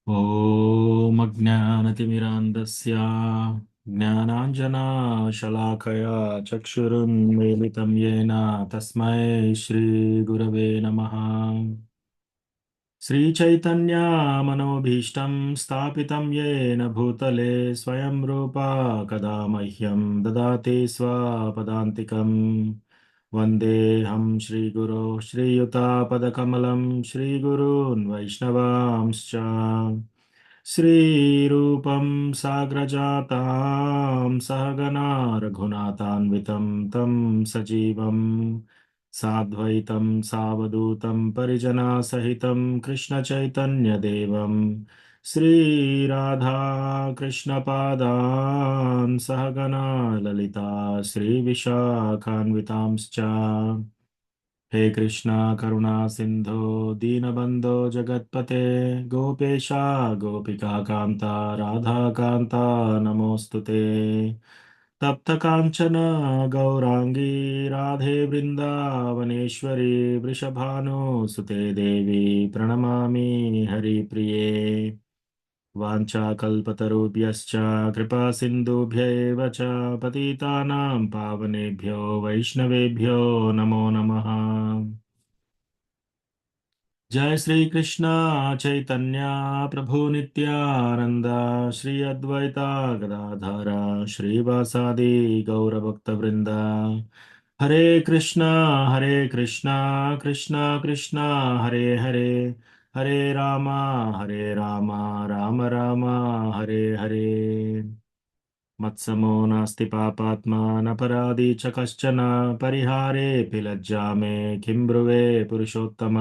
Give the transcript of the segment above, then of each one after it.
ॐ अज्ञानतिमिरान्धस्य ज्ञानाञ्जनाशलाकया चक्षुरुन्मीलितं येन तस्मै श्रीगुरवे नमः। श्रीचैतन्यमनोभीष्टं स्थापितं येन भूतले स्वयं रूपा कदा मह्यं ददाति स्वपदान्तिकम्। वन्देऽहं श्रीगुरो श्रीयुतापदकमलं श्रीगुरून् वैष्णवांश्च श्रीरूपं साग्रजातां सहगना रघुनाथान्वितं तं सजीवं साद्वैतं सावधूतं परिजनासहितं कृष्णचैतन्यदेवं श्रीराधा कृष्णपादान् सहगना ललिता श्रीविशाखान्वितांश्च। हे कृष्णा करुणा सिंधो दीनबंधो जगत्पते गोपेशा गोपिका कांता राधा कांता नमोस्तुते। तप्त कांचन गौरांगी राधे वृंदावनेश्वरी वृषभानुसुते देवी प्रणमामि हरिप्रिये। वाञ्छाकल्पतरुभ्यश्च कृपा सिन्धुभ्य एव च पतितानां पावनेभ्यो वैष्णवेभ्यो नमो नमः। जय श्री कृष्ण चैतन्य प्रभु नित्यानंद श्री अद्वैता गदाधर श्रीवासादि गौरभक्तवृंद। हरे कृष्णा कृष्णा कृष्णा हरे हरे हरे रामा राम राम हरे हरे। मत्समो नास्ति पापात्मा नपराधी च कश्चन परिहारेऽपि लज्जा मे किं ब्रुवे पुरुषोत्तम।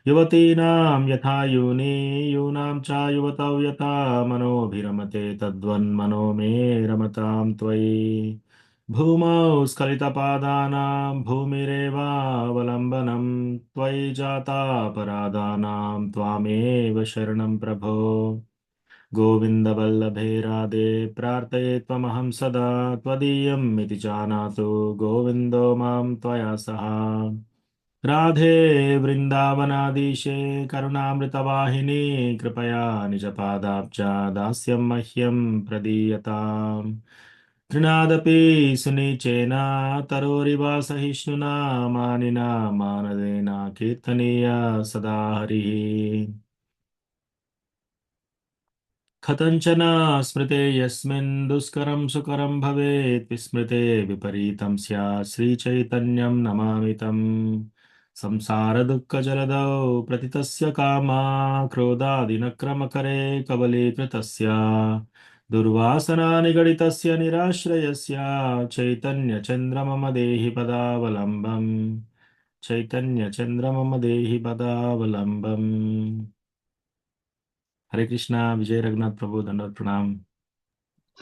युवतीनां यथा यूनि यूनां च युवतौ यथा मनोभिरमते तद्वन्मनो मे रमतां त्वयि। भूमौ स्खलितपादानां भूमिरेवावलम्बनं त्वयि जातापराधानां त्वामेव शरणं प्रभो। गोविन्दवल्लभे राधे प्रार्थये त्वमहं सदा त्वदीयम् इति जानातु गोविन्दो मां त्वया सह। राधे वृन्दावनाधीशे करुणामृतवाहिनी कृपया निजपादाब्जा दास्यं मह्यं प्रदीयताम्। तृणादपि सुनिचेन तरोरिव सहिष्णुना मानिना मानदेन कीर्तनीय सदा हरिः। कथञ्चन स्मृते यस्मिन् दुष्करं सुकरं भवेत् विस्मृते विपरीतं स्यात् श्रीचैतन्यं नमामि तम्। संसारदुःखजलधौ प्रतितस्य कामा क्रोधादिनक्रमकरे कबलीकृतस्य दुर्वासनानिगडितस्य निराश्रयस्य चैतन्यचन्द्रमम देहि पदावलम्बम्। चैतन्यचन्द्रमम देहि पदावलम्बम्। हरे कृष्णा विजय रघुनाथ प्रभु दंडवत प्रणाम।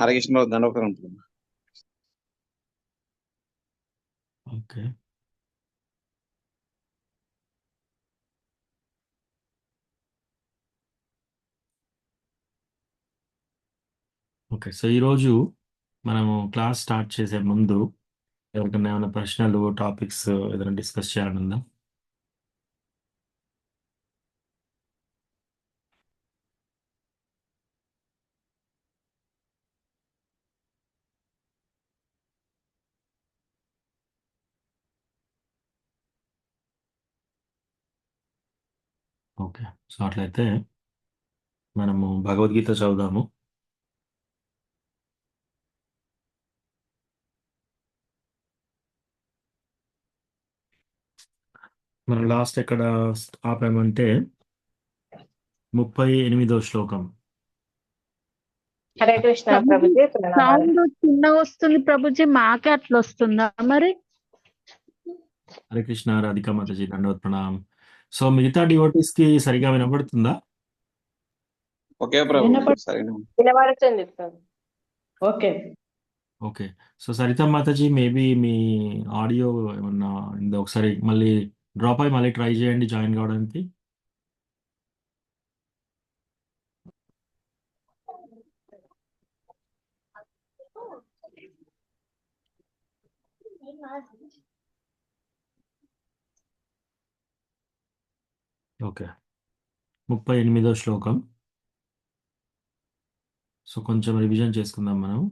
हरे कृष्ण దండోకరం ఓకే ఓకే సో ఈరోజు మనము క్లాస్ స్టార్ట్ చేసే ముందు ఎవరికైనా ఏమైనా ప్రశ్నలు టాపిక్స్ ఏదైనా డిస్కస్ చేయాలని ఉందా? ఓకే సో అట్లయితే మనము భగవద్గీత చదువుదాము. మనం లాస్ట్ ఎక్కడ ఆపామంటే 38వ శ్లోకం. హరే కృష్ణ ప్రభుజీ ప్రభుజీ ప్రణామాలు. సౌండ్ చిన్నగా వస్తుంది ప్రభుజీ, మాకే అట్లా వస్తుందా మరి? హరే కృష్ణ రాధికా మాతాజీ దండవత్ ప్రణామ్. సో మిగతా డివోటీస్ కి సరిగా వినపడుతుందా? ఓకే ప్రభు వినపడు- సరేనా వినబడుతుంది ప్రభు. Okay. Okay so Sarita Mataji maybe మీ ఆడియో ఏమన్నా ఉందో ఒకసారి మళ్ళీ డ్రాప్ అయ్యి మళ్ళీ ట్రై చేయండి జాయిన్ కావడానికి. ఓకే 38వ శ్లోకం. సో కొంచెం రివిజన్ చేసుకుందాం మనం.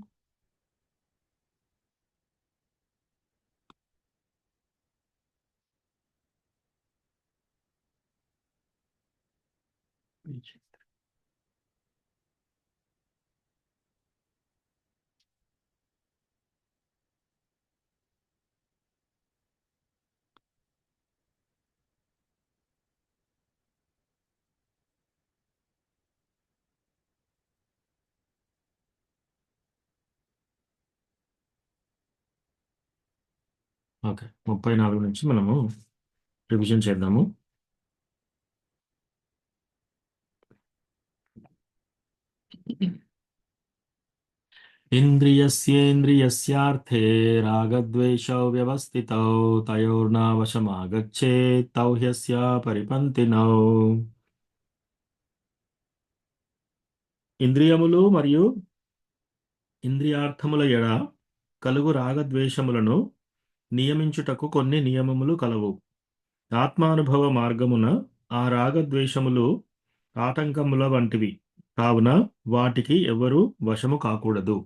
ఓకే, 34 నుంచి మనము రివిజన్ చేద్దాము. ఇంద్రియస్యేంద్రియస్యార్థే రాగద్వేషౌ వ్యవస్థితౌ తయోర్నావశమాగచ్చేత్ తౌ హ్యస్య పరిపంతినౌ. ఇంద్రియములు మరియు ఇంద్రియార్థముల ఎడ కలుగు రాగద్వేషములను నియమించుటకు కొన్ని నియమములు కలవు. ఆత్మానుభవ మార్గమున ఆ రాగద్వేషములు ఆటంకముల వంటివి కావున వాటికి ఎవరు వశము కాకూడదు.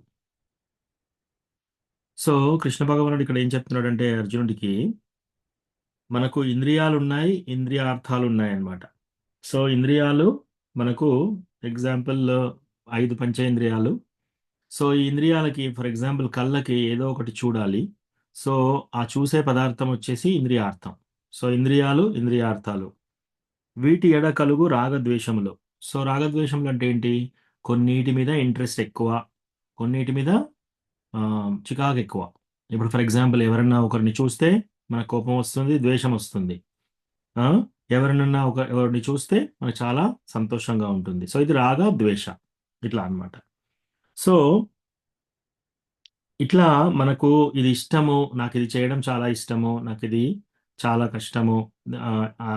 సో కృష్ణ భగవానుడు ఇక్కడ ఏం చెప్తున్నాడంటే అర్జునుడికి, మనకు ఇంద్రియాలు ఉన్నాయి, ఇంద్రియార్థాలు ఉన్నాయి అన్నమాట. సో ఇంద్రియాలు మనకు ఎగ్జాంపుల్ 5 పంచేంద్రియాలు. సో ఈ ఇంద్రియాలకి ఫర్ ఎగ్జాంపుల్ కళ్ళకి ఏదో ఒకటి చూడాలి. సో ఆ చూసే పదార్థం వచ్చేసి ఇంద్రియార్థం. సో ఇంద్రియాలు, ఇంద్రియార్థాలు, వీటి ఎడ కలుగు రాగద్వేషములు. సో రాగద్వేషములు అంటే ఏంటి? కొన్నిటి మీద ఇంట్రెస్ట్ ఎక్కువ, కొన్నిటి మీద చికాకు ఎక్కువ. ఇప్పుడు ఫర్ ఎగ్జాంపుల్ ఎవరన్నా ఒకరిని చూస్తే మనకు కోపం వస్తుంది, ద్వేషం వస్తుంది. ఎవరినన్నా ఎవరిని చూస్తే మనకు చాలా సంతోషంగా ఉంటుంది. సో ఇది రాగ ద్వేష, ఇట్లా అన్నమాట. సో ఇట్లా మనకు ఇది ఇష్టము, నాకు ఇది చేయడం చాలా ఇష్టము, నాకు ఇది చాలా కష్టము, ఆ, ఆ,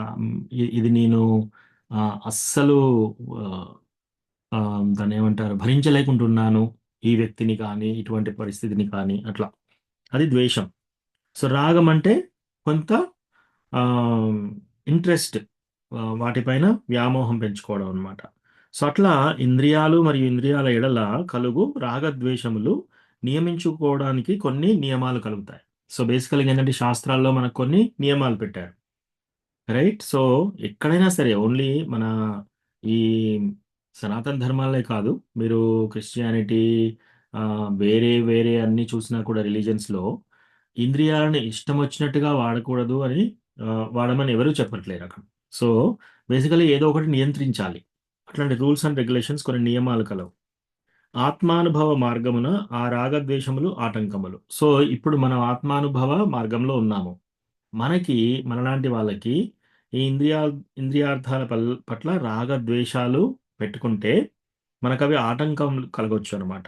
ఇది నేను అస్సలు ఆ, ఆ, దాన్ని ఏమంటారు, భరించలేకుంటున్నాను ఈ వ్యక్తిని కానీ, ఇటువంటి పరిస్థితిని కానీ, అట్లా అది ద్వేషం. సో రాగం అంటే కొంత ఇంట్రెస్ట్, వాటిపైన వ్యామోహం పెంచుకోవడం అన్నమాట. సో అట్లా ఇంద్రియాలు మరియు ఇంద్రియాల ఎడల కలుగు రాగద్వేషములు నియమించుకోవడానికి కొన్ని నియమాలు కలుగుతాయి. సో బేసికల్గా ఏంటంటే శాస్త్రాల్లో మనకు కొన్ని నియమాలు పెట్టారు, రైట్? సో ఎక్కడైనా సరే, ఓన్లీ మన ఈ సనాతన ధర్మాలే కాదు, మీరు క్రిస్టియానిటీ, వేరే వేరే అన్ని చూసినా కూడా రిలీజన్స్లో ఇంద్రియాలను ఇష్టం వచ్చినట్టుగా వాడకూడదు అని వాడమని ఎవరు చెప్పట్లేరు అక్కడ. సో బేసికలీ ఏదో ఒకటి నియంత్రించాలి. అట్లాంటి రూల్స్ అండ్ రెగ్యులేషన్స్, కొన్ని నియమాలు కలవు. ఆత్మానుభవ మార్గమున ఆ రాగద్వేషములు ఆటంకములు. సో ఇప్పుడు మనం ఆత్మానుభవ మార్గంలో ఉన్నాము. మనకి, మనలాంటి వాళ్ళకి ఈ ఇంద్రియార్థాల పట్ల రాగద్వేషాలు పెట్టుకుంటే మనకు అవి ఆటంకం కలగవచ్చు అనమాట.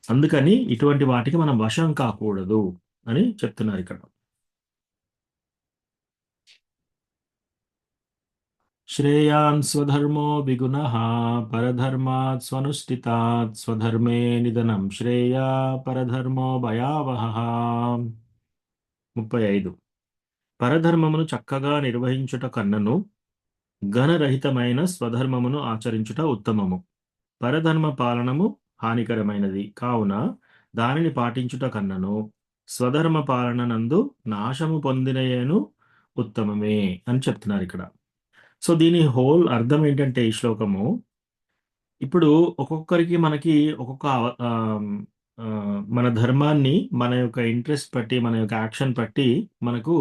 అందుకని ఇటువంటి వాటికి మనం వశం కాకూడదు అని చెప్తున్నారు ఇక్కడ. శ్రేయాన్ స్వధర్మో విగుణః పరధర్మాత్ స్వనుష్ఠితాత్ స్వధర్మే నిధనం శ్రేయా పరధర్మో భయావహః. 35. పరధర్మమును చక్కగా నిర్వహించుట కన్నను ఘనరహితమైన స్వధర్మమును ఆచరించుట ఉత్తమము. పరధర్మ పాలనము హానికరమైనది కావున దానిని పాటించుట కన్నను స్వధర్మ పాలన నందు నాశము పొందినయేను ఉత్తమమే అని చెప్తున్నారు ఇక్కడ. సో దీని హోల్ అర్థం ఏంటంటే, ఈ శ్లోకము ఇప్పుడు ఒక్కొక్కరికి మనకి ఒక్కొక్క మన ధర్మాన్ని మన యొక్క ఇంట్రెస్ట్ బట్టి, మన యొక్క యాక్షన్ బట్టి మనకు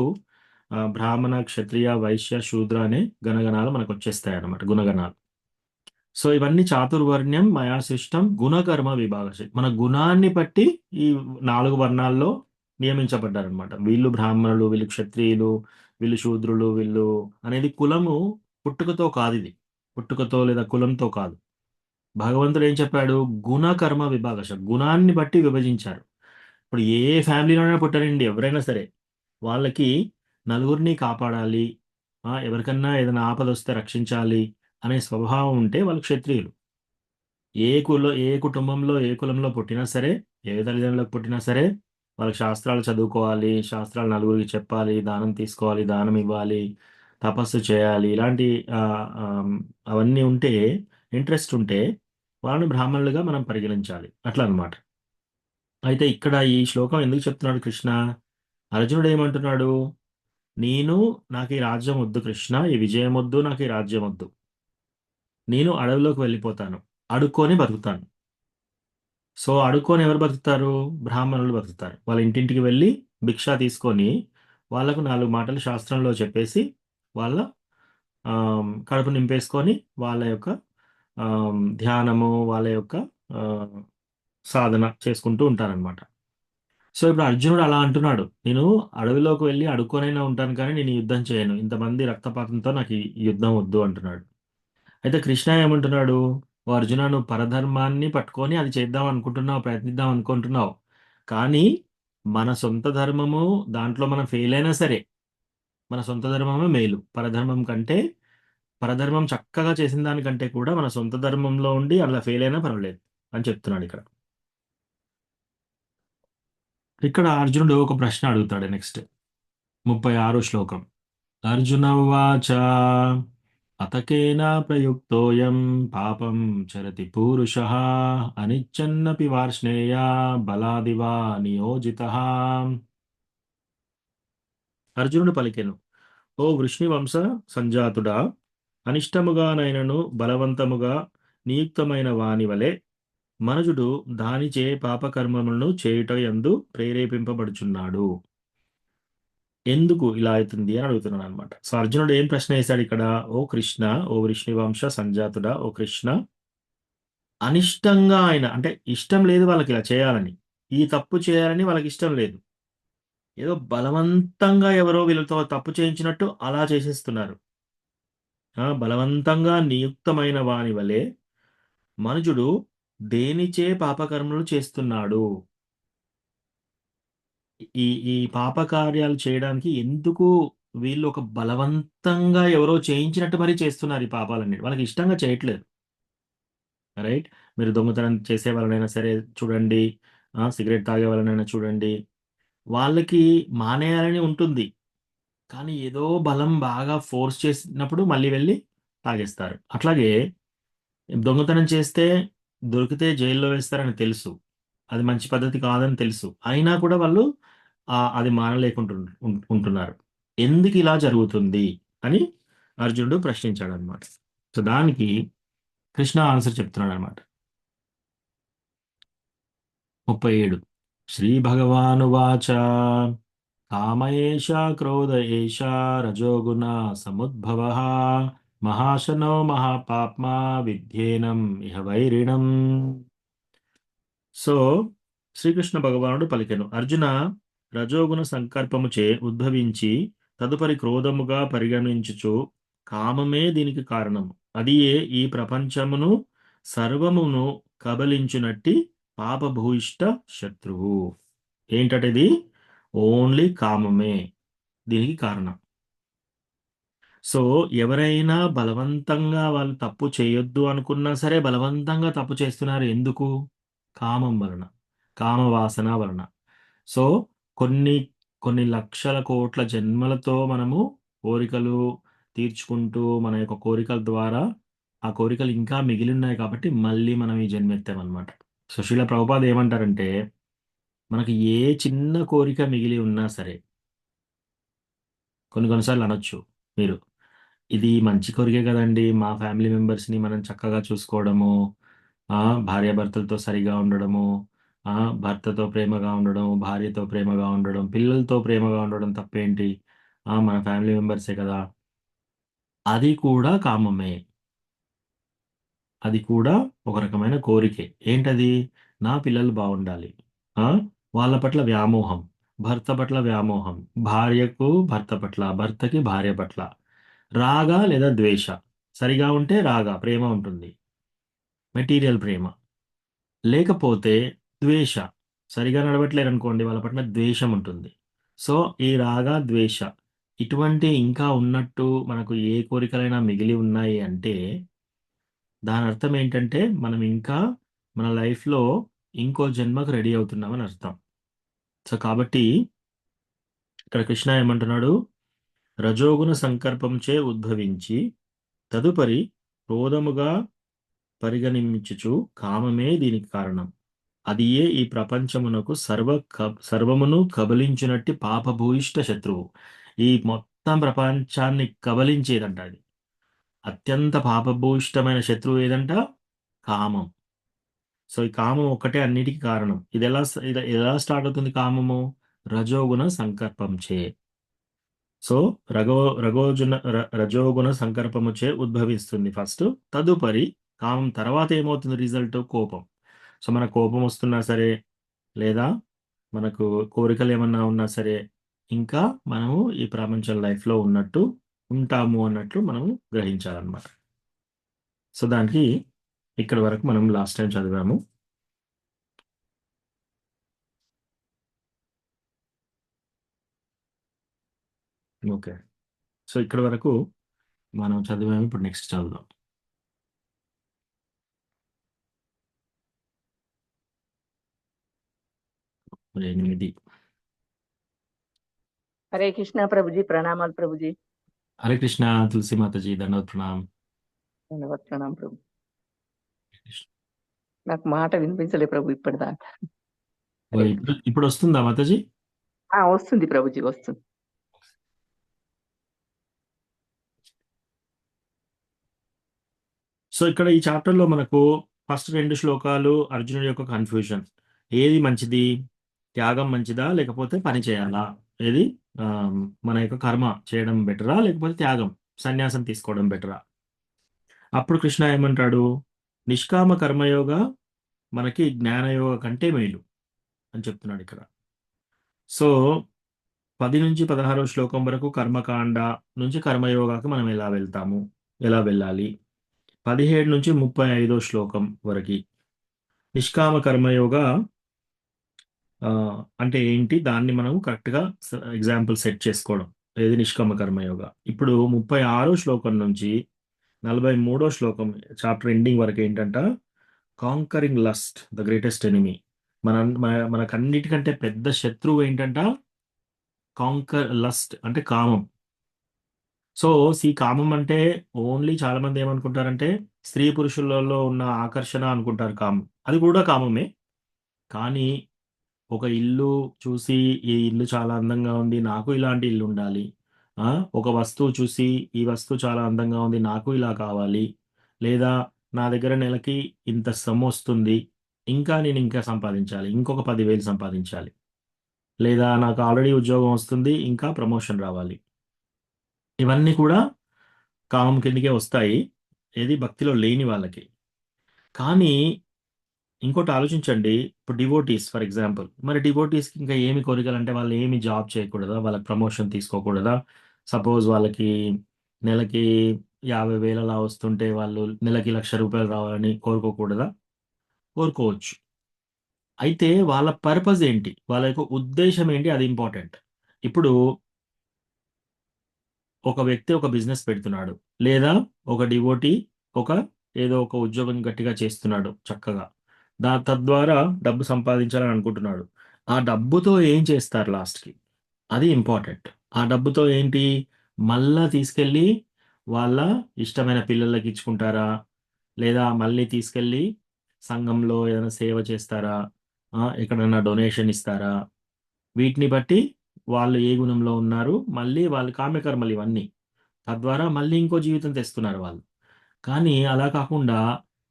బ్రాహ్మణ, క్షత్రియ, వైశ్య, శూద్ర అనే గణగణాలు మనకు వచ్చేస్తాయి అన్నమాట, గుణగణాలు. సో ఇవన్నీ చాతుర్వర్ణ్యం మయా సృష్టం గుణకర్మ విభాగశ, మన గుణాన్ని బట్టి ఈ 4 వర్ణాల్లో నియమించబడ్డారనమాట. వీళ్ళు బ్రాహ్మణులు, వీళ్ళు క్షత్రియులు, వీళ్ళు శూద్రులు, వీళ్ళు అనేది కులము పుట్టుకతో కాదు, ఇది పుట్టుకతో లేదా కులంతో కాదు. భగవంతుడు ఏం చెప్పాడు? గుణకర్మ విభాగశ, గుణాన్ని బట్టి విభజించారు. ఇప్పుడు ఏ ఫ్యామిలీలోనైనా పుట్టారండి ఎవరైనా సరే, వాళ్ళకి నలుగురిని కాపాడాలి, ఎవరికన్నా ఏదైనా ఆపద వస్తే రక్షించాలి అనే స్వభావం ఉంటే వాళ్ళు క్షత్రియులు. ఏ కుటుంబంలో, ఏ కులంలో పుట్టినా సరే, ఏ తల్లిదండ్రులకు పుట్టినా సరే, వాళ్ళకి శాస్త్రాలు చదువుకోవాలి, శాస్త్రాలు నలుగురికి చెప్పాలి, దానం తీసుకోవాలి, దానం ఇవ్వాలి, తపస్సు చేయాలి, ఇలాంటి అవన్నీ ఉంటే, ఇంట్రెస్ట్ ఉంటే వాళ్ళని బ్రాహ్మణులుగా మనం పరిగణించాలి అట్లా అన్నమాట. అయితే ఇక్కడ ఈ శ్లోకం ఎందుకు చెప్తున్నాడు కృష్ణ? అర్జునుడు ఏమంటున్నాడు? నేను నాకు ఈ రాజ్యం వద్దు కృష్ణ, ఈ విజయం వద్దు, నాకు ఈ రాజ్యం వద్దు. నేను అడవిలోకి వెళ్ళిపోతాను, అడుక్కొని బతుకుతాను. సో అడుక్కొని ఎవరు బతుకుతారు? బ్రాహ్మణులు బతుకుతారు. వాళ్ళ ఇంటింటికి వెళ్ళి భిక్ష తీసుకొని వాళ్ళకు 4 మాటలు శాస్త్రంలో చెప్పేసి వాళ్ళ కడుపు నింపేసుకొని వాళ్ళ యొక్క ధ్యానము, వాళ్ళ యొక్క ఆహ్, సాధన చేసుకుంటూ ఉంటారనమాట. సో ఇప్పుడు అర్జునుడు అలా అంటున్నాడు. నేను అడవిలోకి వెళ్ళి అడుక్కొనైనా ఉంటాను కానీ నేను ఈ యుద్ధం చేయను. ఇంతమంది రక్తపాతంతో నాకు ఈ యుద్ధం వద్దు అంటున్నాడు. అయితే కృష్ణ ఏమంటున్నాడు? ఓ అర్జున, నువ్వు పరధర్మాన్ని పట్టుకొని అది చేద్దాం అనుకుంటున్నావు, ప్రయత్నిద్దాం అనుకుంటున్నావు. కానీ మన సొంత ధర్మము దాంట్లో మనం ఫెయిల్ అయినా సరే మన సొంత ధర్మమే మేలు. పరధర్మం కంటే పరధర్మం చక్కగా చేసిన దానికంటే కూడా మన సొంత ధర్మంలో ఉండి అలా ఫెయిల్ అయినా పర్వాలేదు అని చెప్తున్నాడు ఇక్కడ. ఇక్కడ అర్జునుడు ఒక ప్రశ్న అడుగుతాడు నెక్స్ట్ 36 శ్లోకం. అర్జున ఉవాచ అతకేన ప్రయుక్తోయం పాపం చరతి పూరుషః అనిచ్చన్నపి వార్ష్ణేయ బలాదివా నియోజితః. అర్జునుడు పలికెను, ఓ వృష్ణివంశ సంజాతుడా, అనిష్టముగానైనను బలవంతముగా నియుక్తమైన వాని వలె మనుజుడు దానిచే పాపకర్మములను చేయుట యందు ప్రేరేపింపబడుచున్నాడు. ఎందుకు ఇలా అవుతుంది అని అడుగుతున్నాడు అనమాట. సో అర్జునుడు ఏం ప్రశ్న వేశాడు ఇక్కడ? ఓ కృష్ణ, ఓ వృష్ణివంశ సంజాతుడా, ఓ కృష్ణ, అనిష్టంగా ఆయన అంటే ఇష్టం లేదు వాళ్ళకి ఇలా చేయాలని, ఈ తప్పు చేయాలని వాళ్ళకి ఇష్టం లేదు. ఏదో బలవంతంగా ఎవరో వీళ్ళతో తప్పు చేయించినట్టు అలా చేసేస్తున్నారు. బలవంతంగా నియుక్తమైన వాని వలె మనుజుడు దేనిచే పాపకర్మలు చేస్తున్నాడు. ఈ ఈ పాపకార్యాలు చేయడానికి ఎందుకు వీళ్ళు ఒక బలవంతంగా ఎవరో చేయించినట్టు మరీ చేస్తున్నారు ఈ పాపాలన్నీ. వాళ్ళకి ఇష్టంగా చేయట్లేదు. రైట్? మీరు దొంగతనం చేసే వాళ్ళనైనా సరే చూడండి, సిగరెట్ తాగే వాళ్ళనైనా చూడండి. వాళ్ళకి మానేయాలని ఉంటుంది. కానీ ఏదో బలం బాగా ఫోర్స్ చేసినప్పుడు మళ్ళీ వెళ్లి తాగేస్తారు. అట్లాగే దొంగతనం చేస్తే దొరికితే జైల్లో వేస్తారని తెలుసు. అది మంచి పద్ధతి కాదని తెలుసు. అయినా కూడా వాళ్ళు అది మానలేకుండా ఉంటున్నారు. ఎందుకిలా జరుగుతుంది అని అర్జునుడు ప్రశ్నించాడనమాట. సో, దానికి కృష్ణ ఆన్సర్ చెప్తున్నాడనమాట. 37 శ్రీభగవానువాచ కామ ఏష క్రోధ ఏష రజోగుణ సముద్భవః మహాశనో మహాపాప్మా విద్యేనం ఇహ వైరిణం. సో శ్రీకృష్ణ భగవానుడు పలికెను, అర్జున, రజోగుణ సంకల్పముచే ఉద్భవించి తదుపరి క్రోధముగా పరిగణించుచు కామమే దీనికి కారణము. అది ఈ ప్రపంచమును సర్వమును కబలించునట్టి పాపభూయిష్ట శత్రువు. ఏంటటిది? ఓన్లీ కామమే దీనికి కారణం. సో ఎవరైనా బలవంతంగా వాళ్ళు తప్పు చేయొద్దు అనుకున్నా సరే బలవంతంగా తప్పు చేస్తున్నారు. ఎందుకు? కామం వలన, కామవాసన వలన. సో కొన్ని కొన్ని లక్షల కోట్ల జన్మలతో మనము కోరికలు తీర్చుకుంటూ మన యొక్క కోరికల ద్వారా ఆ కోరికలు ఇంకా మిగిలి ఉన్నాయి కాబట్టి మళ్ళీ మనం ఈ జన్మెత్తామన్నమాట. సో శ్రీల ప్రభుపాద ఏమంటారంటే, మనకి ఏ చిన్న కోరిక మిగిలి ఉన్నా సరే కొన్ని కొన్నిసార్లు అనొచ్చు మీరు, ఇది మంచి కోరికే కదండీ! మా ఫ్యామిలీ మెంబర్స్‌ని మనం చక్కగా చూసుకోవడము, భార్యాభర్తలతో సరిగా ఉండడము, భర్తతో ప్రేమగా ఉండడం, భార్యతో ప్రేమగా ఉండడం, పిల్లలతో ప్రేమగా ఉండడం తప్పేంటి? మన ఫ్యామిలీ మెంబర్సే కదా! అది కూడా కామమే. అది కూడా ఒక రకమైన కోరికే. ఏంటది? నా పిల్లలు బావుండాలి. ఆ! వాళ్ళ పట్ల వ్యామోహం. భర్త పట్ల వ్యామోహం. భార్యకు భర్త పట్ల, భర్తకి భార్య పట్ల. రాగ లేదా ద్వేష. సరిగా ఉంటే రాగ ప్రేమ ఉంటుంది. మెటీరియల్ ప్రేమ. లేకపోతే ద్వేష. సరిగా నడవట్లేరనుకోండి వాళ్ళ పట్ల ద్వేషం ఉంటుంది. సో, ఈ రాగ, ద్వేష ఇటువంటి ఇంకా ఉన్నట్టు మనకు ఏ కోరికలైనా మిగిలి ఉన్నాయి అంటే దానర్థం ఏంటంటే, మనం ఇంకా మన లైఫ్‌లో ఇంకో జన్మకు రెడీ అవుతున్నామని అర్థం. సో, కాబట్టి ఇక్కడ కృష్ణ ఏమంటున్నాడు? రజోగుణ సంకల్పంచే ఉద్భవించి తదుపరి క్రోధముగా పరిగణించుచు కామమే దీనికి కారణం. అది ఏ ఈ ప్రపంచమునకు సర్వమును కబలించినట్టి పాపభూయిష్ట శత్రువు. ఈ మొత్తం ప్రపంచాన్ని కబలించేదంట అది. అత్యంత పాపభూయిష్టమైన శత్రువు ఏదంట? కామం. సో ఈ కామం ఒక్కటే అన్నిటికీ కారణం. ఇది ఎలా స్టార్ట్ అవుతుంది కామము? రజోగుణ సంకల్పంచే. సో రజోగుణ సంకల్పముచే ఉద్భవిస్తుంది ఫస్ట్. తదుపరి కామం తర్వాత ఏమవుతుంది రిజల్ట్? కోపం. సో మన కోపం వస్తున్నా సరే, లేదా మనకు కోరికలు ఏమన్నా ఉన్నా సరే, ఇంకా మనము ఈ ప్రపంచం లైఫ్లో ఉన్నట్టు ఉంటాము అన్నట్లు మనము గ్రహించాలన్నమాట. సో దానికి ఇక్కడ వరకు మనం లాస్ట్ టైం చదివాము. ఓకే. సో ఇక్కడ వరకు మనం చదివాము. ఇప్పుడు నెక్స్ట్ చదువుదాం. 8. హరే కృష్ణ ప్రభుజీ, ప్రణామాలు ప్రభుజీ. హరే కృష్ణ తులసి మాతాజీ, దండవత్ ప్రణామ్. ధన్యవాద ప్రణాం ప్రభు. నాకు మాట వినిపించలే ప్రభు ఇప్పటిదాకా. ఇప్పుడు వస్తుందా మాతాజీ? వస్తుంది ప్రభుజీ, వస్తుంది. సో ఇక్కడ ఈ చాప్టర్లో మనకు ఫస్ట్ 2 శ్లోకాలు అర్జునుడి యొక్క కన్ఫ్యూజన్. ఏది మంచిది? త్యాగం మంచిదా లేకపోతే పని చేయాలా? ఏది మన యొక్క కర్మ చేయడం బెటరా లేకపోతే త్యాగం సన్యాసం తీసుకోవడం బెటరా? అప్పుడు కృష్ణ ఏమంటాడు? నిష్కామ కర్మయోగ మనకి జ్ఞానయోగ కంటే మేలు అని చెప్తున్నాడు ఇక్కడ. సో 10 నుంచి 16 శ్లోకం వరకు కర్మకాండ నుంచి కర్మయోగాకి మనం ఎలా వెళ్తాము, ఎలా వెళ్ళాలి. 17 నుంచి 35 శ్లోకం వరకు నిష్కామ కర్మయోగ అంటే ఏంటి, దాన్ని మనం కరెక్ట్గా ఎగ్జాంపుల్ సెట్ చేసుకోవడం. ఏది నిష్కామ కర్మయోగ. ఇప్పుడు 36 శ్లోకం నుంచి 43 శ్లోకం చాప్టర్ ఎండింగ్ వరకు ఏంటంట? Conquering lust the greatest enemy. మనకన్నిటికంటే పెద్ద శత్రువు ఏంటంట? కాంకర్ లస్ట్ అంటే కామం. సో కామం అంటే ఓన్లీ చాలా మంది ఏమనుకుంటారంటే స్త్రీ పురుషులలో ఉన్న ఆకర్షణ అనుకుంటారు కామం. అది కూడా కామమే. కానీ ఒక ఇల్లు చూసి ఈ ఇల్లు చాలా అందంగా ఉంది, నాకు ఇలాంటి ఇల్లు ఉండాలి. ఒక వస్తువు చూసి ఈ వస్తువు చాలా అందంగా ఉంది, నాకు ఇలా కావాలి. లేదా నా దగ్గర నెలకి ఇంత సొమ్ము వస్తుంది, ఇంకా నేను ఇంకా సంపాదించాలి, ఇంకొక 10,000 సంపాదించాలి. లేదా నాకు ఆల్రెడీ ఉద్యోగం వస్తుంది, ఇంకా ప్రమోషన్ రావాలి. ఇవన్నీ కూడా కామం కిందకే వస్తాయి, ఏది భక్తిలో లేని వాళ్ళకి. కానీ ఇంకోటి ఆలోచించండి. ఇప్పుడు డివోటీస్ ఫర్ ఎగ్జాంపుల్, మరి డివోటీస్కి ఇంకా ఏమి కోరికలు అంటే వాళ్ళు ఏమి జాబ్ చేయకూడదా, వాళ్ళకి ప్రమోషన్ తీసుకోకూడదా? సపోజ్ వాళ్ళకి నెలకి 50,000 అలా వస్తుంటే వాళ్ళు నెలకి 1,00,000 రూపాయలు రావాలని కోరుకోకూడదా? కోరుకోవచ్చు. అయితే వాళ్ళ పర్పస్ ఏంటి, వాళ్ళ యొక్క ఉద్దేశం ఏంటి, అది ఇంపార్టెంట్. ఇప్పుడు ఒక వ్యక్తి ఒక బిజినెస్ పెడుతున్నాడు, లేదా ఒక డివోటీ ఏదో ఒక ఉద్యోగం గట్టిగా చేస్తున్నాడు చక్కగా, తద్వారా డబ్బు సంపాదించాలని అనుకుంటున్నాడు. ఆ డబ్బుతో ఏం చేస్తారు లాస్ట్కి, అది ఇంపార్టెంట్. ఆ డబ్బుతో ఏంటి, మళ్ళా తీసుకెళ్ళి వాళ్ళ ఇష్టమైన పిల్లలకి ఇచ్చుకుంటారా, లేదా మళ్ళీ తీసుకెళ్ళి సంఘంలో ఏదైనా సేవ చేస్తారా, ఎక్కడైనా డొనేషన్ ఇస్తారా? వీటిని బట్టి వాళ్ళు ఏ గుణంలో ఉన్నారు, మళ్ళీ వాళ్ళు కామ్యకర్మలు ఇవన్నీ, తద్వారా మళ్ళీ ఇంకో జీవితం తెస్తున్నారు వాళ్ళు. కానీ అలా కాకుండా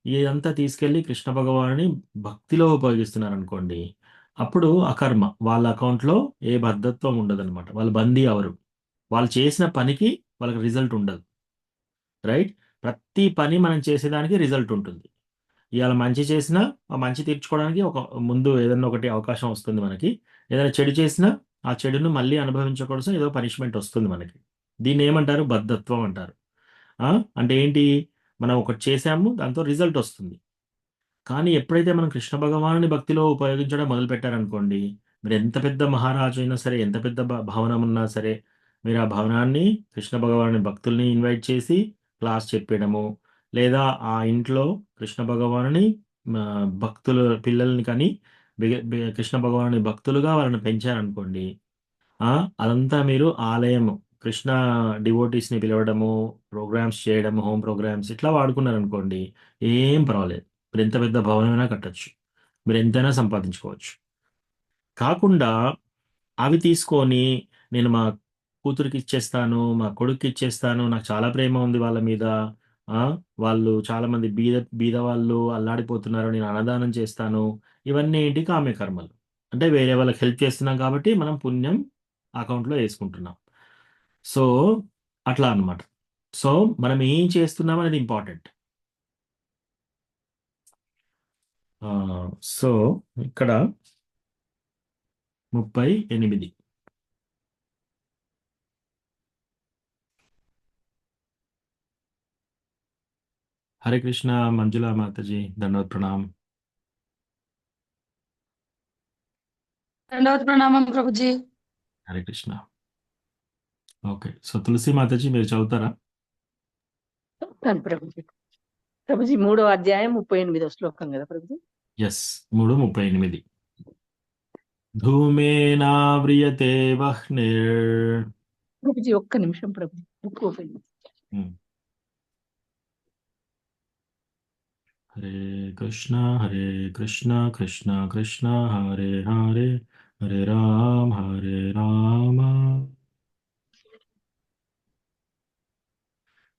ఇదంతా తీసుకెళ్ళి కృష్ణ భగవానుని భక్తిలో ఉపయోగిస్తున్నారు అనుకోండి, అప్పుడు అకర్మ, వాళ్ళ అకౌంట్లో ఏ బద్ధత్వం ఉండదన్నమాట. వాళ్ళు బందీ అవరు. వాళ్ళు చేసిన పనికి వాళ్ళకి రిజల్ట్ ఉండదు. రైట్? ప్రతి పని మనం చేసేదానికి రిజల్ట్ ఉంటుంది. ఇవాళ మంచి చేసినా ఆ మంచి తీర్చుకోవడానికి ఒక ముందు ఏదైనా ఒకటి అవకాశం వస్తుంది మనకి. ఏదైనా చెడు చేసినా ఆ చెడును మళ్ళీ అనుభవించకూడదు, ఏదో పనిష్మెంట్ వస్తుంది మనకి. దీన్ని ఏమంటారు? బద్ధత్వం అంటారు. అంటే ఏంటి, మనం ఒకటి చేసాము, దాంతో రిజల్ట్ వస్తుంది. కానీ ఎప్పుడైతే మనం కృష్ణ భగవానుని భక్తిలో ఉపయోగించడం మొదలుపెట్టారనుకోండి, మీరు ఎంత పెద్ద మహారాజు అయినా సరే, ఎంత పెద్ద భవనం ఉన్నా సరే, మీరు ఆ భవనాన్ని కృష్ణ భగవానుని భక్తుల్ని ఇన్వైట్ చేసి క్లాస్ చెప్పడము, లేదా ఆ ఇంట్లో కృష్ణ భగవానుని భక్తుల పిల్లల్ని కానీ కృష్ణ భగవానుని భక్తులుగా వాళ్ళని పెంచారనుకోండి, అదంతా మీరు ఆలయం, కృష్ణ డివోటీస్ని పిలవడము, ప్రోగ్రామ్స్ చేయడము, హోమ్ ప్రోగ్రామ్స్ ఇట్లా వాడుకున్నారనుకోండి, ఏం పర్వాలేదు. మీరు ఎంత పెద్ద భవనమైనా కట్టొచ్చు. మీరు ఎంతైనా సంపాదించుకోవచ్చు. కాకుండా అవి తీసుకొని నేను మా కూతురికి ఇచ్చేస్తాను, మా కొడుక్కి ఇచ్చేస్తాను, నాకు చాలా ప్రేమ ఉంది వాళ్ళ మీద, ఆ! వాళ్ళు చాలామంది బీద వాళ్ళు అల్లాడిపోతున్నారు, నేను అన్నదానం చేస్తాను. ఇవన్నీ ఏంటి కామ్య కర్మలు. అంటే వేరే వాళ్ళకి హెల్ప్ చేస్తున్నాం కాబట్టి మనం పుణ్యం అకౌంట్‌లో యేసుకుంటున్నాం. సో, అట్లా అన్నమాట. సో, మనం ఏం చేస్తున్నాం అనేది ఇంపార్టెంట్. సో, ఇక్కడ 38 హరే కృష్ణ మంజులా మాతాజీ దండవత్ ప్రణామ్. దండవత్ ప్రణామం ప్రభుజీ. హరే కృష్ణ. ఓకే. సో, తులసి మాతాజీ మీరు చదువుతారా? చెప్తాను ప్రభుజీ. ప్రభుజీ 3వ అధ్యాయం 38వ శ్లోకం కదా ప్రభుజీ. యెస్. 3:38 ధూమేనావ్రియతే వహ్నిర్. ప్రభుజీ ఒక్క నిమిషం ప్రభుజీ. బుక్ ఓపెన్ చేసి. హ్మ్. హరే కృష్ణ కృష్ణ కృష్ణ హరే హరే హరే రామ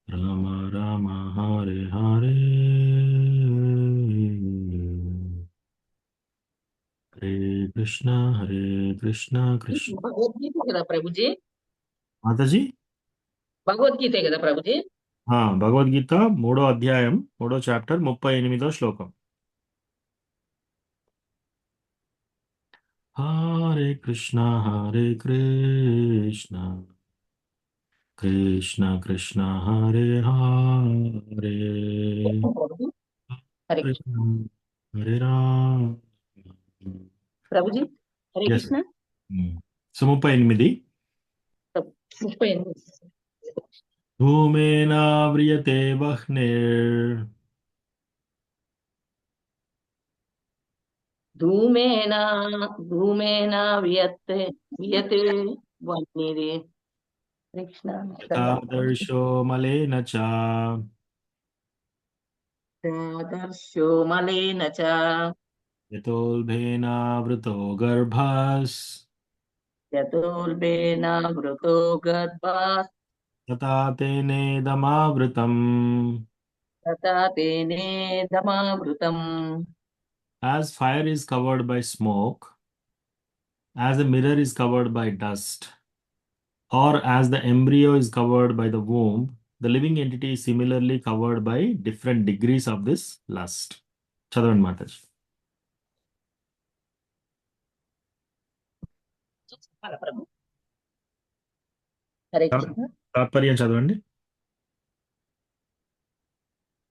రామ రామ హరే హరే హరే కృష్ణ కృష్ణ భగవద్గీత కదా ప్రభుజీ. మాతాజీ భగవద్గీతే కదా ప్రభుజీ. భగవద్గీత 3వ అధ్యాయం 3వ చాప్టర్ 38వ శ్లోకం. హరే కృష్ణ కృష్ణ కృష్ణ హరే హరే ప్రభుజీ హరే కృష్ణ. కృష్ణ హరే రామ. ప్రభుజీ హరే Yes. కృష్ణ. సో 38 38. ధూమేనావ్రియతే వహ్నిర్. ధూమేన వియతే వహ్నిరే. కృష్ణ తాదర్శో మలేన చ తాదర్శో మలేన చ యతోల్బేనావృతో గర్భస్ యతోల్బేన వృతో గర్భాత్ తథా తేనేదమావృతం. తథా తేనేదమావృతం. As fire is covered by smoke, as a mirror is covered by dust, or as the embryo is covered by the womb, the living entity is similarly covered by different degrees of this lust. చదవండి మాతాజీ. చెప్పాలా ప్రభు? హరే కృష్ణ. తాత్పర్యం చదవండి.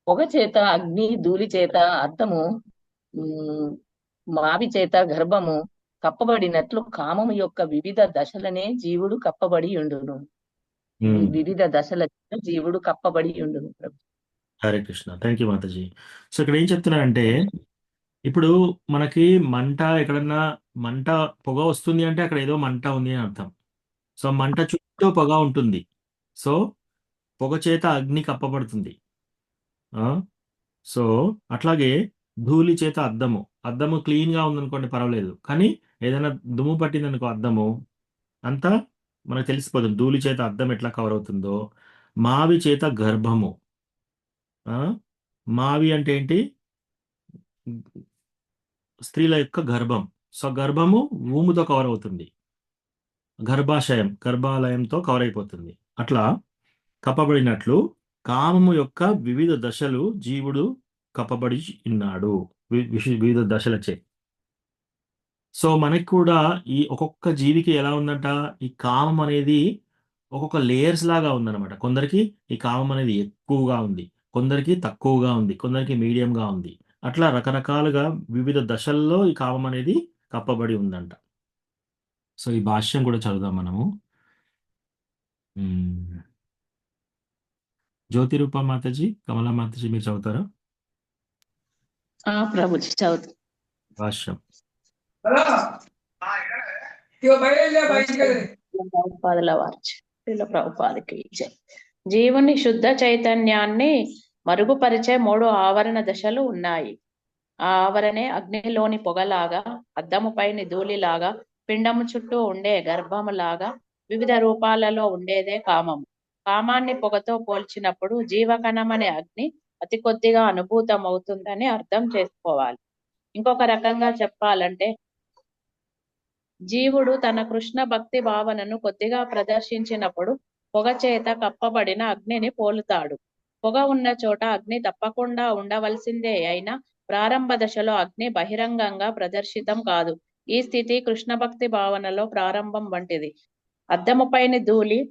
పొగ చేత అగ్ని, ధూళి చేత అద్దము, మావి చేత గర్భము కప్పబడినట్లు కామము యొక్క వివిధ దశలనే జీవుడు కప్పబడి ఉండును. వివిధ దశల చేత జీవుడు కప్పబడి ఉండును ప్రభు. Hare Krishna. Thank you Mataji. So ఇక్కడ ఏం చెప్తున్నారంటే, ఇప్పుడు మనకి ఎక్కడన్నా పొగ వస్తుంది అంటే అక్కడ ఏదో మంట ఉంది అని అర్థం. సో మంట చుట్టూ పొగ ఉంటుంది. సో పొగ చేత అగ్ని కప్పబడుతుంది. సో అట్లాగే ధూళి చేత అద్దము క్లీన్ గా ఉందనుకోండి పర్వాలేదు, కానీ ఏదైనా దుమ్ము పట్టిందనుకో అద్దము అంతా మనకు తెలిసిపోతుంది. ధూళి చేత అద్దం ఎట్లా కవర్ అవుతుందో, మావి చేత గర్భము. మావి అంటే ఏంటి? స్త్రీల యొక్క గర్భం. సో గర్భము ఊముతో కవర్ అవుతుంది, గర్భాలయంతో కవర్ అయిపోతుంది. అట్లా కప్పబడినట్లు కామము యొక్క వివిధ దశలు జీవుడు కప్పబడి ఉన్నాడు, వివిధ దశలచే. సో మనకి కూడా ఈ ఒక్కొక్క జీవికి ఎలా ఉందంట, ఈ కామం అనేది ఒక్కొక్క లేయర్స్ లాగా ఉందన్నమాట. కొందరికి ఈ కామం అనేది ఎక్కువగా ఉంది, కొందరికి తక్కువగా ఉంది, కొందరికి మీడియంగా ఉంది. అట్లా రకరకాలుగా వివిధ దశల్లో ఈ కామం అనేది కప్పబడి ఉందంట. సో ఈ భాష్యం కూడా చదువుదాం మనము. జ్యోతి రూప మాతాజీ, కమలా మాతాజీ మీరు చదువుతారా? ప్రభుజీ చదువుతా. భాష్యం. పాదల వార్చ్. శ్రీల ప్రభుపాదకి జై. జీవుని శుద్ధ చైతన్యాన్ని మరుగుపరిచే 3 ఆవరణ దశలు ఉన్నాయి. ఆ ఆవరణే అగ్నిలోని పొగలాగా, అద్దముపైని ధూళిలాగా, పిండము చుట్టూ ఉండే గర్భములాగా, వివిధ రూపాలలో ఉండేదే కామము. కామాన్ని పొగతో పోల్చినప్పుడు జీవకణమనే అగ్ని అతి కొద్దిగా అనుభూతమవుతుందని అర్థం చేసుకోవాలి. ఇంకొక రకంగా చెప్పాలంటే జీవుడు తన కృష్ణ భక్తి భావనను కొద్దిగా ప్రదర్శించినప్పుడు పొగ చేత కప్పబడిన అగ్నిని పోలుతాడు. పొగ ఉన్న చోట అగ్ని తప్పకుండా ఉండవలసిందే అయినా ప్రారంభ దశలో అగ్ని బహిరంగంగా ప్రదర్శితం కాదు. ఈ స్థితి కృష్ణ భక్తి భావనలో ప్రారంభం వంటిది. అద్దముపైని ధూళి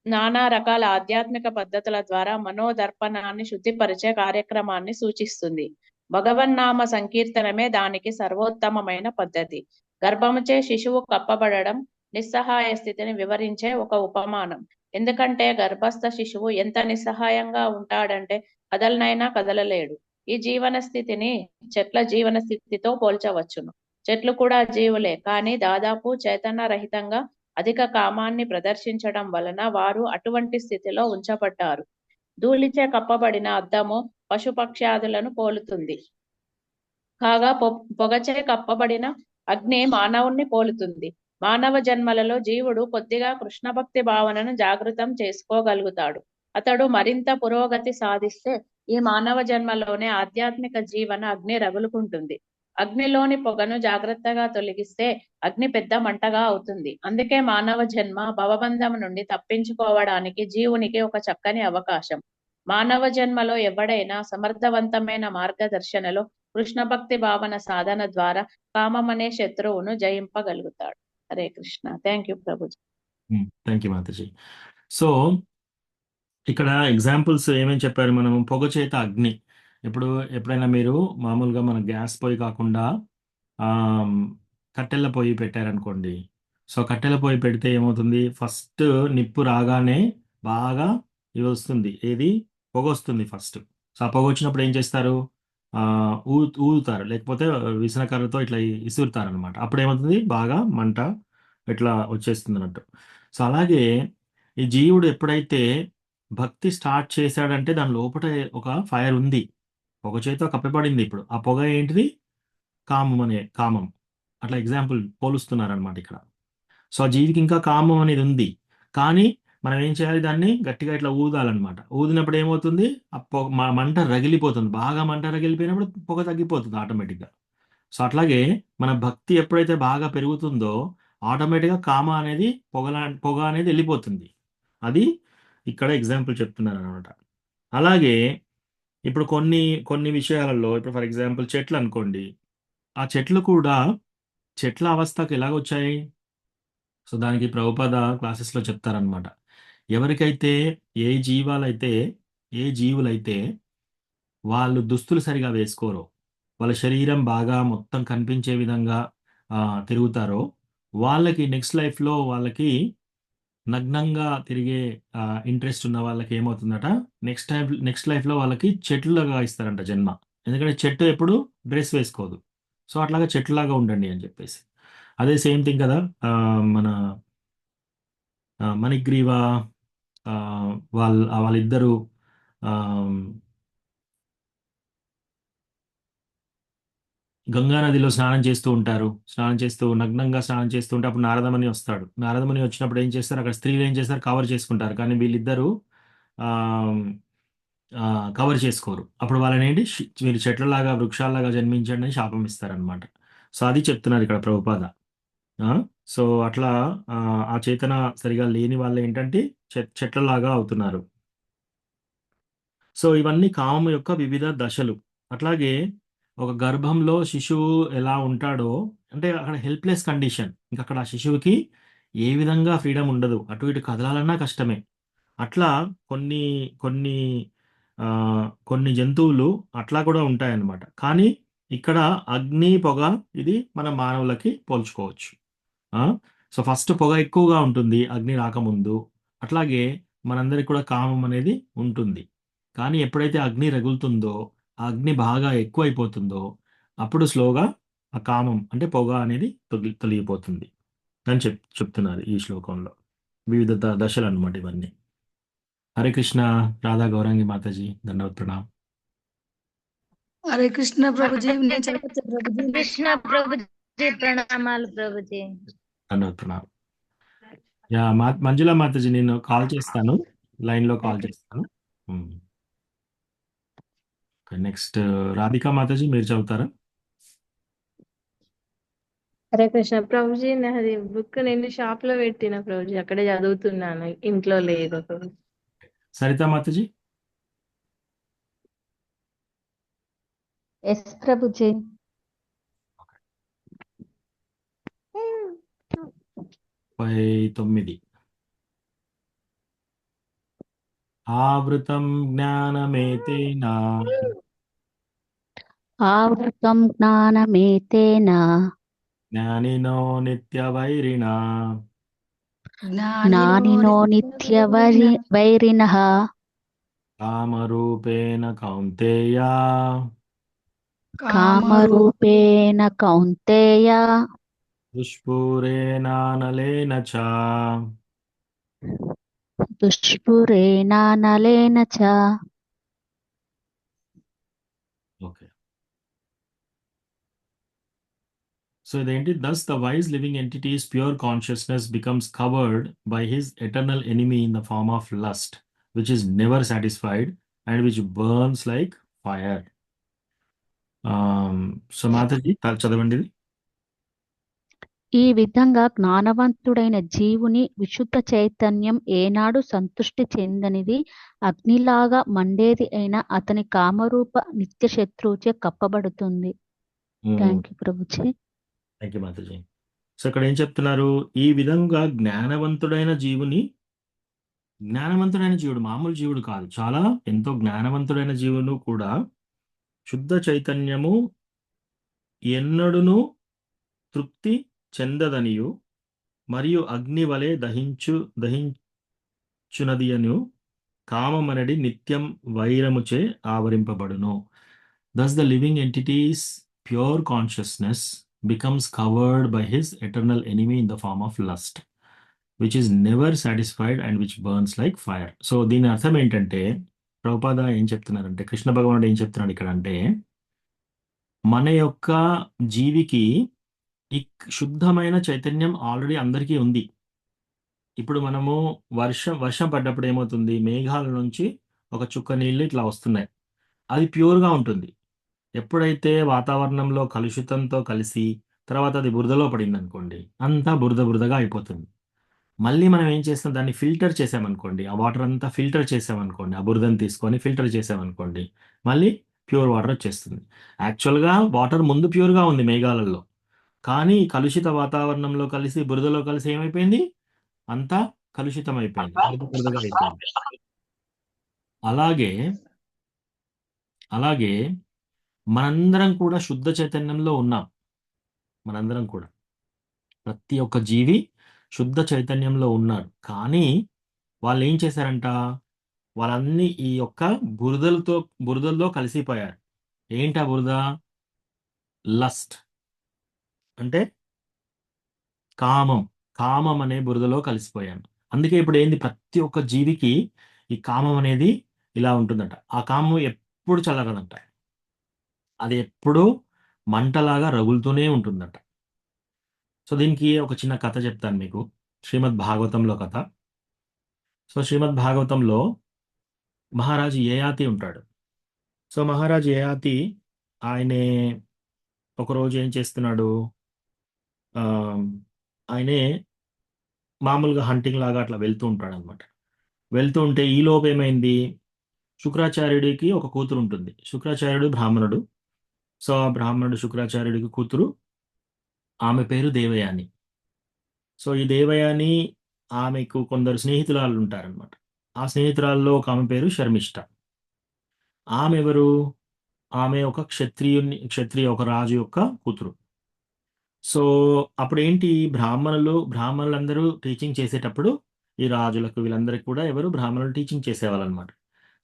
నానా రకాల ఆధ్యాత్మిక పద్ధతుల ద్వారా మనోదర్పణాన్ని శుద్ధిపరిచే కార్యక్రమాన్ని సూచిస్తుంది. భగవన్నామ సంకీర్తనమే దానికి సర్వోత్తమమైన పద్ధతి. గర్భముచే శిశువు కప్పబడడం నిస్సహాయ స్థితిని వివరించే ఒక ఉపమానం. ఎందుకంటే గర్భస్థ శిశువు ఎంత నిస్సహాయంగా ఉంటాడంటే కదలనైనా కదలలేడు. ఈ జీవన స్థితిని చెట్ల జీవన స్థితితో పోల్చవచ్చును. చెట్లు కూడా జీవులే, కానీ దాదాపు చైతన్య రహితంగా అధిక కామాన్ని ప్రదర్శించడం వలన వారు అటువంటి స్థితిలో ఉంచబడ్డారు. ధూళిచే కప్పబడిన అద్దము పశుపక్ష్యాదులను పోలుతుంది. కాగా పొగచే కప్పబడిన అగ్ని మానవుణ్ణి పోలుతుంది. మానవ జన్మలలో జీవుడు కొద్దిగా కృష్ణ భక్తి భావనను జాగృతం చేసుకోగలుగుతాడు. అతడు మరింత పురోగతి సాధిస్తే ఈ మానవ జన్మలోనే ఆధ్యాత్మిక జీవన అగ్ని రగులుకుంటుంది. అగ్నిలోని పొగను జాగ్రత్తగా తొలగిస్తే అగ్ని పెద్ద మంటగా అవుతుంది. అందుకే మానవ జన్మ భవబంధం నుండి తప్పించుకోవడానికి జీవునికి ఒక చక్కని అవకాశం. మానవ జన్మలో ఎవడైనా సమర్థవంతమైన మార్గదర్శనలో కృష్ణ భక్తి భావన సాధన ద్వారా కామం అనే శత్రువును జయింపగలుగుతాడు. Hare Krishna. Thank you Prabhuji. Thank you Mataji. So ఇక్కడ ఎగ్జాంపుల్స్ ఏమేమి చెప్పారు? మనము పొగ చేత అగ్ని. ఎప్పుడైనా మీరు మామూలుగా మన గ్యాస్ పొయ్యి కాకుండా కట్టెల పొయ్యి పెట్టారనుకోండి. సో కట్టెల పొయ్యి పెడితే ఏమవుతుంది? ఫస్ట్ నిప్పు రాగానే బాగా ఇది వస్తుంది, ఏది పొగ వస్తుంది ఫస్ట్. సో ఆ పొగ వచ్చినప్పుడు ఏం చేస్తారు? ఊదుతారు, లేకపోతే విసనకర్రతో ఇట్లా ఇసురుతారు అనమాట. అప్పుడు ఏమవుతుంది? బాగా మంట ఇట్లా వచ్చేస్తుంది అన్నట్టు. సో అలాగే ఈ జీవుడు ఎప్పుడైతే భక్తి స్టార్ట్ చేశాడంటే దాని లోపల ఒక ఫైర్ ఉంది, పొగ చేత కప్పబడింది. ఇప్పుడు ఆ పొగ ఏంటిది? కామం. అట్లా ఎగ్జాంపుల్ పోలుస్తున్నారనమాట ఇక్కడ. సో ఆ జీవికి ఇంకా కామం అనేది ఉంది, కానీ మనం ఏం చేయాలి? దాన్ని గట్టిగా ఇట్లా ఊదాలన్నమాట. ఊదినప్పుడు ఏమవుతుంది? ఆ పొగ మంట రగిలిపోతుంది. బాగా మంట రగిలిపోయినప్పుడు పొగ తగ్గిపోతుంది ఆటోమేటిక్గా. సో అట్లాగే మన భక్తి ఎప్పుడైతే బాగా పెరుగుతుందో ఆటోమేటిక్గా కామ అనేది పొగ అనేది వెళ్ళిపోతుంది. అది ఇక్కడ ఎగ్జాంపుల్ చెప్తున్నారు అనమాట. అలాగే ఇప్పుడు కొన్ని విషయాలలో, ఇప్పుడు ఫర్ ఎగ్జాంపుల్ చెట్లు అనుకోండి. ఆ చెట్లు కూడా చెట్ల అవస్థకు ఎలాగొచ్చాయి? సో దానికి ప్రభుపాద క్లాసెస్లో చెప్తారనమాట. ఎవరికైతే ఏ జీవులైతే వాళ్ళు దుస్తులు సరిగా వేసుకోరో, వాళ్ళ శరీరం బాగా మొత్తం కనిపించే విధంగా తిరుగుతారో, వాళ్ళకి నెక్స్ట్ లైఫ్లో వాళ్ళకి నగ్నంగా తిరిగే ఇంట్రెస్ట్ ఉన్న వాళ్ళకి ఏమవుతుందట? నెక్స్ట్ లైఫ్లో వాళ్ళకి చెట్లులాగా ఇస్తారంట జన్మ. ఎందుకంటే చెట్టు ఎప్పుడు డ్రెస్ వేసుకోదు. సో అట్లాగా చెట్టులాగా ఉండండి అని చెప్పేసి. అదే సేమ్ థింగ్ కదా, మన మణిగ్రీవ వాళ్ళిద్దరూ గంగా నదిలో స్నానం చేస్తూ ఉంటారు. నగ్నంగా స్నానం చేస్తూ ఉంటే అప్పుడు నారదముని వస్తాడు. నారదముని వచ్చినప్పుడు ఏం చేస్తారు? అక్కడ స్త్రీలు ఏం చేస్తారు? కవర్ చేసుకుంటారు, కానీ వీళ్ళిద్దరూ కవర్ చేసుకోరు. అప్పుడు వాళ్ళని ఏంటి, మీరు చెట్లలాగా వృక్షాలలాగా జన్మించండి అని శాపం ఇస్తారనమాట. సో అది చెప్తున్నారు ఇక్కడ ప్రభుపాద. సో అట్లా ఆ చేతన సరిగా లేని వాళ్ళు ఏంటంటే చెట్లలాగా అవుతున్నారు. సో ఇవన్నీ కామం యొక్క వివిధ దశలు. అట్లాగే ఒక గర్భంలో శిశువు ఎలా ఉంటాడో, అంటే అక్కడ హెల్ప్లెస్ కండిషన్. ఇంకా అక్కడ ఆ శిశువుకి ఏ విధంగా ఫ్రీడమ్ ఉండదు, అటు ఇటు కదలాలన్నా కష్టమే. అట్లా కొన్ని కొన్ని కొన్ని జంతువులు అట్లా కూడా ఉంటాయన్నమాట. కానీ ఇక్కడ అగ్ని పొగ ఇది మన మానవులకి పోల్చుకోవచ్చు. సో ఫస్ట్ పొగ ఎక్కువగా ఉంటుంది అగ్ని రాకముందు. అట్లాగే మనందరికి కూడా కామం అనేది ఉంటుంది. కానీ ఎప్పుడైతే అగ్ని రగులుతుందో, ఆ అగ్ని బాగా ఎక్కువైపోతుందో, అప్పుడు స్లోగా ఆ కామం అంటే పొగ అనేది తొలగిపోతుంది అని చెప్తున్నారు ఈ శ్లోకంలో. వివిధ దశలు అన్నమాట ఇవన్నీ. హరే కృష్ణ. రాధా గౌరాంగి మాతాజీ దండవత్ ప్రణామ్. హరే కృష్ణ ప్రభుజీ, నేను చదవచ్చా ప్రభుజీ? కృష్ణ ప్రభుజీ ప్రణామాలు ప్రభుజీ. దండవత్ ప్రణామ్. యా మంజుల మాతాజీ, నేను కాల్ చేస్తాను, లైన్లో కాల్ చేస్తాను. నెక్స్ట్ రాధికా మాతాజీ, మీరు చదువుతారా? హరే కృష్ణ ప్రభుజీ, నాది బుక్ నేను షాప్ లో పెట్టిన ప్రభుజీ, అక్కడే చదువుతున్నాను, ఇంట్లో లేదు ప్రభుజీ. సరితా మాతాజీ. ఎస్ ప్రభుజీ. 9. ఆవృతం జ్ఞానమేతేన ఆవృతం జ్ఞానమేతేన జ్ఞానినో నిత్యవైరిణా జ్ఞానినో నిత్యవైరిణః కామరూపేణ కౌంతేయ కామరూపేణ కౌంతేయ దుష్పూరేణానలేన చ. దుష్పురేణానలేన చ. ఓకే. సో ఇదేంటి? thus the wise living entity's pure consciousness becomes covered by his eternal enemy in the form of lust, which is never satisfied and which burns like fire. So Mataji చదవండి ఇది. ఈ విధంగా జ్ఞానవంతుడైన జీవుని విశుద్ధ చైతన్యం ఏనాడు సంతృష్టి చెందనిది అగ్నిలాగా మండేది అయిన అతని కామరూప నిత్య శత్రువుచే కప్పబడుతుంది. Thank you Prabhuji. Thank you Mataji. So ఇక్కడ ఏం చెప్తున్నారు? ఈ విధంగా జ్ఞానవంతుడైన జీవుడు మామూలు జీవుడు కాదు, చాలా ఎంతో జ్ఞానవంతుడైన జీవుడు కూడా శుద్ధ చైతన్యము ఎన్నడును తృప్తి చెందదనియు మరియు అగ్ని వలె దహించునది అను కామమనడి నిత్యం వైరముచే ఆవరింపబడును. Thus the living entity's pure consciousness becomes covered by his eternal enemy in the form of lust, which is never satisfied and which burns like fire. So దీని అర్థం ఏంటంటే, ప్రభుపాద ఏం చెప్తున్నారంటే, కృష్ణ భగవానుడు ఏం చెప్తున్నాడు ఇక్కడ అంటే, మన యొక్క జీవికి ఈ శుద్ధమైన చైతన్యం ఆల్రెడీ అందరికీ ఉంది. ఇప్పుడు మనము వర్షం పడ్డప్పుడు ఏమవుతుంది? మేఘాల నుంచి ఒక చుక్క నీళ్ళు ఇట్లా వస్తున్నాయి, అది ప్యూర్గా ఉంటుంది. ఎప్పుడైతే వాతావరణంలో కలుషితంతో కలిసి తర్వాత అది బురదలో పడింది అనుకోండి, అంతా బురదగా అయిపోతుంది. మళ్ళీ మనం ఏం చేస్తాం? దాన్ని ఫిల్టర్ చేసామనుకోండి, ఆ వాటర్ అంతా ఫిల్టర్ చేసామనుకోండి, ఆ బురదను తీసుకొని ఫిల్టర్ చేసామనుకోండి, మళ్ళీ ప్యూర్ వాటర్ వచ్చేస్తుంది. యాక్చువల్గా వాటర్ ముందు ప్యూర్గా ఉంది మేఘాలలో, కానీ కలుషిత వాతావరణంలో కలిసి బురదలో కలిసి ఏమైపోయింది? అంతా కలుషితం అయిపోయింది, బురదగా అయిపోయింది. అలాగే మనందరం కూడా శుద్ధ చైతన్యంలో ఉన్నాం. మనందరం కూడా, ప్రతి ఒక్క జీవి శుద్ధ చైతన్యంలో ఉన్నారు. కానీ వాళ్ళు ఏం చేశారంట? వాళ్ళన్నీ ఈ యొక్క బురదల్లో కలిసిపోయారు. ఏంటి ఆ బురద? లస్ట్ అంటే కామం అనే బురదలో కలిసిపోయాను. అందుకే ఇప్పుడు ఏంది? ప్రతి ఒక్క జీవికి ఈ కామం అనేది ఇలా ఉంటుందంట. ఆ కామం ఎప్పుడు చల్లరదంట, అది ఎప్పుడూ మంటలాగా రగులుతూనే ఉంటుందంట. సో దీనికి ఒక చిన్న కథ చెప్తాను మీకు, శ్రీమద్ భాగవతంలో కథ. సో శ్రీమద్ భాగవతంలో మహారాజు యయాతి ఉంటాడు. సో మహారాజు యయాతి ఆయనే ఒకరోజు ఏం చేస్తున్నాడు? ఆయనే మామూలుగా హంటింగ్ లాగా అట్లా వెళ్తూ ఉంటాడు అనమాట. వెళ్తూ ఉంటే ఈ లోపు ఏమైంది? శుక్రాచార్యుడికి ఒక కూతురు ఉంటుంది. శుక్రాచార్యుడు బ్రాహ్మణుడు. సో ఆ బ్రాహ్మణుడు శుక్రాచార్యుడికి కూతురు, ఆమె పేరు దేవయాని. సో ఈ దేవయాని, ఆమెకు కొందరు స్నేహితురాళ్ళు ఉంటారనమాట. ఆ స్నేహితురాల్లో ఒక ఆమె పేరు శర్మిష్ఠ. ఆమె ఎవరు? ఆమె ఒక క్షత్రియ ఒక రాజు యొక్క కూతురు. సో అప్పుడు ఏంటి? బ్రాహ్మణులందరూ టీచింగ్ చేసేటప్పుడు ఈ రాజులకు వీళ్ళందరికీ కూడా ఎవరు? బ్రాహ్మణులు టీచింగ్ చేసేవాళ్ళు అనమాట.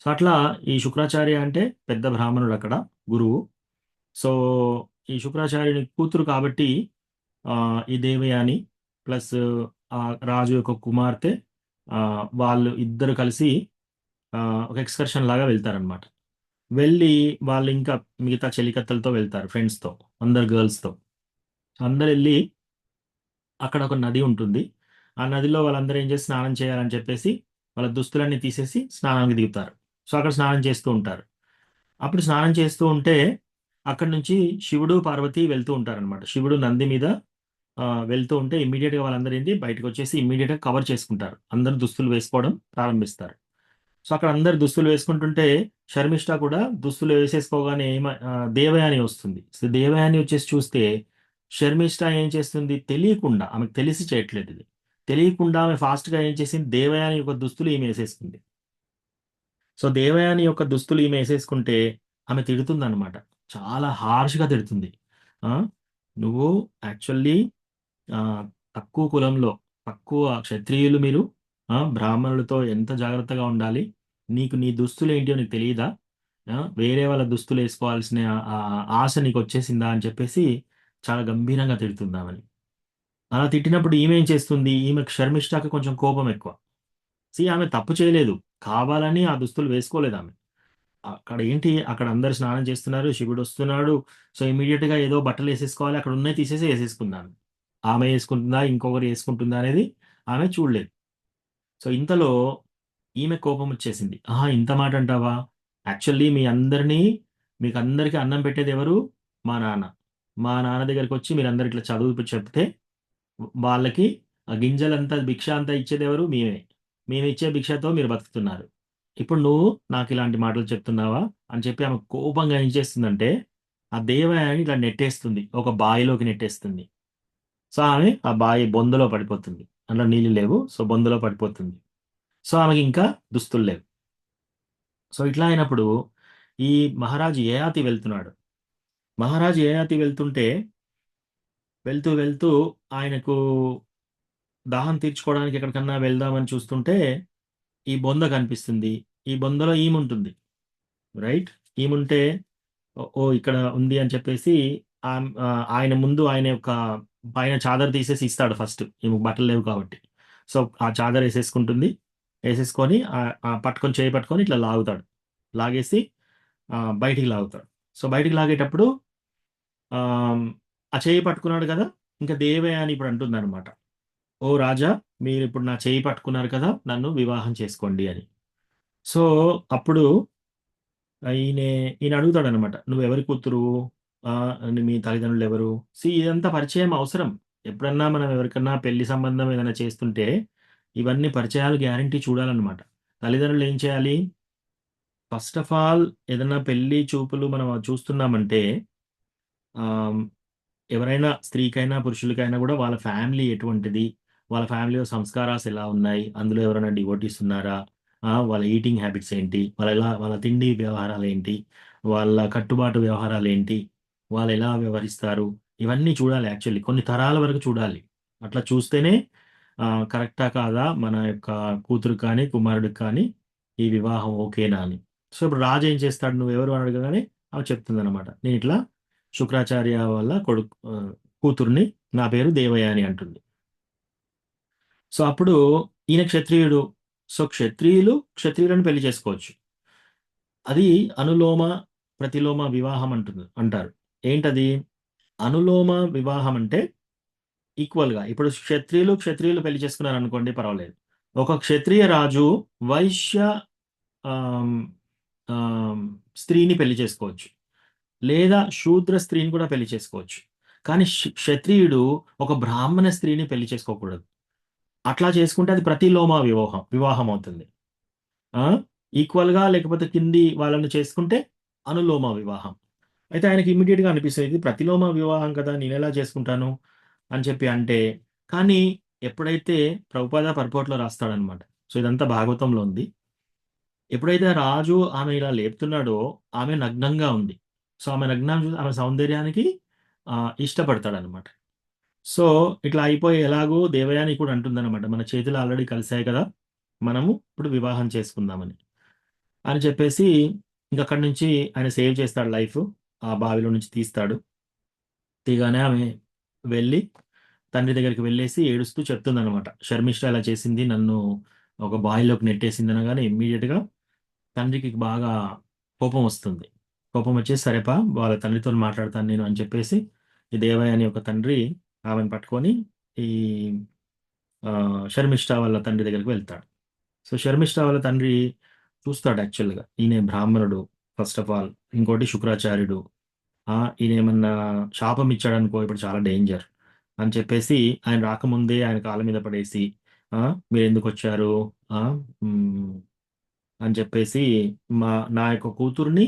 సో అట్లా ఈ శుక్రాచార్య అంటే పెద్ద బ్రాహ్మణుడు అక్కడ, గురువు. సో ఈ శుక్రాచార్యుని కూతురు కాబట్టి ఈ దేవయాని ప్లస్ ఆ రాజు యొక్క కుమార్తె వాళ్ళు ఇద్దరు కలిసి ఒక ఎక్స్కర్షన్ లాగా వెళ్తారనమాట. వెళ్ళి వాళ్ళు ఇంకా మిగతా చెలికత్తెలతో వెళ్తారు, ఫ్రెండ్స్‌తో, అందరు గర్ల్స్‌తో. అందరూ వెళ్ళి అక్కడ ఒక నది ఉంటుంది. ఆ నదిలో వాళ్ళందరూ ఏం చేసి స్నానం చేయాలని చెప్పేసి వాళ్ళ దుస్తులన్నీ తీసేసి స్నానానికి దిగుతారు. సో, అక్కడ స్నానం చేస్తూ ఉంటారు. అప్పుడు స్నానం చేస్తూ ఉంటే అక్కడి నుంచి శివుడు, పార్వతి వెళ్తూ ఉంటారనమాట. శివుడు నంది మీద వెళ్తూ ఉంటే ఇమ్మీడియేట్‌గా వాళ్ళందరూ ఏంటి బయటకొచ్చేసి ఇమ్మీడియేట్‌గా కవర్ చేసుకుంటారు. అందరూ దుస్తులు వేసుకోవడం ప్రారంభిస్తారు. సో, అక్కడ అందరూ దుస్తులు వేసుకుంటుంటే షర్మిష్ఠ కూడా దుస్తులు వేసేసుకోగానే దేవయాని వస్తుంది. సో, దేవయాని వచ్చేసి చూస్తే షర్మిష్ఠ ఏం చేస్తుంది తెలియకుండా, ఆమెకు తెలిసి చేయట్లేదు ఇది. తెలియకుండా ఆమె ఫాస్ట్‌గా ఏం చేసింది దేవయాని యొక్క దుస్తులు ఈమె ఏసేసుకుంది. సో, దేవయాని యొక్క దుస్తులు ఈమె ఏసేసుకుంటే ఆమె తిడుతుందనమాట. చాలా హార్ష్‌గా తిడుతుంది. ఆ! నువ్వు యాక్చువల్లీ తక్కువ కులంలో, తక్కువ క్షత్రియులు మీరు. బ్రాహ్మణులతో ఎంత జాగ్రత్తగా ఉండాలి. నీకు నీ దుస్తులేంటో నీకు తెలీదా? వేరే వాళ్ళ దుస్తులేసుకోవాల్సిన ఆశ నీకొచ్చేసిందా అని చెప్పేసి చాలా గంభీరంగా తిడుతుందామెని. అలా తిట్టినప్పుడు ఈమె ఏం చేస్తుంది, ఈమెకు షర్మిష్ఠకి కొంచెం కోపం ఎక్కువ. ఆమె తప్పు చేయలేదు. కావాలని ఆ దుస్తులు వేసుకోలేదామె. అక్కడ ఏంటి, అక్కడ అందరూ స్నానం చేస్తున్నారు. శివుడొస్తున్నాడు. సో, ఇమ్మీడియేట్‌గా ఏదో బట్టలేసేసుకోవాలి. అక్కడ ఉన్నయి తీసేసి ఏసేసుకుందామె. ఆమె యేసుకుంటుందా? ఇంకొకరు యేసుకుంటుందా? అనేది ఆమె చూడలేదు. సో, ఇంతలో ఈమె కోపమొచ్చేసింది. ఆహా! ఇంత మాటంటావా? యాక్చువల్లీ మీకందరికి అన్నం పెట్టేదెవరు? మా నాన్న. మా నాన్న దగ్గరికొచ్చి మీరందరూ ఇట్లా చదువు చెప్తే వాళ్ళకి ఆ గింజలంతా భిక్ష అంతా ఇచ్చేదెవరు? మేమే. మేమిచ్చే భిక్షతో మీరు బతుకుతున్నారు. ఇప్పుడు నువ్వు నాకిలాంటి మాటలు చెప్తున్నావా? అని చెప్పి ఆమె కోపంగా ఏం చేస్తుందంటే, ఆ దేవయాని ఇట్లా నెట్టేస్తుంది. ఒక బావిలోకి నెట్టేస్తుంది. సో, ఆమె ఆ బావి బొందలో పడిపోతుంది. అందులో నీళ్లు లేవు. సో, బొందలో పడిపోతుంది. సో, ఆమెకింకా దుస్తులు లేవు. సో, ఇట్లా అయినప్పుడు ఈ మహారాజు యయాతి వెళ్తున్నాడు. మహారాజు యయాతి వెళ్తుంటే, వెళ్తూ ఆయనకు దాహం తీర్చుకోవడానికి ఎక్కడికన్నా వెళ్దామని చూస్తుంటే, ఈ బొంద కనిపిస్తుంది. ఈ బొందలో ఈముంటుంది. రైట్? ఈముంటే ఓహ్! ఇక్కడ ఉంది అని చెప్పేసి ఆయన ముందు ఆయన యొక్క పైన చాదర్ తీసేసి ఇస్తాడు ఫస్ట్. ఈమెకు బట్టలు లేవు కాబట్టి. సో, ఆ చాదర్ ఏసేసుకుంటుంది. ఏసేసుకొని పట్టుకొని చేయి పట్టుకొని ఇట్లా లాగుతాడు. లాగేసి బయటికి లాగుతాడు. సో, బయటికి లాగేటప్పుడు ఆహ్, ఆ చేయి పట్టుకున్నాడు కదా! ఇంక దేవయాని ఇప్పుడు అంటుందనమాట. "ఓ రాజా! మీరిప్పుడు నా చేయి పట్టుకున్నారు కదా! నన్ను వివాహం చేసుకోండి" అని. సో, అప్పుడు ఈయన ఈయన అడుగుతాడనమాట. "నువ్వెవరి కూతురు? మీ తల్లిదండ్రులెవరు?" ఇదంతా పరిచయం అవసరం. ఎప్పుడన్నా మనం ఎవరికన్నా పెళ్లి సంబంధం ఏదైనా చేస్తుంటే, ఇవన్నీ పరిచయాలు గ్యారంటీ చూడాలనమాట. తల్లిదండ్రులు ఏం చేయాలి? ఫస్ట్ ఆఫ్ ఆల్ ఏదన్నా పెళ్లి చూపులు మనం చూస్తున్నామంటే ఆహ్, ఎవరైనా స్త్రీకైనా, పురుషులకైనా గూడా వాళ్ళ ఫ్యామిలీ ఎటువంటిది? వాళ్ళ ఫ్యామిలీలో సంస్కారాస్ ఎలా ఉన్నాయి? అందులో ఎవరైనా డివోటీస్ ఉన్నారా? వాళ్ళ ఈటింగ్ హ్యాబిట్స్ ఏంటి? వాళ్ళ తిండి వ్యవహారాలేంటి? వాళ్ళ కట్టుబాటు వ్యవహారాలేంటి? వాళ్ళెలా వ్యవహరిస్తారు? ఇవన్నీ చూడాలి యాక్చువల్లీ. కొన్ని తరాల వరకు చూడాలి. అట్లా చూస్తేనే కరెక్టా? కాదా? మన యొక్క కూతురికి కానీ, కుమారుడికి కానీ ఈ వివాహం ఓకేనా అని. సో, ఇప్పుడు రాజు ఏం చేస్తాడు? నువ్వెవరు అని అడగగానే ఆమె చెప్తుందనమాట. నేనిట్లా శుక్రాచార్య వాళ్ళ కూతుర్ని. నా పేరు దేవయాని అంటుంది. సో, అప్పుడు ఈయన క్షత్రియుడు. సో, క్షత్రియులను పెళ్లి చేసుకోవచ్చు. అది అనులోమ, ప్రతిలోమ వివాహం అంటారు. ఏంటది? అనులోమ వివాహం అంటే ఈక్వల్‌గా. ఇప్పుడు క్షత్రియులు పెళ్లి చేసుకున్నారనుకోండి పర్వాలేదు. ఒక క్షత్రియ రాజు వైశ్య ఆహ్, ఆహ్, స్త్రీని పెళ్లి చేసుకోవచ్చు. లేదా శూద్ర స్త్రీని కూడా పెళ్లి చేసుకోవచ్చు. కానీ క్షత్రియుడు ఒక బ్రాహ్మణ స్త్రీని పెళ్లి చేసుకోకూడదు. అట్లా చేసుకుంటే అది ప్రతిలోమ వివాహం అవుతుంది. ఆ! ఈక్వల్‌గా లేకపోతే కింది వాళ్ళని చేసుకుంటే అనులోమ వివాహం. అయితే ఆయనకి ఇమ్మీడియేట్‌గా అనిపిస్తది. ఇది ప్రతిలోమ వివాహం కదా! నేనెలా చేసుకుంటాను? అని చెప్పి అంటే, కానీ ఎప్పుడైతే ప్రభుపాద పర్పోర్ట్‌లో రాస్తాడనమాట. సో, ఇదంతా భాగవతంలో ఉంది. ఎప్పుడైతే రాజు ఆమె ఇలా లేపుతున్నాడో, ఆమె నగ్నంగా ఉంది. సో, ఆమె నగ్నం చూసి ఆమె సౌందర్యానికి ఇష్టపడతాడనమాట. సో, ఇట్లా అయిపోయి ఎలాగో దేవయాని కూడా అంటుందనమాట. మన చేతులు ఆల్రెడీ కలిసాయి కదా! మనము ఇప్పుడు వివాహం చేసుకుందామని. అని చెప్పేసి ఇంకక్కడి నుంచి ఆయన సేవ్ చేస్తాడు లైఫ్. ఆ బావిలో నుంచి తీస్తాడు. తీయగానే ఆమె వెళ్ళి తండ్రి దగ్గరికి వెళ్ళేసి ఏడుస్తూ చెప్తుందనమాట. "షర్మిష్ఠ ఇలా చేసింది. నన్ను ఒక బావిలోకి నెట్టేసింది అనగానే ఇమ్మీడియట్‌గా తండ్రికి బాగా కోపం వస్తుంది. కోపం వచ్చేసి సరేపా వాళ్ళ తండ్రితోని మాట్లాడతాను నేను అని చెప్పేసి ఈ దేవయ్య అనే ఒక తండ్రి ఆమెను పట్టుకొని ఈ షర్మిష్ఠ వాళ్ళ తండ్రి దగ్గరికి వెళ్తాడు. సో, షర్మిష్ఠ వాళ్ళ తండ్రి చూస్తాడు యాక్చువల్‌గా. ఈయన బ్రాహ్మణుడు ఫస్ట్ ఆఫ్ ఆల్. ఇంకోటి శుక్రాచార్యుడు. ఈయనేమన్నా శాపం ఇచ్చాడనుకో ఇప్పుడు చాలా డేంజర్ అని చెప్పేసి ఆయన రాకముందే ఆయన కాళ్ళ మీద పడేసి మీరెందుకొచ్చారు? హ్మ్. అని చెప్పేసి నా యొక్క కూతురిని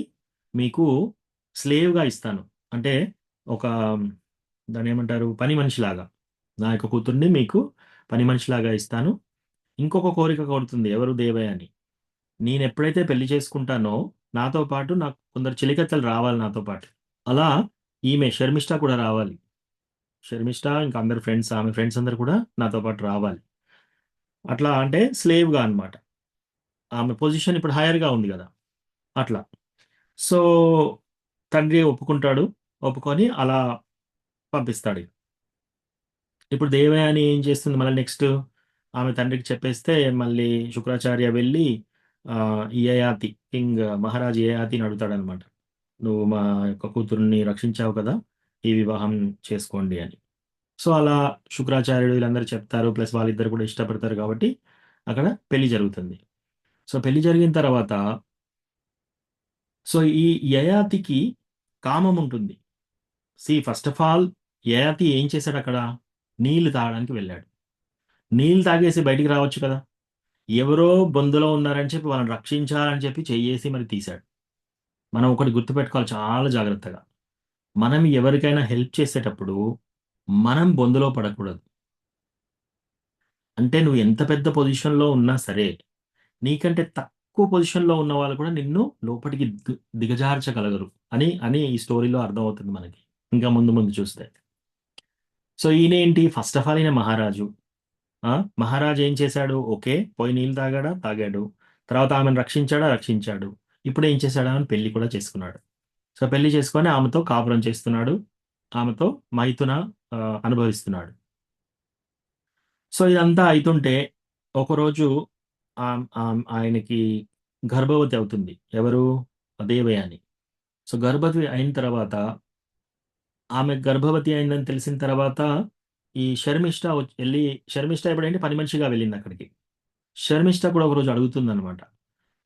మీకు స్లేవ్‌గా ఇస్తాను. అంటే ఒక దాన్నేమంటారు పని మనిషిలాగా. నా యొక్క కూతురిని మీకు పని మనిషిలాగా ఇస్తాను. ఇంకొక కోరిక కోరుతుంది ఎవరు దేవయ్య అని. నేనెప్పుడైతే పెళ్లి చేసుకుంటానో నాతో పాటు నాకు కొందరు చెలికత్తెలు రావాలి నాతో పాటు. అలా ఈమె షర్మిష్ఠ కూడా రావాలి. షర్మిష్ఠ ఇంకా అందరు ఫ్రెండ్స్ ఆమె ఫ్రెండ్స్ అందరూ కూడా నాతో పాటు రావాలి. అట్లా అంటే స్లేవ్‌గా అన్నమాట. ఆమె పొజిషన్ ఇప్పుడు హైయర్‌గా ఉంది గదా! అట్లా. సో, తండ్రి ఒప్పుకుంటాడు. ఒప్పుకొని అలా పంపిస్తాడు. ఇప్పుడు దేవయాని ఏం చేస్తుంది మళ్ళీ నెక్స్ట్ ఆమె తండ్రికి చెప్పేస్తే మళ్ళీ శుక్రాచార్య వెళ్ళి యయాతి కింగ్ మహారాజ్ యయాతిని అడుగుతాడనమాట. నువ్వు మా యొక్క కూతుర్ని రక్షించావు కదా! ఈ వివాహం చేసుకోండి అని. సో, అలా శుక్రాచార్యుడు వీళ్ళందరూ చెప్తారు. ప్లస్ వాళ్ళిద్దరు కూడా ఇష్టపడతారు కాబట్టి అక్కడ పెళ్లి జరుగుతుంది. సో, పెళ్లి జరిగిన తర్వాత సో, ఈ యయాతికి కామం ఉంటుంది. ఫస్ట్ ఆఫ్ ఆల్ యయాతి ఏం చేశాడక్కడ? నీళ్లు తాగడానికి వెళ్ళాడు. నీళ్ళు తాగేసి బయటికి రావచ్చు కదా! ఎవరో బొందులో ఉన్నారని చెప్పి వాళ్ళని రక్షించాలని చెప్పి చెయ్యేసి మరి తీశాడు. మనం ఒకటి గుర్తుపెట్టుకోవాలి చాలా జాగ్రత్తగా. మనం ఎవరికైనా హెల్ప్ చేసేటప్పుడు మనం బొందులో పడకూడదు. అంటే నువ్వు ఎంత పెద్ద పొజిషన్‌లో ఉన్నా సరే, నీకంటే తక్కువ పొజిషన్‌లో ఉన్న వాళ్ళు కూడా నిన్ను లోపటికి దిగజార్చగలగరు అని అని ఈ స్టోరీలో అర్థమవుతుంది మనకి. ఇంకా ముందు ముందు చూస్తే. సో, ఈయనేంటి ఫస్ట్ ఆఫ్ ఆల్ ఈయన మహారాజు. మహారాజు ఏం చేశాడు? ఓకే. పోయి నీళ్ళు తాగాడా? తాగాడు. తర్వాత ఆమెను రక్షించాడా? రక్షించాడు. ఇప్పుడేం చేశాడు? ఆమెను పెళ్లి కూడా చేసుకున్నాడు. సో, పెళ్లి చేసుకొని ఆమెతో కాపురం చేస్తున్నాడు. ఆమెతో మైథున అనుభవిస్తున్నాడు. సో, ఇదంతా అయితుంటే ఒకరోజు ఆయనకి గర్భవతి అవుతుంది. ఎవరు? దేవయాని. సో, గర్భవతి అయిన తర్వాత ఆమె గర్భవతి అయిందని తెలిసిన తర్వాత ఈ షర్మిష్ఠ ఎళ్లి షర్మిష్ఠ ఎప్పుడేంటి పని మనిషిగా వెళ్ళిందక్కడికి. షర్మిష్ఠ కూడా ఒకరోజు అడుగుతుందనమాట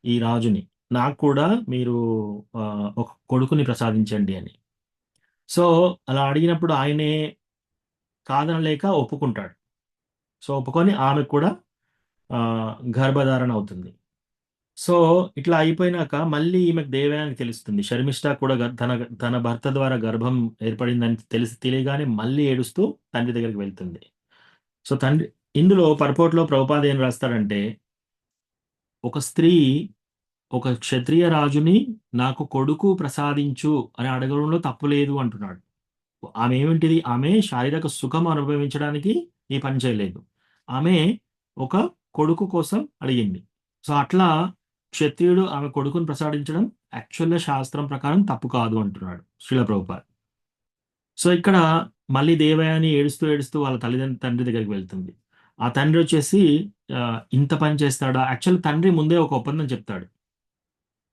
ఈ రాజుని. నాకు కూడా మీరు ఒక కొడుకుని ప్రసాదించండి అని. సో, అలా అడిగినప్పుడు ఆయనే కాదనలేక ఒప్పుకుంటాడు. సో, ఒప్పుకొని ఆమెకు కూడా గర్భధారణ అవుతుంది. సో, ఇట్లా అయిపోయినాక మళ్ళీ ఈమెకు దేవయానికి తెలుస్తుంది. షర్మిష్ఠ కూడా తన తన భర్త ద్వారా గర్భం ఏర్పడిందని తెలియగానే మళ్ళీ ఏడుస్తూ తండ్రి దగ్గరికి వెళ్తుంది. సో, ఇందులో పరపోట్లో ప్రభుపాద ఏం రాస్తాడంటే, ఒక స్త్రీ ఒక క్షత్రియ రాజుని నాకు కొడుకు ప్రసాదించు అని అడగడంలో తప్పు లేదు అంటున్నాడు. ఆమె ఏమిటిది? ఆమె శారీరక సుఖం అనుభవించడానికి ఈ పని చేయలేదు. ఆమె ఒక కొడుకు కోసం అడిగింది. సో, అట్లా క్షత్రియుడు ఆమె కొడుకుని ప్రసాదించడం యాక్చువల్‌గా శాస్త్రం ప్రకారం తప్పు కాదు అంటున్నాడు శ్రీల ప్రభుపాద. సో, ఇక్కడ మళ్ళీ దేవయాని ఏడుస్తూ, ఏడుస్తూ వాళ్ళ తండ్రి దగ్గరికి వెళ్తుంది. ఆ తండ్రి వచ్చేసి ఇంత పని చేస్తాడా? యాక్చువల్లీ తండ్రి ముందే ఒక ఒప్పందం చెప్తాడు.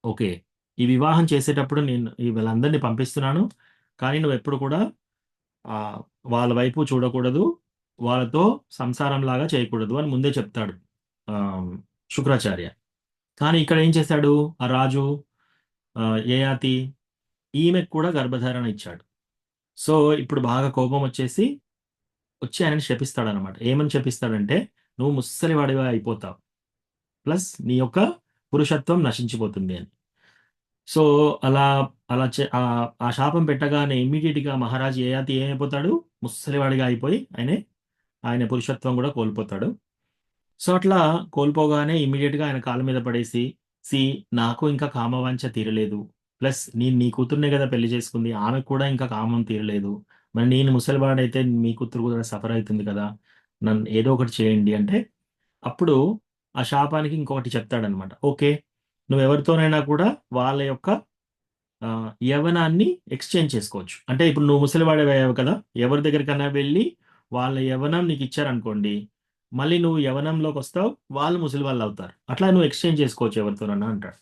ఓకే. ఈ వివాహం చేసేటప్పుడు నేను వీళ్ళందరిని పంపిస్తున్నాను. కానీ నువ్వెప్పుడు కూడా వాళ్ళ వైపు చూడకూడదు. వాళ్ళతో సంసారంలాగా చేయకూడదు అని ముందే చెప్తాడు శుక్రాచార్య. కానీ ఇక్కడ ఏం చేశాడు ఆ రాజు యయాతి ఈమెకు కూడా గర్భధారణ ఇచ్చాడు. సో, ఇప్పుడు బాగా కోపం వచ్చి ఆయనని శపిస్తాడనమాట. ఏమని శపిస్తాడంటే, "నువ్వు ముసలివాడిగా అయిపోతావు. ప్లస్ నీ యొక్క పురుషత్వం నశించిపోతుంది" అని. సో, అలా అలా ఆ శాపం పెట్టగానే ఇమ్మీడియేట్‌గా మహారాజు యయాతి ఏమైపోతాడు? ముసలివాడిగా అయిపోయి ఆయన పురుషత్వం కూడా కోల్పోతాడు. సో, అట్లా కోల్పోగానే ఇమ్మీడియేట్‌గా ఆయన కాళ్ళ మీద పడేసి, నాకు ఇంకా కామవాంఛ తీరలేదు. ప్లస్ నేను నీ కూతుర్నే కదా పెళ్లి చేసుకుంది. ఆమెకు కూడా ఇంకా కామం తీరలేదు. మరి నేను ముసలివాడైతే మీ కూతురు కూడా సఫర్ అయితుంది కదా! నన్ను ఏదో ఒకటి చేయండి అంటే, అప్పుడు ఆ శాపానికి ఇంకొకటి చెప్తాడనమాట. ఓకే. నువ్వెవరితోనైనా కూడా వాళ్ళ యొక్క యవ్వనాన్ని ఎక్స్‌చేంజ్ చేసుకోవచ్చు. అంటే ఇప్పుడు నువ్వు ముసలివాడివయ్యావు కదా! ఎవరి దగ్గరికన్నా వెళ్లి వాళ్ళ యవ్వనం నీకిచ్చారనుకోండి, మళ్ళీ నువ్వు యవ్వనంలోకి వస్తావు, వాళ్ళు ముసలి వాళ్ళు అవుతారు. అట్లా నువ్వు ఎక్స్చేంజ్ చేసుకోవచ్చు ఎవరితోనన్నా అంటాడు.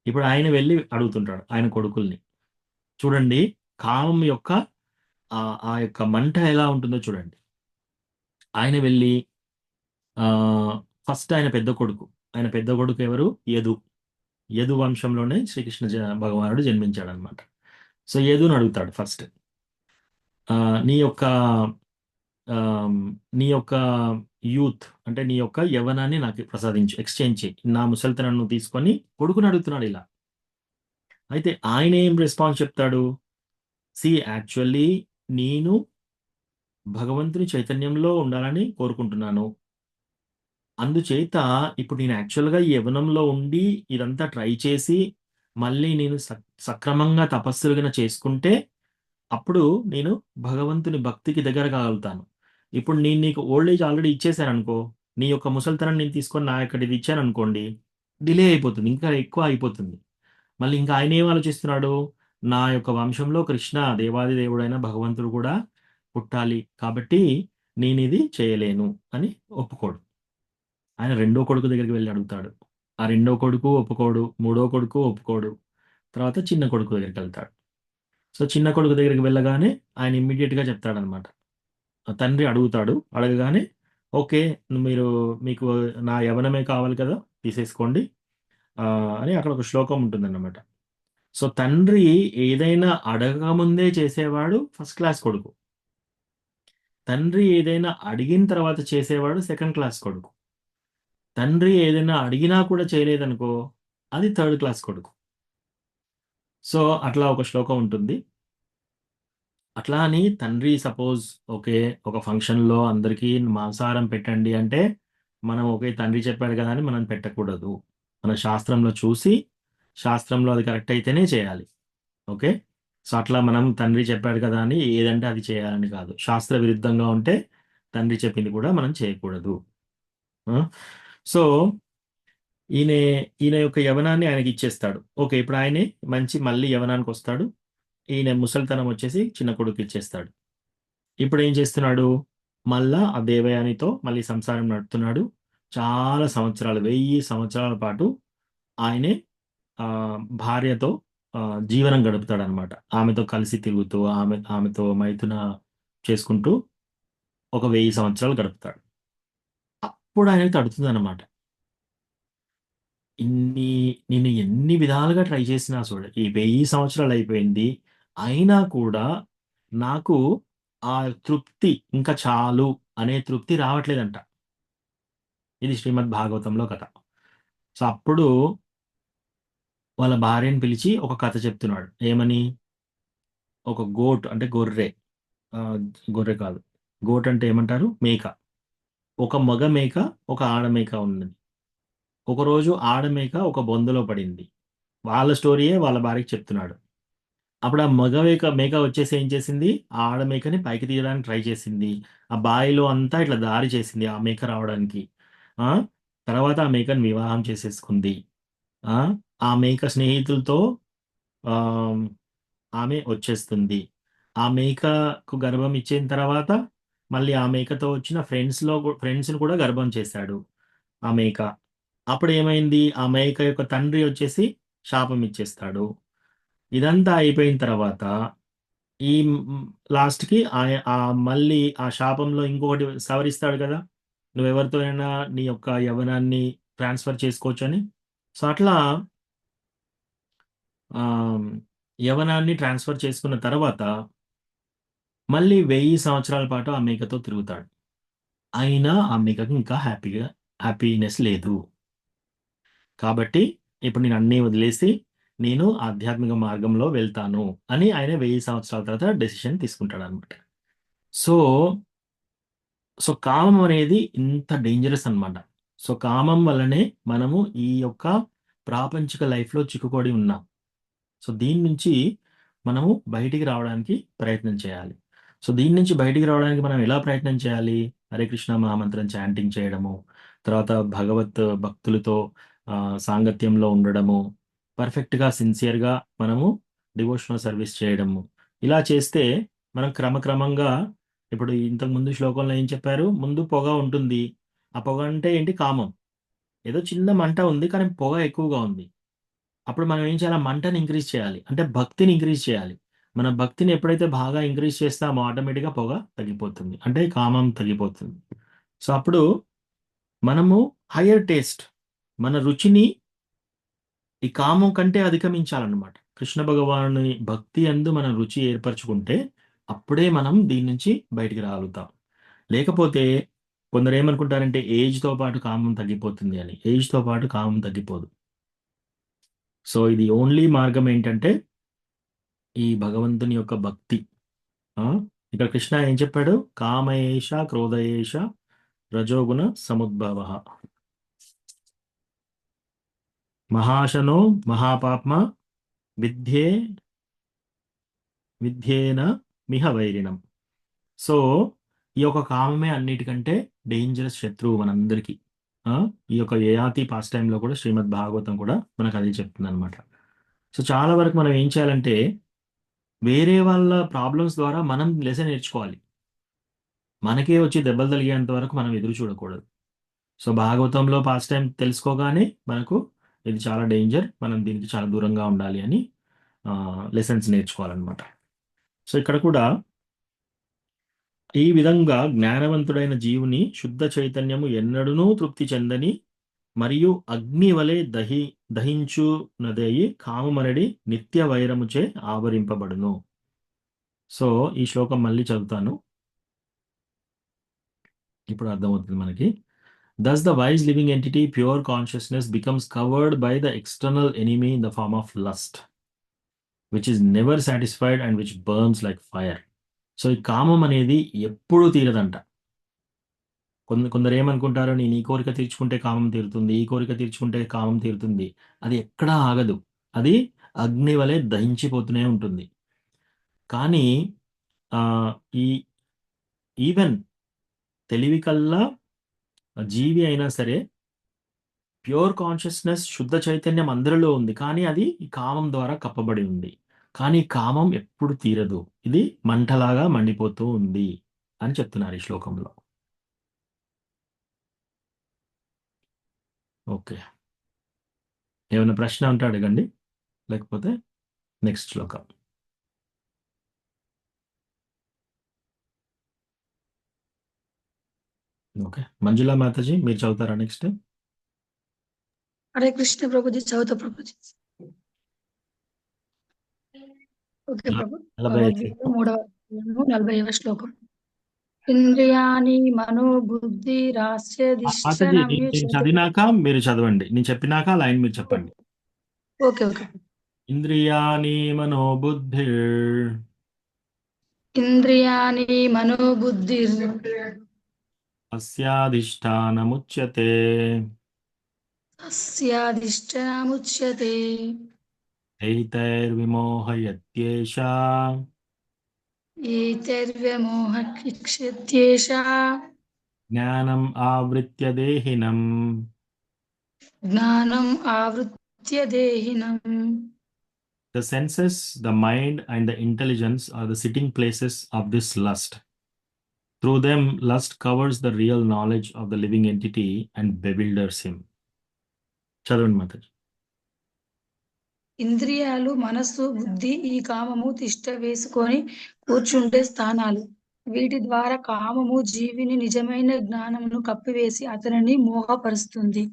ఇప్పుడు ఆయన వెళ్ళి అడుగుతుంటాడు ఆయన కొడుకుల్ని. చూడండి కామం యొక్క ఆ యొక్క మంట ఎలా ఉంటుందో చూడండి. ఆయన వెళ్ళి ఫస్ట్ ఆయన పెద్ద కొడుకు. ఆయన పెద్ద కొడుకు ఎవరు? యదు. యదు వంశంలోనే శ్రీకృష్ణ భగవానుడు జన్మించాడనమాట. సో యదుని అడుగుతాడు ఫస్ట్. నీ యొక్క నీ యొక్క యూత్ అంటే నీ యొక్క యవ్వనాన్ని నాకు ప్రసాదించు, ఎక్స్చేంజ్ చేయి, నా ముసలితనాన్ని తీసుకొని కొడుకుని అడుగుతున్నాడు ఇలా. అయితే ఆయన ఏం రెస్పాన్స్ చెప్తాడు? యాక్చువల్లీ నేను భగవంతుని చైతన్యంలో ఉండాలని కోరుకుంటున్నాను. అందుచేత ఇప్పుడు నేను యాక్చువల్‌గా ఈ యవ్వనంలో ఉండి ఇదంతా ట్రై చేసి మళ్ళీ నేను సక్రమంగా తపస్సులు గన చేసుకుంటే అప్పుడు నేను భగవంతుని భక్తికి దగ్గర కాగలుగుతాను. ఇప్పుడు నేను నీకు ఓల్డ్ ఏజ్ ఆల్రెడీ ఇచ్చేసాననుకో, నీ యొక్క ముసలితనం నేను తీసుకొని నా యొక్కటిది ఇచ్చాననుకోండి, డిలే అయిపోతుంది. ఇంకా ఎక్కువ అయిపోతుంది. మళ్ళీ ఇంకా ఆయన ఏం ఆలోచిస్తున్నాడు? నా యొక్క వంశంలో కృష్ణ దేవాది దేవుడైన భగవంతుడు కూడా పుట్టాలి. కాబట్టి నేనిది చేయలేను అని ఒప్పుకోడు. ఆయన రెండో కొడుకు దగ్గరికి వెళ్ళి అడుగుతాడు. ఆ రెండో కొడుకు ఒప్పుకోడు. మూడో కొడుకు ఒప్పుకోడు. తర్వాత చిన్న కొడుకు దగ్గరికి వెళ్తాడు. సో చిన్న కొడుకు దగ్గరికి వెళ్ళగానే ఆయన ఇమ్మీడియేట్‌గా చెప్తాడనమాట. తండ్రి అడుగుతాడు. అడగగానే ఓకే. మీకు నా యవ్వనమే కావాలి కదా! తీసేసుకోండి. అని అక్కడ ఒక శ్లోకం ఉంటుందన్నమాట. సో తండ్రి ఏదైనా అడగకముందే చేసేవాడు ఫస్ట్ క్లాస్ కొడుకు. తండ్రి ఏదైనా అడిగిన తర్వాత చేసేవాడు సెకండ్ క్లాస్ కొడుకు. తండ్రి ఏదైనా అడిగినా కూడా చేయలేదనుకో, అది థర్డ్ క్లాస్ కొడుకు. సో అట్లా ఒక శ్లోకం ఉంటుంది. అట్లా అని తండ్రి సపోజ్ ఓకే. ఒక ఫంక్షన్‌లో అందరికీ మాంసాహారం పెట్టండి అంటే, మనం ఓకే తండ్రి చెప్పాడు కదా! అని మనం పెట్టకూడదు. మన శాస్త్రంలో చూసి, శాస్త్రంలో అది కరెక్ట్ అయితేనే చేయాలి. ఓకే. సో అట్లా మనం తండ్రి చెప్పాడు కదా! అని ఏదంటే అది చేయాలని కాదు. శాస్త్ర విరుద్ధంగా ఉంటే తండ్రి చెప్పింది కూడా మనం చేయకూడదు. సో ఈయన యొక్క యవ్వనాన్ని ఆయనకిచ్చేస్తాడు. ఓకే. ఇప్పుడు ఆయనే మళ్ళీ యవ్వనానికొస్తాడు. ఈయన ముసలితనం వచ్చేసి చిన్న కొడుకిచ్చేస్తాడు. ఇప్పుడేం చేస్తున్నాడు? మళ్ళా ఆ దేవయానితో మళ్ళీ సంసారం నడుపుతున్నాడు. చాలా సంవత్సరాలు 1000 సంవత్సరాల పాటు ఆయనే భార్యతో జీవనం గడుపుతాడనమాట. ఆమెతో కలిసి తిరుగుతూ, ఆమెతో మైథున చేసుకుంటూ ఒక 1000 సంవత్సరాలు గడుపుతాడు. అప్పుడు ఆయనకి తడుతుందనమాట. నేను ఎన్ని విధాలుగా ట్రై చేసినా ఈ 1000 సంవత్సరాలు అయిపోయింది. అయినా కూడా నాకు ఆ తృప్తి ఇంకా చాలు అనే తృప్తి రావట్లేదంట. ఇది శ్రీమద్ భాగవతంలో కథ. సో అప్పుడు వాళ్ళ భార్యని పిలిచి ఒక కథ చెప్తున్నాడు. ఏమని? ఒక గోట్ అంటే గొర్రె. గొర్రె కాదు. గోట్ అంటే ఏమంటారు? మేక. ఒక మగ మేక, ఒక ఆడ మేక ఉన్నది. ఒకరోజు ఆడ మేక ఒక బొందలో పడింది. వాళ్ళ స్టోరీయే వాళ్ళ భార్యకి చెప్తున్నాడు. అప్పుడు ఆ మగ మేక వచ్చేసి ఏం చేసింది? ఆ ఆడ మేకని పైకి తీయడానికి ట్రై చేసింది. ఆ బావిలో అంతా ఇట్లా దారి చేసింది ఆ మేక రావడానికి. తర్వాత ఆ మేకని వివాహం చేసేసుకుంది. ఆ మేక స్నేహితులతో ఆమె వచ్చేస్తుంది. ఆ మేకకు గర్భం ఇచ్చిన తర్వాత మళ్ళీ ఆ మేకతో వచ్చిన ఫ్రెండ్స్‌ని కూడా గర్భం చేశాడు ఆ మేక. అప్పుడేమైంది? ఆ మేక యొక్క తండ్రి వచ్చేసి శాపం ఇచ్చేస్తాడు. ఇదంతా అయిపోయిన తర్వాత ఈ లాస్ట్‌కి మళ్ళీ ఆ శాపంలో ఇంకొకటి సవరిస్తాడు కదా! నువ్వెవరితోనైనా నీ యొక్క యవ్వనాన్ని ట్రాన్స్‌ఫర్ చేసుకోవచ్చని. సో అట్లా యవ్వనాన్ని ట్రాన్స్‌ఫర్ చేసుకున్న తర్వాత మళ్ళీ 1000 సంవత్సరాల పాటు ఆ మేకతో తిరుగుతాడు. అయినా ఆ మేకకి ఇంకా హ్యాపీనెస్ లేదు. కాబట్టి ఇప్పుడు నేను అన్నీ వదిలేసి నేను ఆధ్యాత్మిక మార్గంలో వెళ్తాను అని ఆయన 1000 సంవత్సరాల తర్వాత డెసిషన్ తీసుకుంటాడనమాట. సో కామం అనేది ఇంత డేంజరస్ అనమాట. సో కామం వల్లనే మనము ఈ యొక్క ప్రాపంచిక లైఫ్‌లో చిక్కుకొని ఉన్నాం. సో దీని నుంచి మనము బయటికి రావడానికి ప్రయత్నం చేయాలి. సో దీని నుంచి బయటికి రావడానికి మనం ఎలా ప్రయత్నం చేయాలి? హరే కృష్ణ మహామంత్రం చాంటింగ్ చేయడము, తర్వాత భక్తులతో సాంగత్యంలో ఉండడము, పర్ఫెక్ట్‌గా సిన్సియర్‌గా మనము డివోషనల్ సర్వీస్ చేయడము. ఇలా చేస్తే మనం క్రమక్రమంగా ఇప్పుడు ఇంతకు ముందు శ్లోకంలో ఏం చెప్పారు? ముందు పొగ ఉంటుంది. ఆ పొగ అంటే ఏంటి? కామం. ఏదో చిన్న మంట ఉంది, కానీ పొగ ఎక్కువగా ఉంది. అప్పుడు మనం ఏం చేయాలి? ఆ మంటని ఇంక్రీజ్ చేయాలి. అంటే భక్తిని ఇంక్రీజ్ చేయాలి. మన భక్తిని ఎప్పుడైతే బాగా ఇంక్రీజ్ చేస్తామో ఆటోమేటిక్‌గా పొగ తగ్గిపోతుంది. అంటే కామం తగ్గిపోతుంది. సో, అప్పుడు మనము హైయర్ టేస్ట్, మన రుచిని ఈ కామం కంటే అధిగమించాలన్నమాట. కృష్ణ భగవానుని భక్తి యందు మనం రుచి ఏర్పరచుకుంటే అప్పుడే మనం దీని నుంచి బయటికి రాగలుగుతాం. లేకపోతే కొందరేమనుకుంటారంటే ఏజ్‌తో పాటు కామం తగ్గిపోతుంది అని. ఏజ్‌తో పాటు కామం తగ్గిపోదు. సో, ఇది ఓన్లీ మార్గం ఏంటంటే ఈ భగవంతుని యొక్క భక్తి. ఆ! ఇక్కడ కృష్ణ ఏం చెప్పాడు? కామయేష క్రోధయేష రజోగుణ సముద్భవః. మహాశనో మహాపాప్మ విద్యే విద్యేన మిహ వైరిణం. సో, ఈ యొక్క కామమే అన్నిటికంటే డేంజరస్ శత్రువు మనందరికీ. ఆ! ఈ యొక్క యయాతి పాస్ట్ టైమ్‌లో కూడా శ్రీమద్ భాగవతం కూడా మనకు అదే చెప్తుందనమాట. సో, చాలా వరకు మనం ఏం చేయాలంటే వేరే వాళ్ళ ప్రాబ్లమ్స్ ద్వారా మనం లెసన్ నేర్చుకోవాలి. మనకే వచ్చి దెబ్బలు తగిలేంత వరకు మనం ఎదురు చూడకూడదు. సో, భాగవతంలో పాస్ట్ టైమ్ తెలుసుకోగానే మనకు ఇది చాలా డేంజర్. మనం దీనికి చాలా దూరంగా ఉండాలి అని లెసన్స్ నేర్చుకోవాలనమాట. సో, ఇక్కడ కూడా ఈ విధంగా జ్ఞానవంతుడైన జీవుని శుద్ధ చైతన్యము ఎన్నడూనూ తృప్తి చెందని మరియు అగ్ని వలె దహించునదయి కామమనడి నిత్య వైరముచే ఆవరింపబడును. సో, ఈ శ్లోకం మళ్ళీ చదువుతాను. ఇప్పుడు అర్థమవుతుంది మనకి. Thus the wise living entity, pure consciousness, becomes covered by the external enemy in the form of lust, which is never satisfied and which burns like fire. So, ఈ కామం అనేది ఎప్పుడూ తీరదంట. కొందరు ఏమనుకుంటారు, నేను ఈ కోరిక తీర్చుకుంటే కామం తీరుతుంది, ఈ కోరిక తీర్చుకుంటే కామం తీరుతుంది. అది ఎక్కడా ఆగదు. అది అగ్ని వలె దహించిపోతూనే ఉంటుంది. కానీ ఈ ఈవెన్ తెలివి కల్లా జీవి అయినా సరే ప్యూర్ కాన్షియస్నెస్, శుద్ధ చైతన్యం అందరిలో ఉంది. కానీ అది ఈ కామం ద్వారా కప్పబడి ఉంది. కానీ కామం ఎప్పుడు తీరదు. ఇది మంటలాగా మండిపోతూ ఉంది అని చెప్తున్నారు ఈ శ్లోకంలో. ఓకే. ఏమైనా ప్రశ్న ఉంటే అడగండి. లేకపోతే నెక్స్ట్ శ్లోకం. ఓకే. మంజులా మాతాజీ మీరు చదువుతారా నెక్స్ట్? హరే కృష్ణ ప్రభుజీ, చదువుతా ప్రభుజీ. ఓకే ప్రభు. 45. భగవద్గీత 3వ శ్లోకం. ఇంద్రియాణి మనోబుద్ధి రాస్య మాతాజీ నేను చదివినాక మీరు చదవండి. నేను చెప్పినాక లైన్ మీరు చెప్పండి. Okay okay. ఇంద్రియాణి మనోబుద్ధిర్ ఇంద్రియాణి మనోబుద్ధి అస్యాధిష్టానముచ్యతే అస్యాధిష్టానముచ్యతే ఏతైర్విమోహయత్యేష ఏతైర్వ్యమోహక్షిత్యేష జ్ఞానం ఆవృత్య దేహినం. జ్ఞానం ఆవృత్య దేహినం. The senses, the mind, and the intelligence are the sitting places of this lust. Through them, lust covers the real knowledge of the living entity and bewilders him. చదవండి మాతాజీ. ఇంద్రియాలు, మనస్సు, బుద్ధి ఈ కామము తిష్ట వేసుకొని కూర్చుంటే స్థానాలు. వీటి ద్వారా కామము జీవిని నిజమైన జ్ఞానమును కప్పివేసి అతనిని మోహపరుస్తుంది.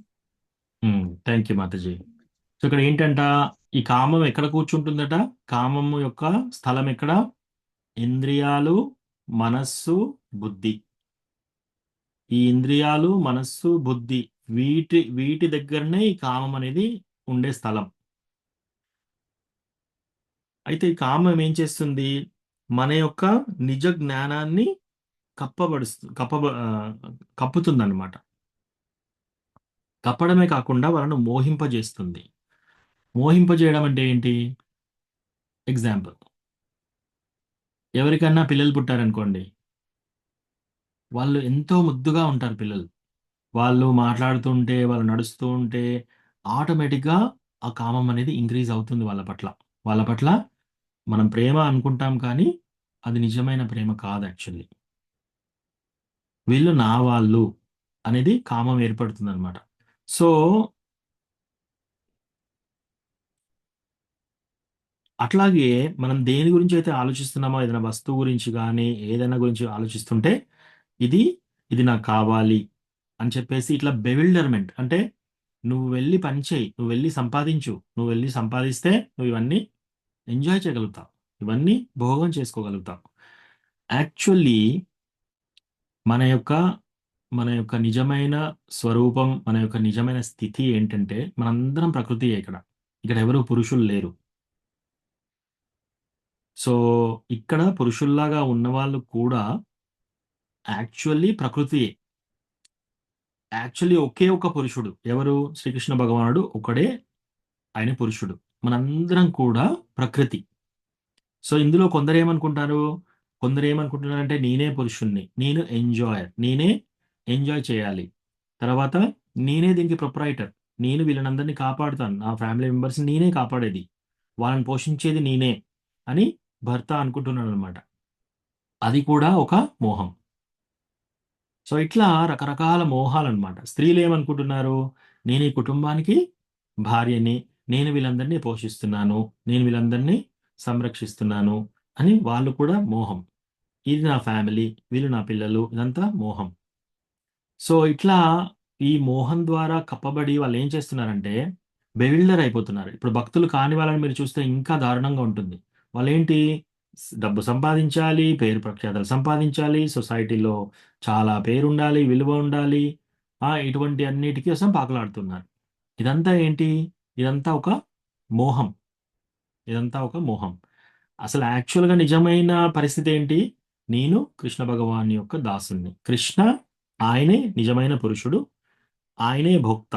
Thank you Mataji. సో ఇక్కడ ఏంటంట, ఈ కామం ఎక్కడ కూర్చుంటుందట? కామము యొక్క స్థలం ఎక్కడ? ఇంద్రియాలు, మనస్సు, బుద్ధి. ఈ ఇంద్రియాలు, మనస్సు, బుద్ధి వీటి దగ్గరనే ఈ కామం అనేది ఉండే స్థలం. అయితే ఈ కామం ఏం చేస్తుంది? మన యొక్క నిజ జ్ఞానాన్ని కప్పుతుందన్నమాట. కప్పడమే కాకుండా వాళ్ళను మోహింపజేస్తుంది. మోహింపజేయడం అంటే ఏంటి? ఎగ్జాంపుల్, ఎవరికన్నా పిల్లలు పుట్టారనుకోండి, వాళ్ళు ఎంతో ముద్దుగా ఉంటారు పిల్లలు. వాళ్ళు మాట్లాడుతుంటే, వాళ్ళు నడుస్తూ ఉంటే ఆటోమేటిక్గా ఆ కామం అనేది ఇంక్రీజ్ అవుతుంది వాళ్ళ పట్ల. మనం ప్రేమ అనుకుంటాం, కానీ అది నిజమైన ప్రేమ కాదు యాక్చువల్లీ. వీళ్ళు నా వాళ్ళు అనేది కామం ఏర్పడుతుంది అనమాట. సో అట్లాగే మనం దేని గురించి అయితే ఆలోచిస్తున్నామో, ఏదైనా వస్తువు గురించి కానీ ఏదైనా గురించి ఆలోచిస్తుంటే ఇది ఇది నాకు కావాలి అని చెప్పేసి ఇట్లా బెవిల్డర్మెంట్ అంటే నువ్వు వెళ్ళి పని చేయి, నువ్వు వెళ్ళి సంపాదించు, నువ్వు వెళ్ళి సంపాదిస్తే నువ్వు ఇవన్నీ ఎంజాయ్ చేయగలుగుతావు, ఇవన్నీ భోగం చేసుకోగలుగుతావు. యాక్చువల్లీ మన యొక్క మన యొక్క నిజమైన స్వరూపం, మన యొక్క నిజమైన స్థితి ఏంటంటే మనందరం ప్రకృతియే. ఇక్కడ ఇక్కడ ఎవరు పురుషులు లేరు. సో ఇక్కడ పురుషుల్లాగా ఉన్నవాళ్ళు కూడా యాక్చువల్లీ ప్రకృతియే. యాక్చువల్లీ ఒకే ఒక పురుషుడు ఎవరు? శ్రీకృష్ణ భగవానుడు ఒకడే, ఆయన పురుషుడు. మనందరం కూడా ప్రకృతి. సో ఇందులో కొందరు ఏమనుకుంటున్నారంటే నేనే పురుషుణ్ణి, నేను ఎంజాయర్, నేనే ఎంజాయ్ చేయాలి, తర్వాత నేనే దీనికి ప్రొప్రైటర్, నేను వీళ్ళనందరినీ కాపాడుతాను, నా ఫ్యామిలీ మెంబర్స్ని నేనే కాపాడేది, వాళ్ళని పోషించేది నేనే అని భర్త అనుకుంటున్నాడు అనమాట. అది కూడా ఒక మోహం. సో ఇట్లా రకరకాల మోహాలు అనమాట. స్త్రీలు ఏమనుకుంటున్నారు? నేను ఈ కుటుంబానికి భార్యని, నేను వీళ్ళందరినీ పోషిస్తున్నాను, నేను వీళ్ళందరినీ సంరక్షిస్తున్నాను అని వాళ్ళు కూడా మోహం. ఇది నా ఫ్యామిలీ, వీళ్ళు నా పిల్లలు, ఇదంతా మోహం. సో ఇట్లా ఈ మోహం ద్వారా కప్పబడి వాళ్ళు ఏం చేస్తున్నారంటే బెవిల్డర్ అయిపోతున్నారు. ఇప్పుడు భక్తులు కాని వాళ్ళని మీరు చూస్తే ఇంకా దారుణంగా ఉంటుంది. వాళ్ళేంటి? డబ్బు సంపాదించాలి, పేరు ప్రఖ్యాతలు సంపాదించాలి, సొసైటీలో చాలా పేరు ఉండాలి, విలువ ఉండాలి, ఇటువంటి అన్నిటికీ కోసం పాకులాడుతున్నారు. ఇదంతా ఏంటి? ఇదంతా ఒక మోహం. ఇదంతా ఒక మోహం. అసలు యాక్చువల్గా నిజమైన పరిస్థితి ఏంటి? నేను కృష్ణ భగవాన్ యొక్క దాసుని. కృష్ణ ఆయనే నిజమైన పురుషుడు, ఆయనే భోక్త,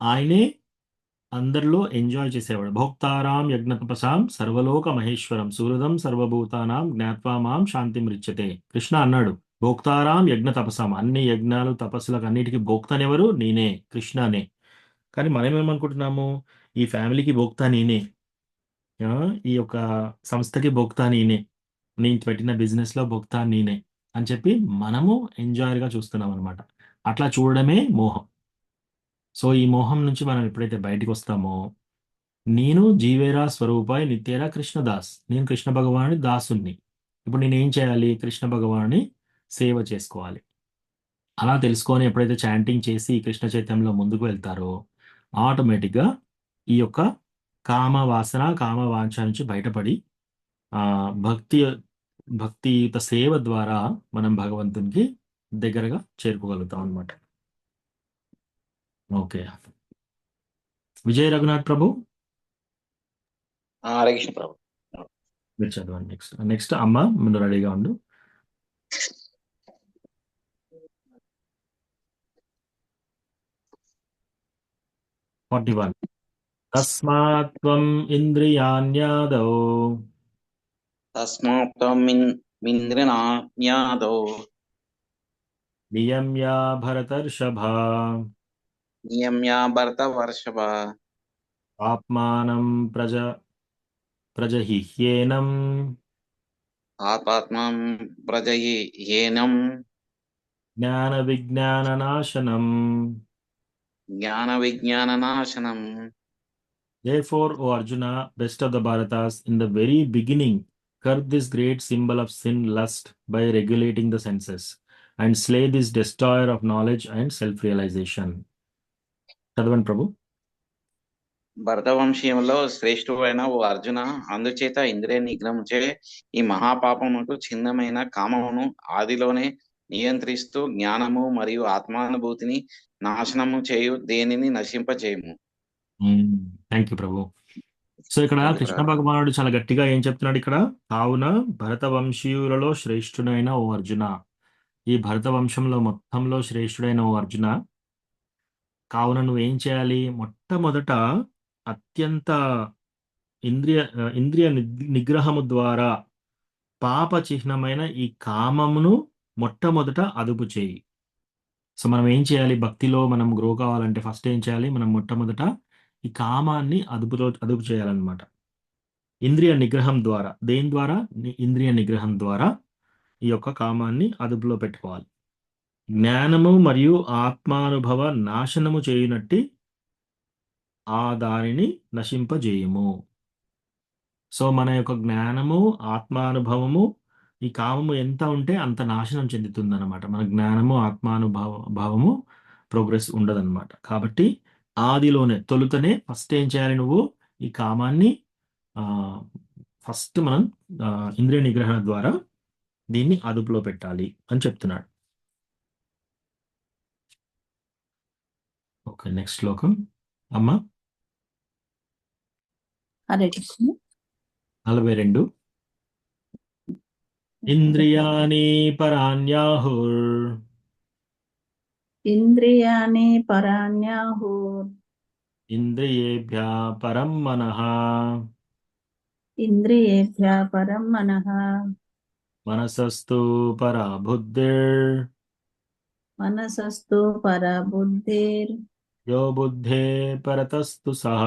ఆయనే అందరిలో ఎంజాయ్ చేసేవాడు. భోక్తారాం యజ్ఞతపసాం సర్వలోక మహేశ్వరం సుహృదం సర్వభూతానాం జ్ఞాత్వా మాం శాంతి మృచ్యతే. కృష్ణ అన్నాడు భోక్తారాం యజ్ఞ తపసాం, అన్ని యజ్ఞాలు తపస్సులకు అన్నిటికీ భోక్తనెవరు? నేనే, కృష్ణనే. కానీ మనం ఏమనుకుంటున్నాము? ఈ ఫ్యామిలీకి భోక్త నేనే, ఈ యొక్క సంస్థకి భోక్త నేనే, నేను పెట్టిన బిజినెస్లో భోక్త నేనే అని చెప్పి మనము ఎంజాయ్గా చూస్తున్నాం అనమాట. అట్లా చూడడమే మోహం. సో ఈ మోహం నుంచి మనం ఎప్పుడైతే బయటికి వస్తామో, నేను జీవేరా స్వరూపాయ్ నిత్యేరా కృష్ణదాస్, నేను కృష్ణ భగవానుడి దాసుని. ఇప్పుడు నేను ఏం చేయాలి? కృష్ణ భగవానుని సేవ చేసుకోవాలి. అలా తెలుసుకొని ఎప్పుడైతే చాంటింగ్ చేసి కృష్ణ చైతన్యంలో ముందుకు వెళ్తారో ఆటోమేటిక్గా ఈ యొక్క కామ వాసన, కామ వాంఛ నుంచి బయటపడి భక్తియుత సేవ ద్వారా మనం భగవంతునికి దగ్గరగా చేరుకోగలుగుతాం అనమాట. ఓకే, విజయ్ రఘునాథ్ ప్రభు హరే కృష్ణ ప్రభు. మీరు చదవండి. నెక్స్ట్ అమ్మ ముందు రెడీగా ఉండు. తస్మాత్ త్వం ఇంద్రియాణ్యాదౌ తస్మాత్మింద్రియాణ్యాదౌ నియమ్య భరతర్షభ నియమ్య భరతవర్షభ ఆత్మానం ప్రజహిహ్యేనం ఆత్మాత్మం ప్రజయేనం జ్ఞాన విజ్ఞాననాశనం. జ్ఞాన విజ్ఞాననాశనం. Therefore, O Arjuna, best of the Bharatas, in the very beginning, curb this great symbol of sin, lust, by regulating the senses, and slay this destroyer of knowledge and self-realization. చదవండి ప్రభు. భరతవంశీయంలో శ్రేష్ఠుడైన ఓ అర్జున, అందుచేత ఇంద్రియ నిగ్రహంచే ఈ మహాపాపముకు చిన్నమైన కామమును ఆదిలోనే నియంత్రిస్తూ జ్ఞానము మరియు ఆత్మానుభూతిని నాశనము చేయు దేనిని నశింపచేయము. థ్యాంక్ యూ ప్రభు. సో ఇక్కడ కృష్ణ భగవానుడు చాలా గట్టిగా ఏం చెప్తున్నాడు ఇక్కడ? కావున భరత వంశీయులలో శ్రేష్ఠుడైన ఓ అర్జున, ఈ భరత వంశంలో మొత్తంలో శ్రేష్ఠుడైన ఓ అర్జున, కావున నువ్వేం చేయాలి? మొట్టమొదట అత్యంత ఇంద్రియ నిగ్రహము ద్వారా పాప చిహ్నమైన ఈ కామమును మొట్టమొదట అదుపు చేయి. సో మనం ఏం చేయాలి? భక్తిలో మనం గ్రో కావాలంటే ఫస్ట్ ఏం చేయాలి? మనం మొట్టమొదట ఈ కామాన్ని అదుపు చేయాలన్నమాట. ఇంద్రియ నిగ్రహం ద్వారా. దేని ద్వారా? ఇంద్రియ నిగ్రహం ద్వారా ఈ యొక్క కామాన్ని అదుపులో పెట్టుకోవాలి. జ్ఞానము మరియు ఆత్మానుభవ నాశనము చేయునట్టి ఆ దానిని నశింపజేయము. సో మన యొక్క జ్ఞానము, ఆత్మానుభవము, ఈ కామము ఎంత ఉంటే అంత నాశనం చెందుతుందన్నమాట. మన జ్ఞానము, భావము ప్రోగ్రెస్ ఉండదన్నమాట. కాబట్టి ఆదిలోనే తొలుతనే ఫస్ట్ ఏం చేయాలి, నువ్వు ఈ కామాన్ని ఫస్ట్ మనం ఇంద్రియ నిగ్రహణ ద్వారా దీన్ని అదుపులో పెట్టాలి అని చెప్తున్నాడు. ఓకే, నెక్స్ట్ శ్లోకం అమ్మా. హరే కృష్ణ. 42. ఇంద్రియాణి పరాణ్యాహుర్ ఇంద్రియాణి పరాణ్యాహుర్ ఇంద్రియేభ్యः పరం మనః ఇంద్రియేభ్యः పరం మనః మనసస్తు పరా బుద్ధిర్ మనసస్తు పరా బుద్ధిర్ యో బుద్ధే పరతస్తు సహ.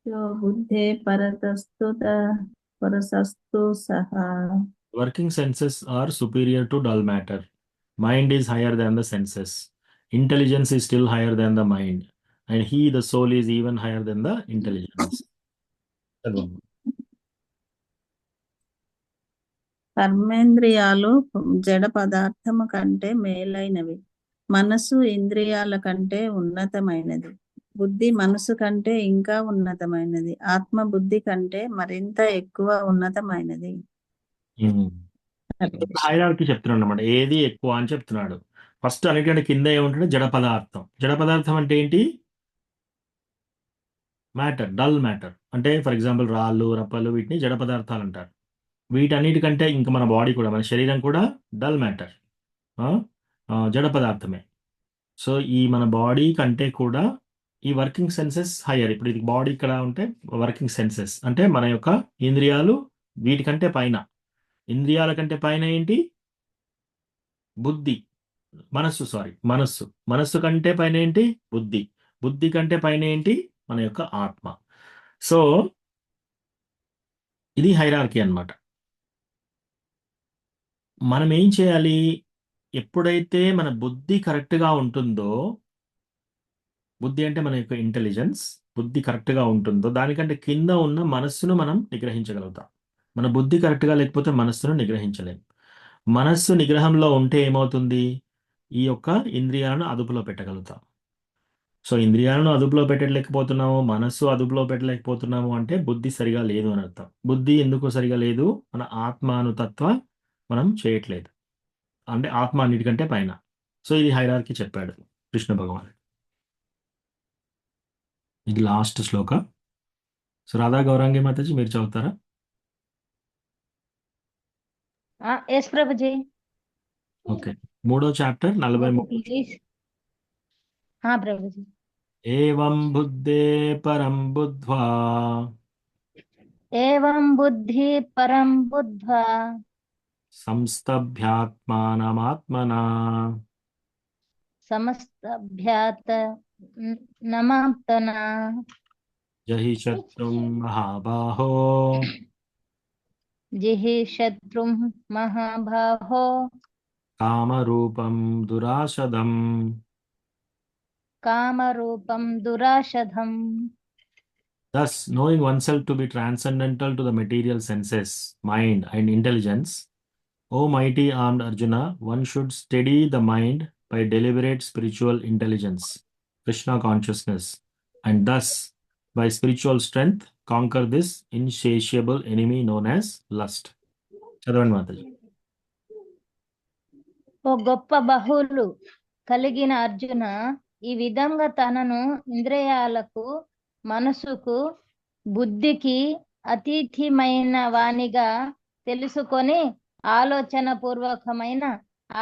యో బుద్ధే పరసస్తు సహ. Working senses are superior to dull matter. Mind is higher than the senses. Intelligence is still higher than the mind. And he, the soul, is even higher than the intelligence. చదవండి. కర్మేంద్రియాలు జడ పదార్థము కంటే మేలైనవి. మనసు ఇంద్రియాల కంటే ఉన్నతమైనది. బుద్ధి మనసు కంటే ఇంకా ఉన్నతమైనది. ఆత్మ బుద్ధి కంటే మరింత ఎక్కువ ఉన్నతమైనది. హైరార్కీ చెప్తున్నాడు అనమాట, ఏది ఎక్కువ అని చెప్తున్నాడు. ఫస్ట్ అన్నిటికంటే కింద ఏముంటుంది, జడ పదార్థం. జడ పదార్థం అంటే ఏంటి? Matter, dull matter. అంటే ఫర్ ఎగ్జాంపుల్ రాళ్ళు, రప్పలు, వీటిని జడ పదార్థాలు అంటారు. వీటన్నిటికంటే ఇంకా మన బాడీ కూడా, మన శరీరం కూడా డల్ మ్యాటర్, జడ పదార్థమే. సో ఈ మన బాడీ కంటే కూడా ఈ వర్కింగ్ సెన్సెస్ హయ్యర్. ఇప్పుడు ఇది బాడీ ఇక్కడ ఉంటే వర్కింగ్ సెన్సెస్ అంటే మన యొక్క ఇంద్రియాలు, వీటికంటే పైన, ఇంద్రియాల కంటే పైన ఏంటి? బుద్ధి, మనస్సు కంటే పైన ఏంటి? బుద్ధి. బుద్ధి కంటే పైన ఏంటి? మన యొక్క ఆత్మ. సో ఇది హైరార్కీ అన్నమాట. మనం ఏం చేయాలి? ఎప్పుడైతే మన బుద్ధి కరెక్ట్గా ఉంటుందో, బుద్ధి అంటే మన యొక్క ఇంటెలిజెన్స్, బుద్ధి కరెక్ట్గా ఉంటుందో దానికంటే కింద ఉన్న మనస్సును మనం నిగ్రహించగలుగుతాం. మన బుద్ధి కరెక్ట్గా లేకపోతే మనస్సును నిగ్రహించలేం. మనస్సు నిగ్రహంలో ఉంటే ఏమవుతుంది? ఈ యొక్క ఇంద్రియాలను అదుపులో పెట్టగలుగుతాం. సో ఇంద్రియాలను అదుపులో పెట్టలేకపోతున్నాము, మనస్సు అదుపులో పెట్టలేకపోతున్నాము అంటే బుద్ధి సరిగా లేదు అని అర్థం. బుద్ధి ఎందుకు సరిగా లేదు? మన ఆత్మానుతత్వ మనం చేయట్లేదు, అంటే ఆత్మ అన్నిటికంటే పైన. సో ఇది హైరార్కీ చెప్పాడు కృష్ణ భగవాన్. ఇది లాస్ట్ శ్లోక. సో రాధా గౌరాంగి మాతాజీ మీరు చదువుతారా? ఎస్ ప్రభుజీ. ఓకే, 3వ చాప్టర్ 43. ప్లీజ్. ప్రభుజీ. ఏవం బుద్ధే పరం బుద్ధ్వా ఏవం బుద్ధి పరం బుద్ధ్వా సంస్తభ్యాత్మానమాత్మనా సమస్తభ్యాత్ నమాప్తనా జహి శత్రుం మహాబాహో జిహి శత్రుం మహాబాహో కామరూపం దురాశదం. కామరూపం దురాశధం. Thus, knowing oneself to be transcendental to the material senses, mind, and intelligence, O mighty armed Arjuna, one should steady the mind by deliberate spiritual intelligence, Krishna consciousness, and thus, by spiritual strength, conquer this insatiable enemy known as lust. చదవండి మాతాజీ. ఓ గొప్ప బహువులు కలిగిన అర్జున, ఈ విధంగా తనను ఇంద్రియాలకు, మనసుకు, బుద్ధికి అతీతమైన వానిగా తెలుసుకొని ఆలోచన పూర్వకమైన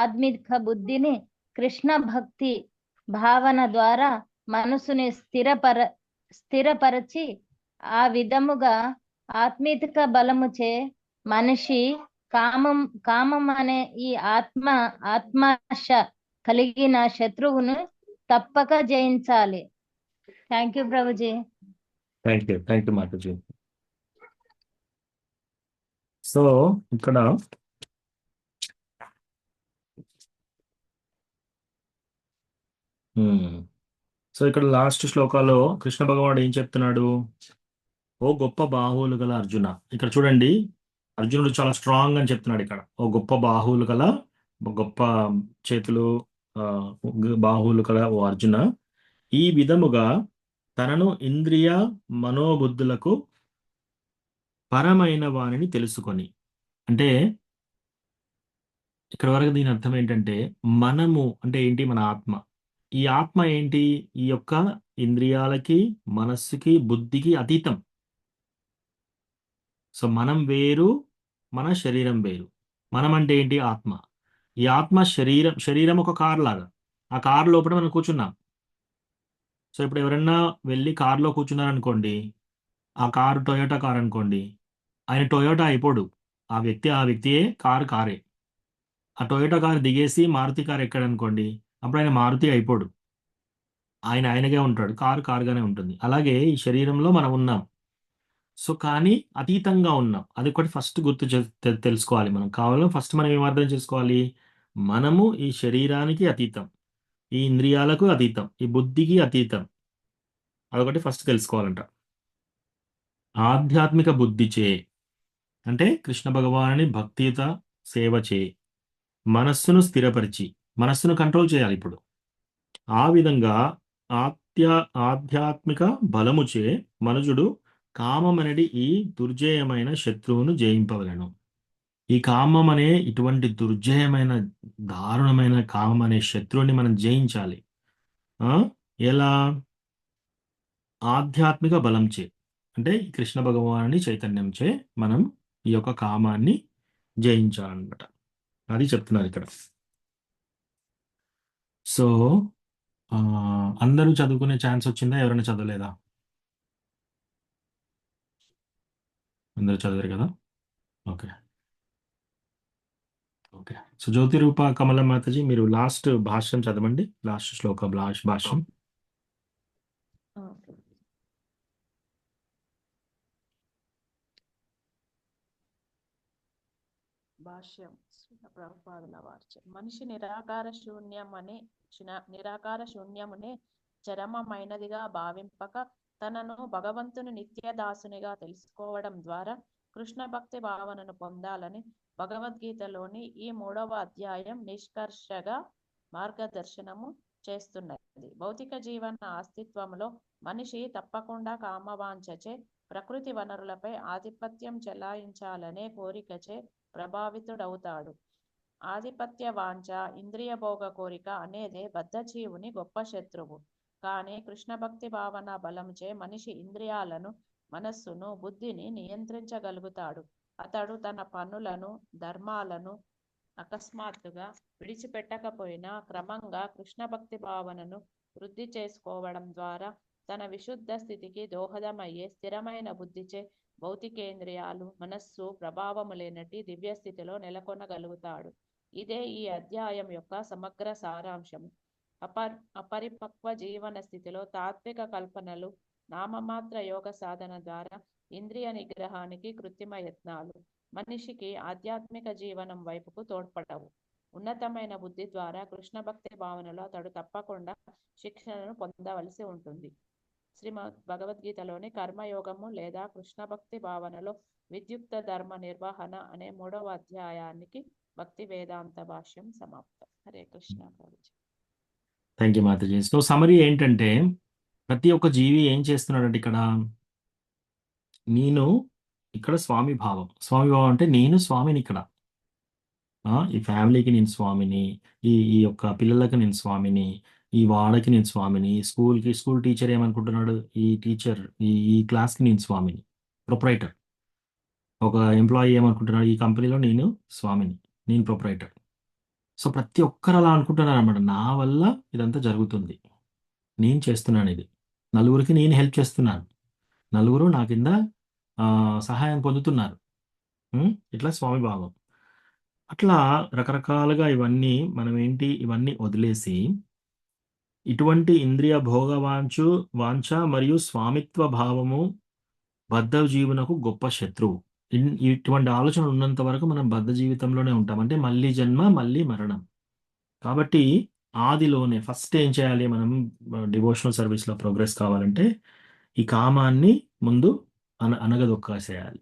ఆత్మిక బుద్ధిని కృష్ణ భక్తి భావన ద్వారా మనసుని స్థిరపరచి ఆ విధముగా ఆత్మిక బలముచే మనిషి కామం అనే ఈ ఆత్మాశ కలిగిన శత్రువును తప్పక జయించాలి. Thank you Prabhuji. Thank you Mataji. So ఇక్కడ ఉమ్. సో ఇక్కడ లాస్ట్ శ్లోకాలో కృష్ణ భగవానుడు ఏం చెప్తున్నాడు? ఓ గొప్ప బాహువులు గల అర్జున. ఇక్కడ చూడండి, అర్జునుడు చాలా స్ట్రాంగ్ అని చెప్తున్నాడు ఇక్కడ. ఓ గొప్ప బాహువులు గల, గొప్ప చేతులు, ఆ, బాహువులు గల ఓ అర్జున, ఈ విధముగా తనను ఇంద్రియ మనోబుద్ధులకు పరమైన వానిని తెలుసుకొని. అంటే ఇక్కడ వరకు దీని అర్థం ఏంటంటే, మనము అంటే ఏంటి? మన ఆత్మ. ఈ ఆత్మ ఏంటి? ఈ యొక్క ఇంద్రియాలకి, మనస్సుకి, బుద్ధికి అతీతం. సో మనం వేరు, మన శరీరం వేరు. మనం అంటే ఏంటి? ఆత్మ. ఈ ఆత్మ శరీరం ఒక కార్ లాగా. ఆ కార్ లోపల మనం కూర్చున్నాం. సో ఇప్పుడు ఎవరన్నా వెళ్ళి కార్లో కూర్చున్నారనుకోండి, ఆ కారు టొయోటా కార్ అనుకోండి, ఆయన టొయోటా అయిపోడు. ఆ వ్యక్తియే, కారే. ఆ టొయోటా కార్ దిగేసి మారుతి కార్ ఎక్కాడనుకోండి, అప్పుడు ఆయన మారుతి అయిపోడు. ఆయనగా ఉంటాడు. కారుగానే ఉంటుంది. అలాగే ఈ శరీరంలో మనం ఉన్నాం. సో కానీ అతీతంగా ఉన్నాం. అది ఒకటి ఫస్ట్ గుర్తు తెలుసుకోవాలి మనం. కావాలని ఫస్ట్ మనం ఏం అర్థం చేసుకోవాలి? మనము ఈ శరీరానికి అతీతం, ఈ ఇంద్రియాలకు అతీతం, ఈ బుద్ధికి అతీతం. అదొకటి ఫస్ట్ తెలుసుకోవాలంట. ఆధ్యాత్మిక బుద్ధిచే అంటే కృష్ణ భగవానుని భక్తియుత సేవ చే మనస్సును స్థిరపరిచి, మనస్సును కంట్రోల్ చేయాలి ఇప్పుడు. ఆ విధంగా ఆధ్యాత్మిక బలముచే మనుజుడు కామమనడి ఈ దుర్జయమైన శత్రువును జయింపవలెను. ఈ కామం అనే ఇటువంటి దుర్జయమైన, దారుణమైన కామం అనే శత్రువుని మనం జయించాలి. ఎలా? ఆధ్యాత్మిక బలంచే అంటే ఈ కృష్ణ భగవానుని చైతన్యంచే మనం ఈ యొక్క కామాన్ని జయించాలన్నమాట. అది చెప్తున్నారు ఇక్కడ. సో అందరూ చదువుకునే ఛాన్స్ వచ్చిందా? ఎవరైనా చదవలేదా? అందరూ చదివారు కదా? ఓకే. సో జ్యోతి రూప కమల మాతాజీ, మీరు లాస్ట్ భాష్యం చదవండి. లాస్ట్ శ్లోక భాష్యం. భాష్యం ప్రభుపాదుల వార్చ. మనిషి నిరాకార శూన్యమునే చరమమైనదిగా భావింపక తనను భగవంతుని నిత్యదాసునిగా తెలుసుకోవడం ద్వారా కృష్ణ భక్తి భావనను పొందాలని భగవద్గీతలోని ఈ 3వ అధ్యాయం నిష్కర్షగా మార్గదర్శనము చేస్తున్నది. భౌతిక జీవన అస్తిత్వంలో మనిషి తప్పకుండా కామవాంఛచే ప్రకృతి వనరులపై ఆధిపత్యం చెలాయించాలనే కోరికచే ప్రభావితుడవుతాడు. ఆధిపత్య వాంఛ, ఇంద్రియ భోగ కోరిక అనేదే బద్ధజీవుని గొప్ప శత్రువు. కానీ కృష్ణ భక్తి భావన బలంచే మనిషి ఇంద్రియాలను, మనస్సును, బుద్ధిని నియంత్రించగలుగుతాడు. అతడు తన పనులను, ధర్మాలను అకస్మాత్తుగా విడిచిపెట్టకపోయినా క్రమంగా కృష్ణ భక్తి భావనను వృద్ధి చేసుకోవడం ద్వారా తన విశుద్ధ స్థితికి దోహదమయ్యే స్థిరమైన బుద్ధిచే భౌతికేంద్రియాలు, మనస్సు ప్రభావము లేనటి దివ్య స్థితిలో నెలకొనగలుగుతాడు. ఇదే ఈ అధ్యాయం యొక్క సమగ్ర సారాంశము. అపరిపక్వ జీవన స్థితిలో తాత్విక కల్పనలు, నామమాత్ర యోగ సాధన ద్వారా ఇంద్రియ నిగ్రహానికి కృత్రిమ యత్నాలు మనిషికి ఆధ్యాత్మిక జీవనం వైపుకు తోడ్పడవు. ఉన్నతమైన బుద్ధి ద్వారా కృష్ణ భక్తి భావనలో అతడు తప్పకుండా శిక్షణను పొందవలసి ఉంటుంది. శ్రీమద్ భగవద్గీతలోని కర్మయోగము లేదా కృష్ణ భక్తి భావనలో విద్యుక్త ధర్మ నిర్వహణ అనే 3వ అధ్యాయానికి భక్తి వేదాంత భాష్యం సమాప్తం. Hare Krishna Prabhuji. Thank you Mataji. So summary ఏంటంటే, ప్రతి ఒక్క జీవి ఏం చేస్తున్నాడంటే ఇక్కడ స్వామి భావం అంటే నేను స్వామిని ఇక్కడ. ఈ ఫ్యామిలీకి నేను స్వామిని, ఈ యొక్క పిల్లలకి నేను స్వామిని, ఈ వాడకి నేను స్వామిని, స్కూల్ టీచర్ ఏమనుకుంటున్నాడు, ఈ క్లాస్కి నేను స్వామిని, ప్రొపరైటర్. ఒక ఎంప్లాయీ ఏమనుకుంటున్నాడు, ఈ కంపెనీలో నేను స్వామిని, నేను ప్రొపరైటర్. సో ప్రతి ఒక్కరు అలా అనుకుంటున్నారు అన్నమాట. నా వల్ల ఇదంతా జరుగుతుంది, నేను చేస్తున్నాను ఇది, నలుగురికి నేను హెల్ప్ చేస్తున్నాను, నలుగురు నా కింద సహాయం పొందుతున్నారు. ఇట్లా స్వామి భావం. అట్లా రకరకాలుగా ఇవన్నీ వదిలేసి ఇటువంటి ఇంద్రియ భోగ వాంఛ మరియు స్వామిత్వ భావము బద్ధ జీవునకు గొప్ప శత్రువు. ఇటువంటి ఆలోచన ఉన్నంత వరకు మనం బద్ధ జీవితంలోనే ఉంటాం. అంటే మళ్ళీ జన్మ, మళ్ళీ మరణం. కాబట్టి ఆదిలోనే ఫస్ట్ ఏం చేయాలి మనం డివోషనల్ సర్వీస్లో ప్రోగ్రెస్ కావాలంటే ఈ కామాన్ని ముందు అనగదొక్కేసేయాలి,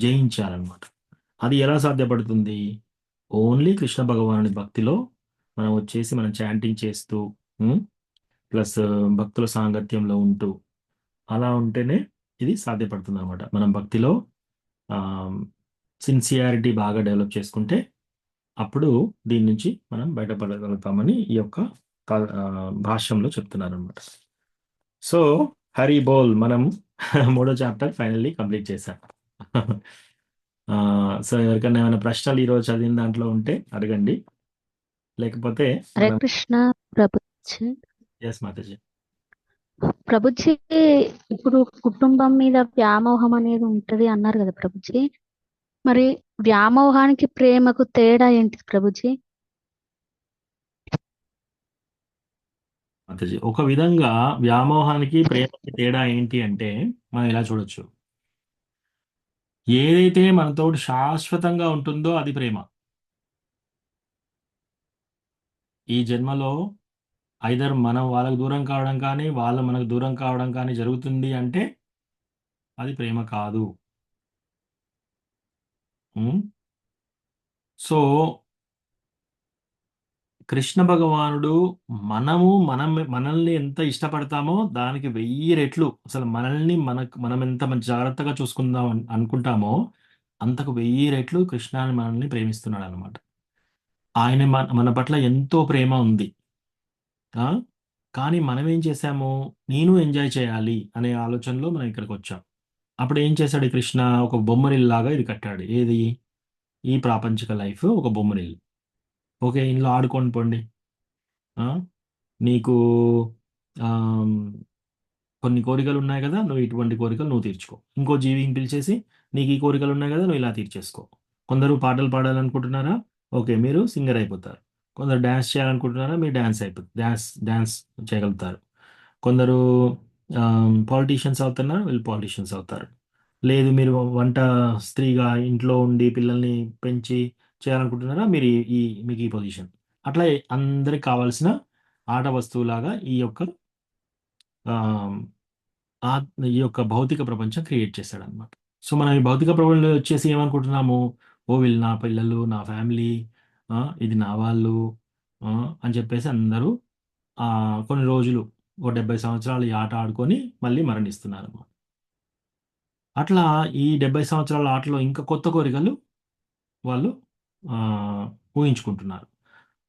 జయించాలన్నమాట. అది ఎలా సాధ్యపడుతుంది? ఓన్లీ కృష్ణ భగవానుడి భక్తిలో మనం వచ్చేసి మనం చాంటింగ్ చేస్తూ ప్లస్ భక్తుల సాంగత్యంలో ఉంటూ అలా ఉంటేనే ఇది సాధ్యపడుతుంది అనమాట. మనం భక్తిలో సిన్సియారిటీ బాగా డెవలప్ చేసుకుంటే అప్పుడు దీని నుంచి మనం బయటపడగలుగుతామని ఈ యొక్క భాష్యంలో చెప్తున్నారు అనమాట. సో హరి బోల్, మనం 3వ చాప్టర్ ఫైనల్లీ కంప్లీట్ చేశాం. సో ఎవరికైనా ఏమైనా ప్రశ్నలు ఈరోజు చదివిన దాంట్లో ఉంటే అడగండి, లేకపోతే హరే మనం కృష్ణ ప్రభుజీ. ఎస్ మాతాజీ. ప్రభుజీ, ఇప్పుడు కుటుంబం మీద వ్యామోహం అనేది ఉంటది అన్నారు కదా ప్రభుజీ. మరి వ్యామోహానికి ప్రేమకు తేడా ఏంటి ప్రభుజీ? మాతాజీ, ఒక విధంగా వ్యామోహానికి ప్రేమకి తేడా ఏంటి అంటే మనం ఇలా చూడొచ్చు. ఏదైతే మనతో శాశ్వతంగా ఉంటుందో అది ప్రేమ. ఈ జన్మలో ఐదర్ మనం వాళ్ళకు దూరం కావడం కానీ వాళ్ళు మనకు దూరం కావడం కానీ జరుగుతుంది అంటే అది ప్రేమ కాదు. సో కృష్ణ భగవానుడు మనల్ని ఎంత ఇష్టపడతామో దానికి 1000 రెట్లు, అసలు మనల్ని మనం ఎంత మంచి జాగ్రత్తగా చూసుకుందాం అనుకుంటామో అంతకు 1000 రెట్లు కృష్ణాన్ని మనల్ని ప్రేమిస్తున్నాడు అనమాట. ఆయన మన పట్ల ఎంతో ప్రేమ ఉంది. కానీ మనం ఏం చేశాము? నేను ఎంజాయ్ చేయాలి అనే ఆలోచనలో మనం ఇక్కడికి వచ్చాం. అప్పుడు ఏం చేశాడు కృష్ణ? ఒక బొమ్మరిల్లాగా ఇది కట్టాడు. ఏది? ఈ ప్రాపంచిక లైఫ్ ఒక బొమ్మరిల్లు. ఓకే, ఇందులో ఆడుకొని పోండి. నీకు కొన్ని కోరికలు ఉన్నాయి కదా, నువ్వు ఇటువంటి కోరికలు నువ్వు తీర్చుకో. ఇంకో జీవిని పిలిచేసి నీకు ఈ కోరికలు ఉన్నాయి కదా, నువ్వు ఇలా తీర్చేసుకో. కొందరు పాటలు పాడాలనుకుంటున్నారా? ఓకే, మీరు సింగర్ అయిపోతారు. కొందరు డ్యాన్స్ చేయాలనుకుంటున్నారా? మీరు డ్యాన్స్ చేయగలుగుతారు. కొందరు పాలిటీషియన్స్ అవుతున్నారు, వీళ్ళు పాలిటీషియన్స్ అవుతారు. లేదు, మీరు వంట స్త్రీగా ఇంట్లో ఉండి పిల్లల్ని పెంచి చేయాలనుకుంటున్నారా? మీకు ఈ పొజిషన్. అట్లా అందరికి కావాల్సిన ఆట వస్తువులాగా ఈ యొక్క భౌతిక ప్రపంచం క్రియేట్ చేశాడనమాట. సో మనం ఈ భౌతిక ప్రపంచంలో వచ్చేసి ఏమనుకుంటున్నాము? వీళ్ళు నా పిల్లలు, నా ఫ్యామిలీ, ఇది నా వాళ్ళు అని చెప్పేసి అందరూ కొన్ని రోజులు 70 సంవత్సరాలు ఈ ఆట ఆడుకొని మళ్ళీ మరణిస్తున్నారు. అట్లా ఈ 70 సంవత్సరాల ఆటలో ఇంకా కొత్త కోరికలు వాళ్ళు ఊహించుకుంటున్నారు.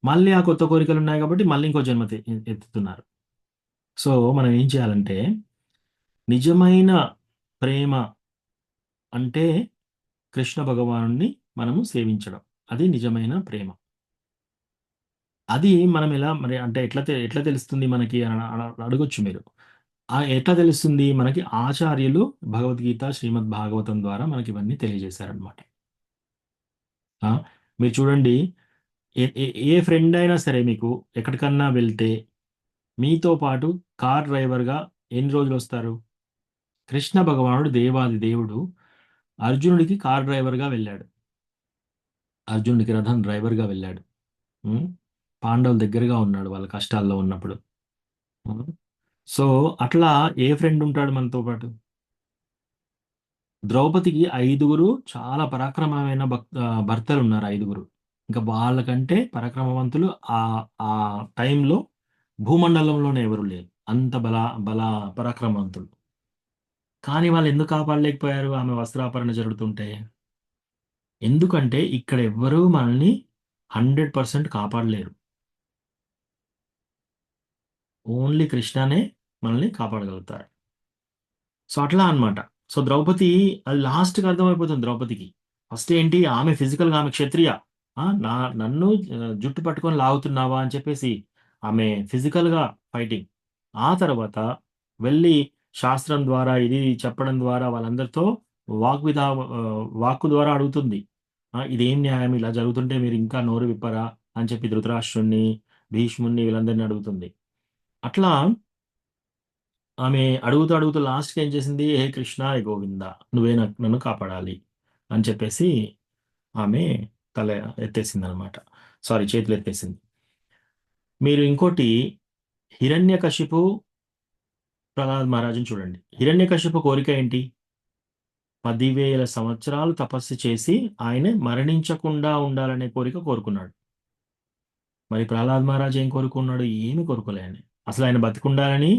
మళ్ళీ ఆ కొత్త కోరికలు ఉన్నాయి కాబట్టి మళ్ళీ ఇంకో జన్మ ఎత్తుతున్నారు. సో మనం ఏం చేయాలంటే, నిజమైన ప్రేమ అంటే కృష్ణ భగవానుడిని మనము సేవించడం. అది నిజమైన ప్రేమ. అది మనం ఎలా మరి అంటే ఎట్లా తెలుస్తుంది మనకి అని అడగొచ్చు మీరు. ఎట్లా తెలుస్తుంది మనకి? ఆచార్యులు భగవద్గీత, శ్రీమద్ భాగవతం ద్వారా మనకి ఇవన్నీ తెలియజేశారనమాట. మీరు చూడండి, ఏ ఫ్రెండ్ అయినా సరే మీకు ఎక్కడికన్నా వెళ్తే మీతో పాటు కార్ డ్రైవర్గా ఎన్ని రోజులు వస్తారు? కృష్ణ భగవానుడు దేవాది దేవుడు అర్జునుడికి కార్ డ్రైవర్గా వెళ్ళాడు. అర్జునుడికి రథం డ్రైవర్గా వెళ్ళాడు. పాండవుల దగ్గరగా ఉన్నాడు వాళ్ళ కష్టాల్లో ఉన్నప్పుడు. సో అట్లా ఏ ఫ్రెండ్ ఉంటాడు మనతో పాటు? ద్రౌపదికి 5 చాలా పరాక్రమమైన భర్తలు ఉన్నారు. 5. ఇంకా వాళ్ళకంటే పరాక్రమవంతులు ఆ టైంలో భూమండలంలోనే ఎవరు లేరు. అంత బల పరాక్రమవంతులు. కానీ వాళ్ళు ఎందుకు కాపాడలేకపోయారు ఆమె వస్త్రాపరణ జరుగుతుంటే? ఎందుకంటే ఇక్కడ ఎవ్వరూ మనల్ని 100% కాపాడలేరు. ఓన్లీ కృష్ణనే మనల్ని కాపాడగలుగుతారు. సో అట్లా అనమాట. సో ద్రౌపది అది లాస్ట్‌కి అర్థమైపోతుంది ద్రౌపదికి. ఫస్ట్ ఏంటి, ఆమె ఫిజికల్‌గా ఆమె క్షత్రియ. నన్ను జుట్టు పట్టుకొని లాగుతున్నావా అని చెప్పేసి ఆమె ఫిజికల్‌గా ఫైటింగ్. ఆ తర్వాత వెళ్ళి శాస్త్రం ద్వారా ఇది చెప్పడం ద్వారా వాళ్ళందరితో వాక్కు ద్వారా అడుగుతుంది. ఇదేం న్యాయం? ఇలా జరుగుతుంటే మీరు ఇంకా నోరు విప్పరా అని చెప్పి ధృతరాష్ట్రుడిని, భీష్ముడిని వీళ్ళందరిని అడుగుతుంది. అట్లా ఆమె అడుగుతూ లాస్ట్‌కి ఏం చేసింది? హే కృష్ణ, హే గోవింద, నువ్వే నన్ను కాపాడాలి అని చెప్పేసి ఆమె తల ఎత్తేసిందనమాట. సారీ, చేతులు ఎత్తేసింది. మీరు ఇంకోటి హిరణ్యకశిపు ప్రహ్లాద్ మహారాజుని చూడండి. హిరణ్యకశిపు కోరిక ఏంటి? 10,000 సంవత్సరాలు తపస్సు చేసి ఆయన మరణించకుండా ఉండాలనే కోరిక కోరుకున్నాడు. మరి ప్రహ్లాద్ మహారాజ్ ఏం కోరుకున్నాడు? ఏమి కోరుకోలే ఆయన. అసలు ఆయన బతికుండాలని,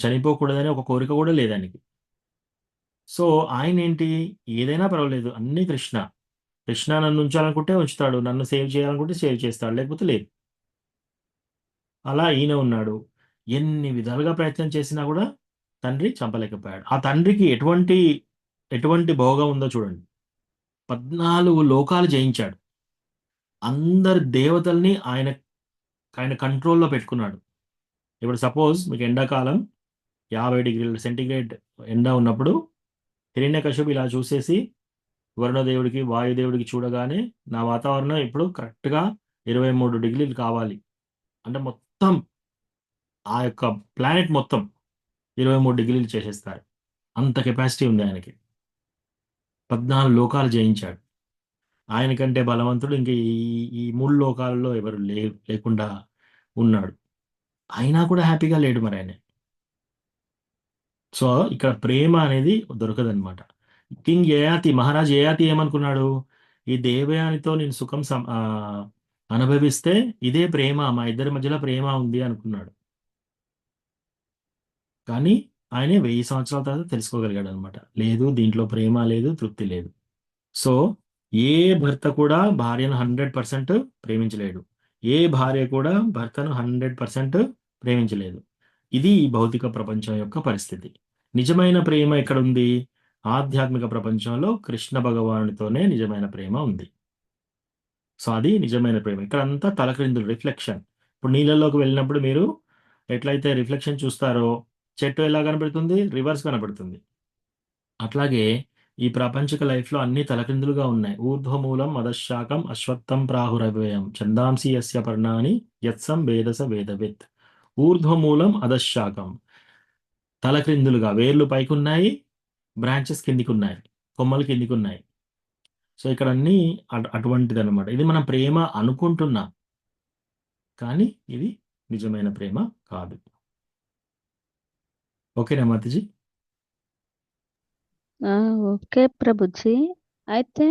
చనిపోకూడదని ఒక కోరిక కూడా లేదు ఆయనకి. సో ఆయన ఏంటి? ఏదైనా పర్వాలేదు, అన్నీ కృష్ణ. కృష్ణ నన్ను ఉంచాలనుకుంటే ఉంచుతాడు, నన్ను సేవ్ చేయాలనుకుంటే సేవ్ చేస్తాడు, లేకపోతే లేదు. అలా ఈయన ఉన్నాడు. ఎన్ని విధాలుగా ప్రయత్నం చేసినా కూడా తండ్రి చంపలేకపోయాడు. ఆ తండ్రికి ఎటువంటి భోగం ఉందో చూడండి. 14 లోకాలు జయించాడు. అందరు దేవతల్ని ఆయన కంట్రోల్‌లో పెట్టుకున్నాడు. ఇప్పుడు సపోజ్ మీకు ఎండాకాలం 50 డిగ్రీల సెంటీగ్రేడ్ ఎండ ఉన్నప్పుడు హిరణ్యకశిపు ఇలా చూసేసి వరుణదేవుడికి, వాయుదేవుడికి చూడగానే నా వాతావరణం ఇప్పుడు కరెక్ట్‌గా 23 డిగ్రీలు కావాలి. అంటే మొత్తం ఆ యొక్క ప్లానెట్ మొత్తం 23 డిగ్రీలు చేసేస్తారు. అంత కెపాసిటీ ఉంది ఆయనకి. 14 లోకాలు జయించాడు. ఆయనకంటే బలవంతుడు ఇంక ఈ 3 లోకాలలో ఎవరు లేకుండా ఉన్నాడు. అయినా కూడా హ్యాపీగా లేడు మరి ఆయన. సో ఇక్కడ ప్రేమ అనేది దొరకదనమాట. కింగ్ యయాతి, మహారాజ్ యయాతి ఏమనుకున్నాడు? ఈ దేవయానితో నేను సుఖం అనుభవిస్తే ఇదే ప్రేమ, మా ఇద్దరి మధ్యలో ప్రేమ ఉంది అనుకున్నాడు. కానీ ఆయనే 1000 సంవత్సరాల తర్వాత తెలుసుకోగలిగాడు అనమాట. లేదు, దీంట్లో ప్రేమ లేదు, తృప్తి లేదు. సో ఏ భర్త కూడా భార్యను 100% ప్రేమించలేడు. ఏ భార్య కూడా భర్తను 100% ప్రేమించలేదు. ఇది ఈ భౌతిక ప్రపంచం యొక్క పరిస్థితి. నిజమైన ప్రేమ ఎక్కడుంది? ఆధ్యాత్మిక ప్రపంచంలో కృష్ణ భగవానుడితోనే నిజమైన ప్రేమ ఉంది. సో అది నిజమైన ప్రేమ. ఇక్కడంతా తలక్రిందులు, రిఫ్లెక్షన్. ఇప్పుడు నీళ్ళలోకి వెళ్ళినప్పుడు మీరు ఎట్లయితే రిఫ్లెక్షన్ చూస్తారో చెట్టు ఎలా కనబడుతుంది? రివర్స్ కనబడుతుంది. అట్లాగే ఈ ప్రాపంచిక లైఫ్లో అన్ని తలక్రిందులుగా ఉన్నాయి. ఊర్ధ్వమూలం అధశాకం అశ్వత్థం ప్రాహురవ్యయం ఛందాంసి యస్య పర్ణాని యత్సం వేదస వేదవిత్. ఊర్ధ్వమూలం అధశాకం, తలక్రిందులుగా వేర్లు పైకి ఉన్నాయి, బ్రాంచెస్ కిందికి ఉన్నాయి, కొమ్మలు కిందికి ఉన్నాయి. సో ఇక్కడ అన్ని అటువంటిది అనమాట. ఇది మనం ప్రేమ అనుకుంటున్నాం, కానీ ఇది నిజమైన ప్రేమ కాదు. ఓకేనా మాతాజీ? ఓకే ప్రభుజీ. అయితే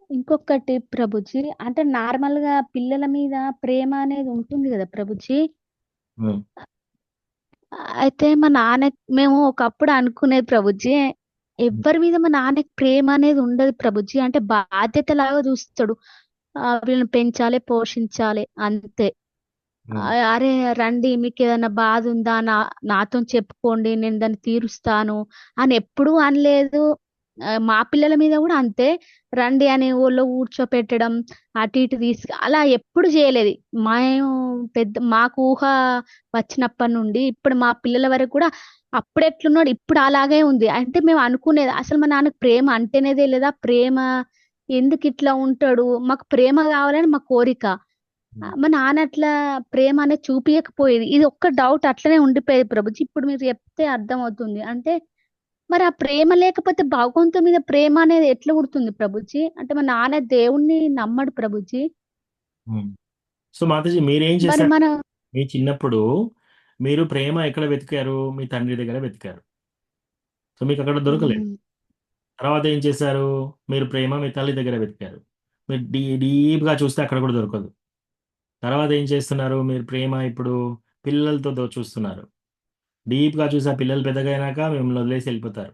ఇంకొకటి ప్రభుజీ, అంటే నార్మల్ గా పిల్లల మీద ప్రేమ అనేది ఉంటుంది కదా ప్రభుజీ. ఉమ్, అయితే మా నాన్న, మేము ఒకప్పుడు అనుకునేది ప్రభుజీ, ఎవరి మీద మా నాన్నకి ప్రేమ అనేది ఉండదు ప్రభుజీ. అంటే బాధ్యత లాగా చూస్తాడు, వీళ్ళని పెంచాలి, పోషించాలి అంతే. ఉమ్, అరే రండి, మీకు ఏదైనా బాధ ఉందా, నాతో చెప్పుకోండి, నేను దాన్ని తీరుస్తాను అని ఎప్పుడూ అనలేదు. మా పిల్లల మీద కూడా అంతే, రండి అని ఊళ్ళో కూర్చోపెట్టడం, అటు ఇటు అలా ఎప్పుడు చేయలేదు. మేము మాకు ఊహ వచ్చినప్పటి నుండి ఇప్పుడు మా పిల్లల వరకు కూడా అప్పుడు ఎట్లున్నాడు ఇప్పుడు అలాగే ఉంది. అంటే మేము అనుకునేది అసలు మా నాన్నకు ప్రేమ అంటేనేదే లేదా, ప్రేమ ఎందుకు ఇట్లా ఉంటాడు, మాకు ప్రేమ కావాలని మా కోరిక. మా నాన్న అట్లా ప్రేమ అనేది చూపించకపోయేది. ఇది ఒక్క డౌట్ అట్లనే ఉండిపోయేది ప్రభుజీ. ఇప్పుడు మీరు చెప్తే అర్థం అవుతుంది. అంటే మరి ఆ ప్రేమ లేకపోతే భగవంతుని మీద ప్రేమ అనేది ఎట్లా పుడుతుంది ప్రభుజీ? అంటే మా నాన్న దేవుణ్ణి నమ్మడు ప్రభుజీ. ఉమ్. సో మాతాజీ మీరేం మరి చేశారు? మన మీ చిన్నప్పుడు మీరు ప్రేమ ఎక్కడ వెతికారు? మీ తండ్రి దగ్గర వెతికారు. సో మీకు అక్కడ దొరకలేదు. తర్వాత ఏం చేశారు? మీరు ప్రేమ మీ తల్లి దగ్గర వెతికారు. మీరు డీప్గా చూస్తే అక్కడ కూడా దొరకదు. తర్వాత ఏం చేస్తున్నారు? మీరు ప్రేమ ఇప్పుడు పిల్లలతో చూస్తున్నారు. డీప్గా చూసి ఆ పిల్లలు పెద్దగా అయినాక మిమ్మల్ని వదిలేసి వెళ్ళిపోతారు.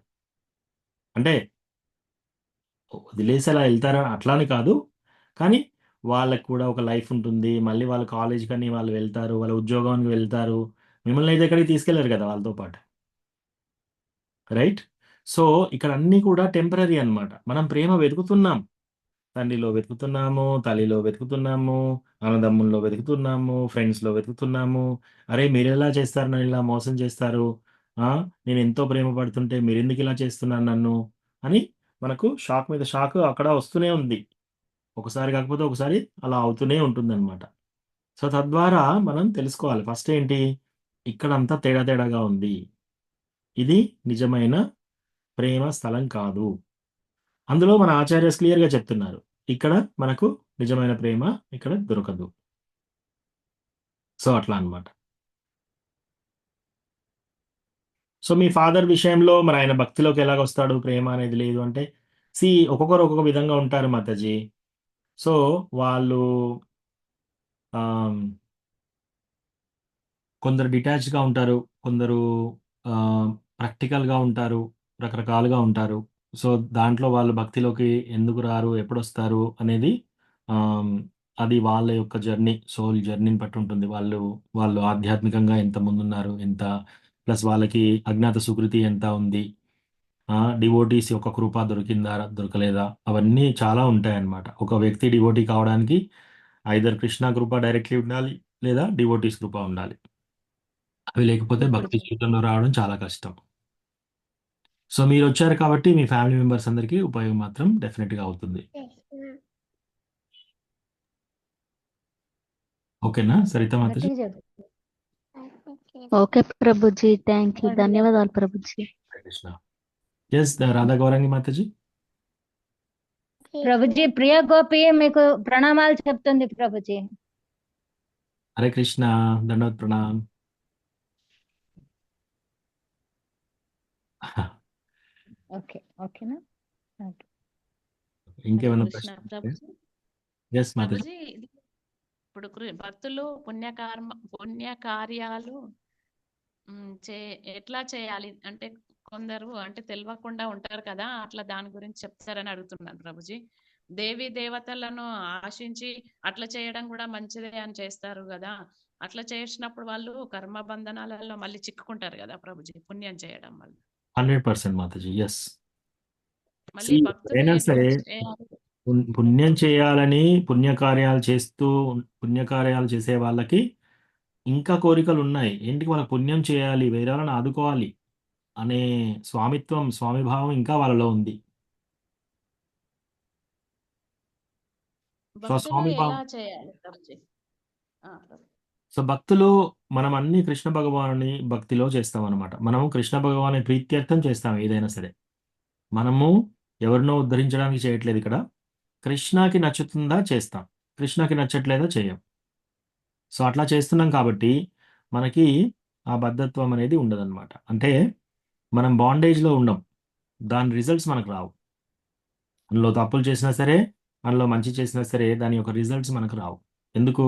అంటే వదిలేసి అలా వెళ్తారని అట్లా అని కాదు, కానీ వాళ్ళకి కూడా ఒక లైఫ్ ఉంటుంది. మళ్ళీ వాళ్ళు కాలేజ్ కానీ వాళ్ళు వెళ్తారు, వాళ్ళ ఉద్యోగానికి వెళ్తారు. మిమ్మల్ని అయితే ఎక్కడికి తీసుకెళ్లారు కదా వాళ్ళతో పాటు, రైట్? సో ఇక్కడ అన్నీ కూడా టెంపరరీ అన్నమాట. మనం ప్రేమ వెతుకుతున్నాం, తండ్రిలో వెతుకుతున్నాము, తల్లిలో వెతుకుతున్నాము, అన్నదమ్ముల్లో వెతుకుతున్నాము, ఫ్రెండ్స్లో వెతుకుతున్నాము. అరే మీరు ఎలా చేస్తారు, నన్ను ఇలా మోసం చేస్తారు, నేను ఎంతో ప్రేమ పడుతుంటే మీరు ఎందుకు ఇలా చేస్తున్నారు నన్ను అని మనకు షాక్ మీద షాక్ అక్కడ వస్తూనే ఉంది. ఒకసారి కాకపోతే ఒకసారి అలా అవుతూనే ఉంటుందన్నమాట. సో తద్వారా మనం తెలుసుకోవాలి ఫస్ట్ ఏంటి, ఇక్కడ అంతా తేడా తేడాగా ఉంది, ఇది నిజమైన ప్రేమ స్థలం కాదు. అందులో మన ఆచార్యస్ క్లియర్గా చెప్తున్నారు, ఇక్కడ మనకు నిజమైన ప్రేమ ఇక్కడ దొరకదు. సో అట్లా అన్నమాట. సో మీ ఫాదర్ విషయంలో మరి ఆయన భక్తిలోకి ఎలాగొస్తాడు? ప్రేమ అనేది లేదు అంటే, ఒక్కొక్కరు ఒక్కొక్క విధంగా ఉంటారు మాతాజీ. సో వాళ్ళు ఆమ్, కొందరు డిటాచ్డ్గా ఉంటారు, కొందరు ప్రాక్టికల్గా ఉంటారు, రకరకాలుగా ఉంటారు. సో దాంట్లో వాళ్ళు భక్తిలోకి ఎందుకు రారు, ఎప్పుడు వస్తారు అనేది ఆమ్, అది వాళ్ళ యొక్క జర్నీ, సోల్ జర్నీని బట్టి ఉంటుంది. వాళ్ళు వాళ్ళు ఆధ్యాత్మికంగా ఎంత ముందున్నారు, ఎంత ప్లస్ వాళ్ళకి అజ్ఞాత సుకృతి ఎంత ఉంది, డివోటీస్ యొక్క కృప దొరికిందా దొరకలేదా, అవన్నీ చాలా ఉంటాయన్నమాట. ఒక వ్యక్తి డివోటీ కావడానికి ఐదర్ కృష్ణ కృప డైరెక్ట్లీ ఉండాలి, లేదా డివోటీస్ కృప ఉండాలి. అవి లేకపోతే ఇప్పుడు భక్తి జీవితంలో రావడం చాలా కష్టం. సో మీరు వచ్చారు కాబట్టి మీ ఫ్యామిలీ మెంబర్స్ అందరికీ ఉపయోగం మాత్రం డెఫినెట్గా అవుతుంది. ఓకేనా Saritha Mataji? Okay Prabhuji, thank you, ధన్యవాదాలు ప్రభుజీ. హరే కృష్ణ. ఎస్ రాధా గౌరంగి మాతాజీ. ప్రభుజీ, ప్రియ గోపి మీకు ప్రణామాలు చెప్తుంది ప్రభుజీ. హరే కృష్ణ, దండవత్ ప్రణామ్. ఓకే, ఓకేనా? ఓకే. హరే ఇంకేమైనా కృష్ణ ప్రశ్న? ప్రభుజీ. ఎస్ మాతాజీ. ప్రభుజీ ఇప్పుడు భక్తులు పుణ్యకార్యాలు ఎట్లా చేయాలి అంటే, కొందరు అంటే తెలియకుండా ఉంటారు కదా, అట్లా దాని గురించి చెప్తారని అడుగుతున్నాను ప్రభుజీ. దేవి దేవతలను ఆశించి అట్లా చేయడం కూడా మంచిదే అని చేస్తారు కదా, అట్లా చేసినప్పుడు వాళ్ళు కర్మ బంధనాలలో మళ్ళీ చిక్కుకుంటారు కదా ప్రభుజీ, పుణ్యం చేయడం వల్ల. 100% మాతాజీ. ఎస్. మళ్ళీ భక్తులు ఎవరైనా ఎట్లా సరే చేయాలి? పుణ్యం చేయాలని పుణ్యకార్యాలు చేసే వాళ్ళకి ఇంకా కోరికలు ఉన్నాయి. ఏంటి, వాళ్ళకి పుణ్యం చేయాలి, వేరే వాళ్ళని ఆదుకోవాలి అనే స్వామిభావం ఇంకా వాళ్ళలో ఉంది. సో భక్తులు స్వామిభావం ఎలా చేయాలి ప్రభుజీ? ప్రభు. సో భక్తులు మనం అన్ని కృష్ణ భగవానుని భక్తిలో చేస్తాం అనమాట. మనము కృష్ణ భగవాని ప్రీత్యర్థం చేస్తాం ఏదైనా సరే. మనము ఎవరినో ఉద్ధరించడానికి చేయట్లేదు ఇక్కడ. కృష్ణకి నచ్చుతుందా చేస్తాం, కృష్ణకి నచ్చట్లేదా చేయం. సో అట్లా చేస్తున్నాం కాబట్టి మనకి ఆ బద్ధత్వం అనేది ఉండదన్నమాట. అంటే మనం బాండేజ్లో ఉండం, దాని రిజల్ట్స్ మనకు రావు. అందులో తప్పులు చేసినా సరే, అందులో మంచి చేసినా సరే, దాని యొక్క రిజల్ట్స్ మనకు రావు. ఎందుకు?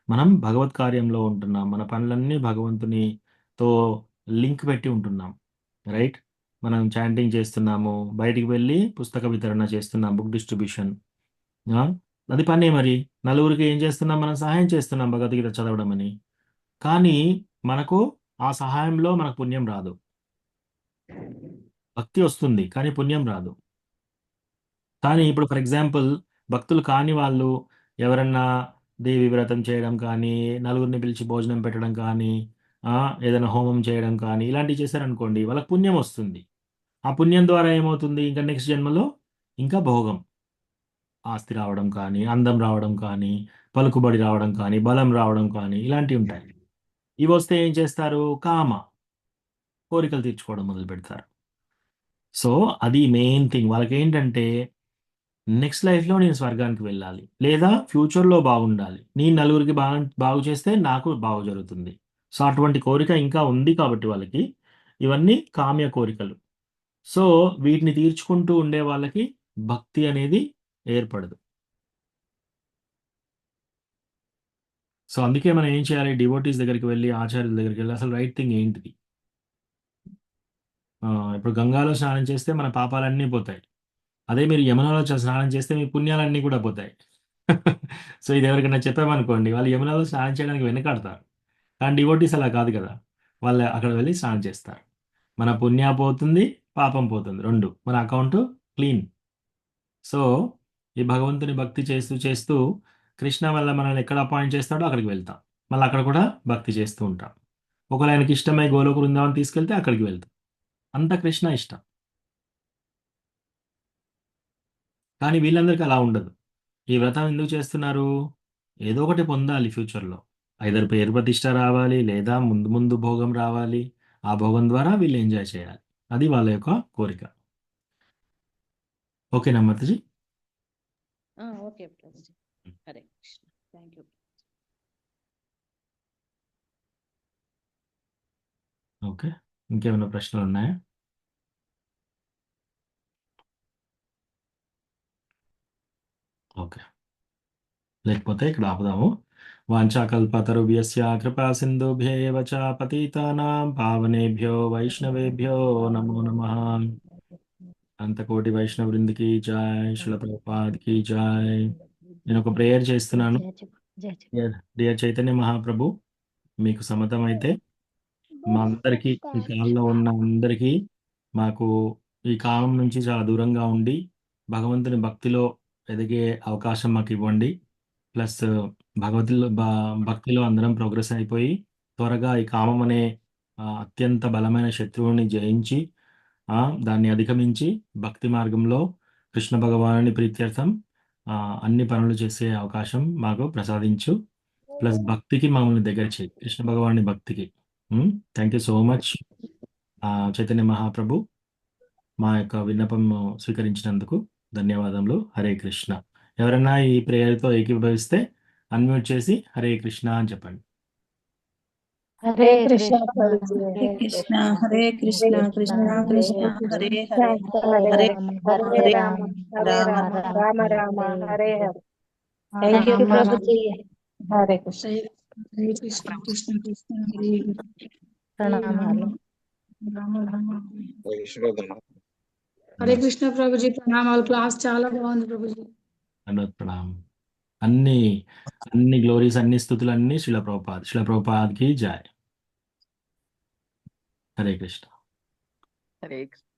మనం భగవత్ కార్యంలో ఉంటున్నాం, మన పనులన్నీ భగవంతునితో లింక్ పెట్టి ఉంటున్నాం, రైట్? మనం చాంటింగ్ చేస్తున్నాము, బయటికి వెళ్ళి పుస్తక వితరణ చేస్తున్నాం, బుక్ డిస్ట్రిబ్యూషన్. అది పనే మరి. నలుగురికి ఏం చేస్తున్నాం? మనం సహాయం చేస్తున్నాం భగవద్గీత చదవడం అని. కానీ మనకు ఆ సహాయంలో మనకు పుణ్యం రాదు. భక్తి వస్తుంది కానీ పుణ్యం రాదు. కానీ ఇప్పుడు ఫర్ ఎగ్జాంపుల్ భక్తులు కాని వాళ్ళు ఎవరన్నా దేవి వ్రతం చేయడం కానీ, నలుగురిని పిలిచి భోజనం పెట్టడం కానీ, ఆ, ఏదైనా హోమం చేయడం కానీ ఇలాంటివి చేశారనుకోండి, వాళ్ళకి పుణ్యం వస్తుంది. ఆ పుణ్యం ద్వారా ఏమవుతుంది? ఇంకా నెక్స్ట్ జన్మలో ఇంకా భోగం, ఆస్తి రావడం కానీ, అందం రావడం కానీ, పలుకుబడి రావడం కానీ, బలం రావడం కానీ ఇలాంటివి ఉంటాయి. ఇవి వస్తే ఏం చేస్తారు? కోరికలు తీర్చుకోవడం మొదలు పెడతారు. సో అది మెయిన్ థింగ్. వాళ్ళకి ఏంటంటే నెక్స్ట్ లైఫ్లో నేను స్వర్గానికి వెళ్ళాలి, లేదా ఫ్యూచర్లో బాగుండాలి, నేను నలుగురికి బాగు చేస్తే నాకు బాగు జరుగుతుంది. సో అటువంటి కోరిక ఇంకా ఉంది కాబట్టి వాళ్ళకి ఇవన్నీ కామ్య కోరికలు. సో వీటిని తీర్చుకుంటూ ఉండే వాళ్ళకి భక్తి అనేది ఏర్పడదు. సో అందుకే మనం ఏం చేయాలి? డివోటీస్ దగ్గరికి వెళ్ళి, ఆచార్యుల దగ్గరికి వెళ్ళి అసలు రైట్ థింగ్ ఏంటిది. ఇప్పుడు గంగాలో స్నానం చేస్తే మన పాపాలన్నీ పోతాయి. అదే మీరు యమునలో స్నానం చేస్తే మీ పుణ్యాలన్నీ కూడా పోతాయి. సో ఇది ఎవరికైనా చెప్పామనుకోండి, వాళ్ళు యమునలో స్నానం చేయడానికి వెనకాడతారు. కానీ డివోటీస్ అలా కాదు కదా, వాళ్ళు అక్కడ వెళ్ళి స్నానం చేస్తారు. మన పుణ్య పోతుంది, పాపం పోతుంది, రెండు. మన అకౌంట్ క్లీన్. సో ఈ భగవంతుని భక్తి చేస్తూ చేస్తూ కృష్ణ వల్ల మనల్ని ఎక్కడ అపాయింట్ చేస్తాడో అక్కడికి వెళ్తాం. మళ్ళీ అక్కడ కూడా భక్తి చేస్తూ ఉంటాం. ఒకవేళ ఆయనకి ఇష్టమై గోలోక బృందావనం తీసుకెళ్తే అక్కడికి వెళ్తాం. అంత కృష్ణ ఇష్టం. కానీ వీళ్ళందరికీ అలా ఉండదు. ఈ వ్రతం ఎందుకు చేస్తున్నారు? ఏదో ఒకటి పొందాలి ఫ్యూచర్లో. ఐదర్ పేరు ప్రతిష్ట రావాలి, లేదా ముందు ముందు భోగం రావాలి. ఆ భోగం ద్వారా వీళ్ళు ఎంజాయ్ చేయాలి. అది వాళ్ళ యొక్క కోరిక. ఓకేనా Mataji? Okay Prabhuji. Hare Krishna. Thank you. Okay. ఇంకేమైనా ప్రశ్నలు ఉన్నాయా? ఓకే. లేకపోతే ఇక్కడ ఆపుదాము. వాంఛాకల్పతరుభ్యస్య కృపా సింధుభ్యేవ చ పతితానాం పావనేభ్యో వైష్ణవేభ్యో నమో నమః. అంతకోటి వైష్ణవ వృందికి జై, శిల ప్రభుపాద్కి జై. నేను ఒక ప్రేయర్ చేస్తున్నాను. డియర్ చైతన్య మహాప్రభు, మీకు సమ్మతమైతే మా అందరికీ, ఈ కాలంలో ఉన్న అందరికీ, మాకు ఈ కాలం నుంచి చాలా దూరంగా ఉండి భగవంతుని భక్తిలో ఎదిగే అవకాశం మాకు ఇవ్వండి. ప్లస్ భక్తిలో అందరం ప్రోగ్రెస్ అయిపోయి త్వరగా ఈ కామం అనే అత్యంత బలమైన శత్రువుని జయించి దాన్ని అధిగమించి భక్తి మార్గంలో కృష్ణ భగవానుని ప్రీత్యర్థం అన్ని పనులు చేసే అవకాశం మాకు ప్రసాదించు. ప్లస్ భక్తికి మమ్మల్ని దగ్గర చేయి, కృష్ణ భగవానుని భక్తికి. Thank you so much Chaitanya Mahaprabhu. మా యొక్క విన్నపం స్వీకరించినందుకు ధన్యవాదములు. హరే కృష్ణ. ఎవరైనా ఈ ప్రేయర్తో ఏకీభవిస్తే అన్మ్యూట్ చేసి హరే కృష్ణ అని చెప్పండి. హరే కృష్ణ కృష్ణ ప్రభుజీ. హరే కృష్ణ హరే కృష్ణ కృష్ణ కృష్ణ హరే హరే హరే హరే రామ హరే హరే రామ రామ రామ రామ హరే హరే. Thank you Prabhuji. హరే కృష్ణ. హరే కృష్ణ కృష్ణ కృష్ణ హరే హరే. ప్రణామాలు. రామ రామ. విశ్వనాథ్. హరే కృష్ణ ప్రభుజీ, ప్రణామాలు. క్లాస్ చాలా బాగుంది ప్రభుజీ. ధన్యవాద ప్రణామం. అన్ని గ్లోరీస్, అన్ని స్థుతులు అన్ని శిల ప్రభుపాద్కి జై. హరే కృష్ణ. హరే కృష్ణ.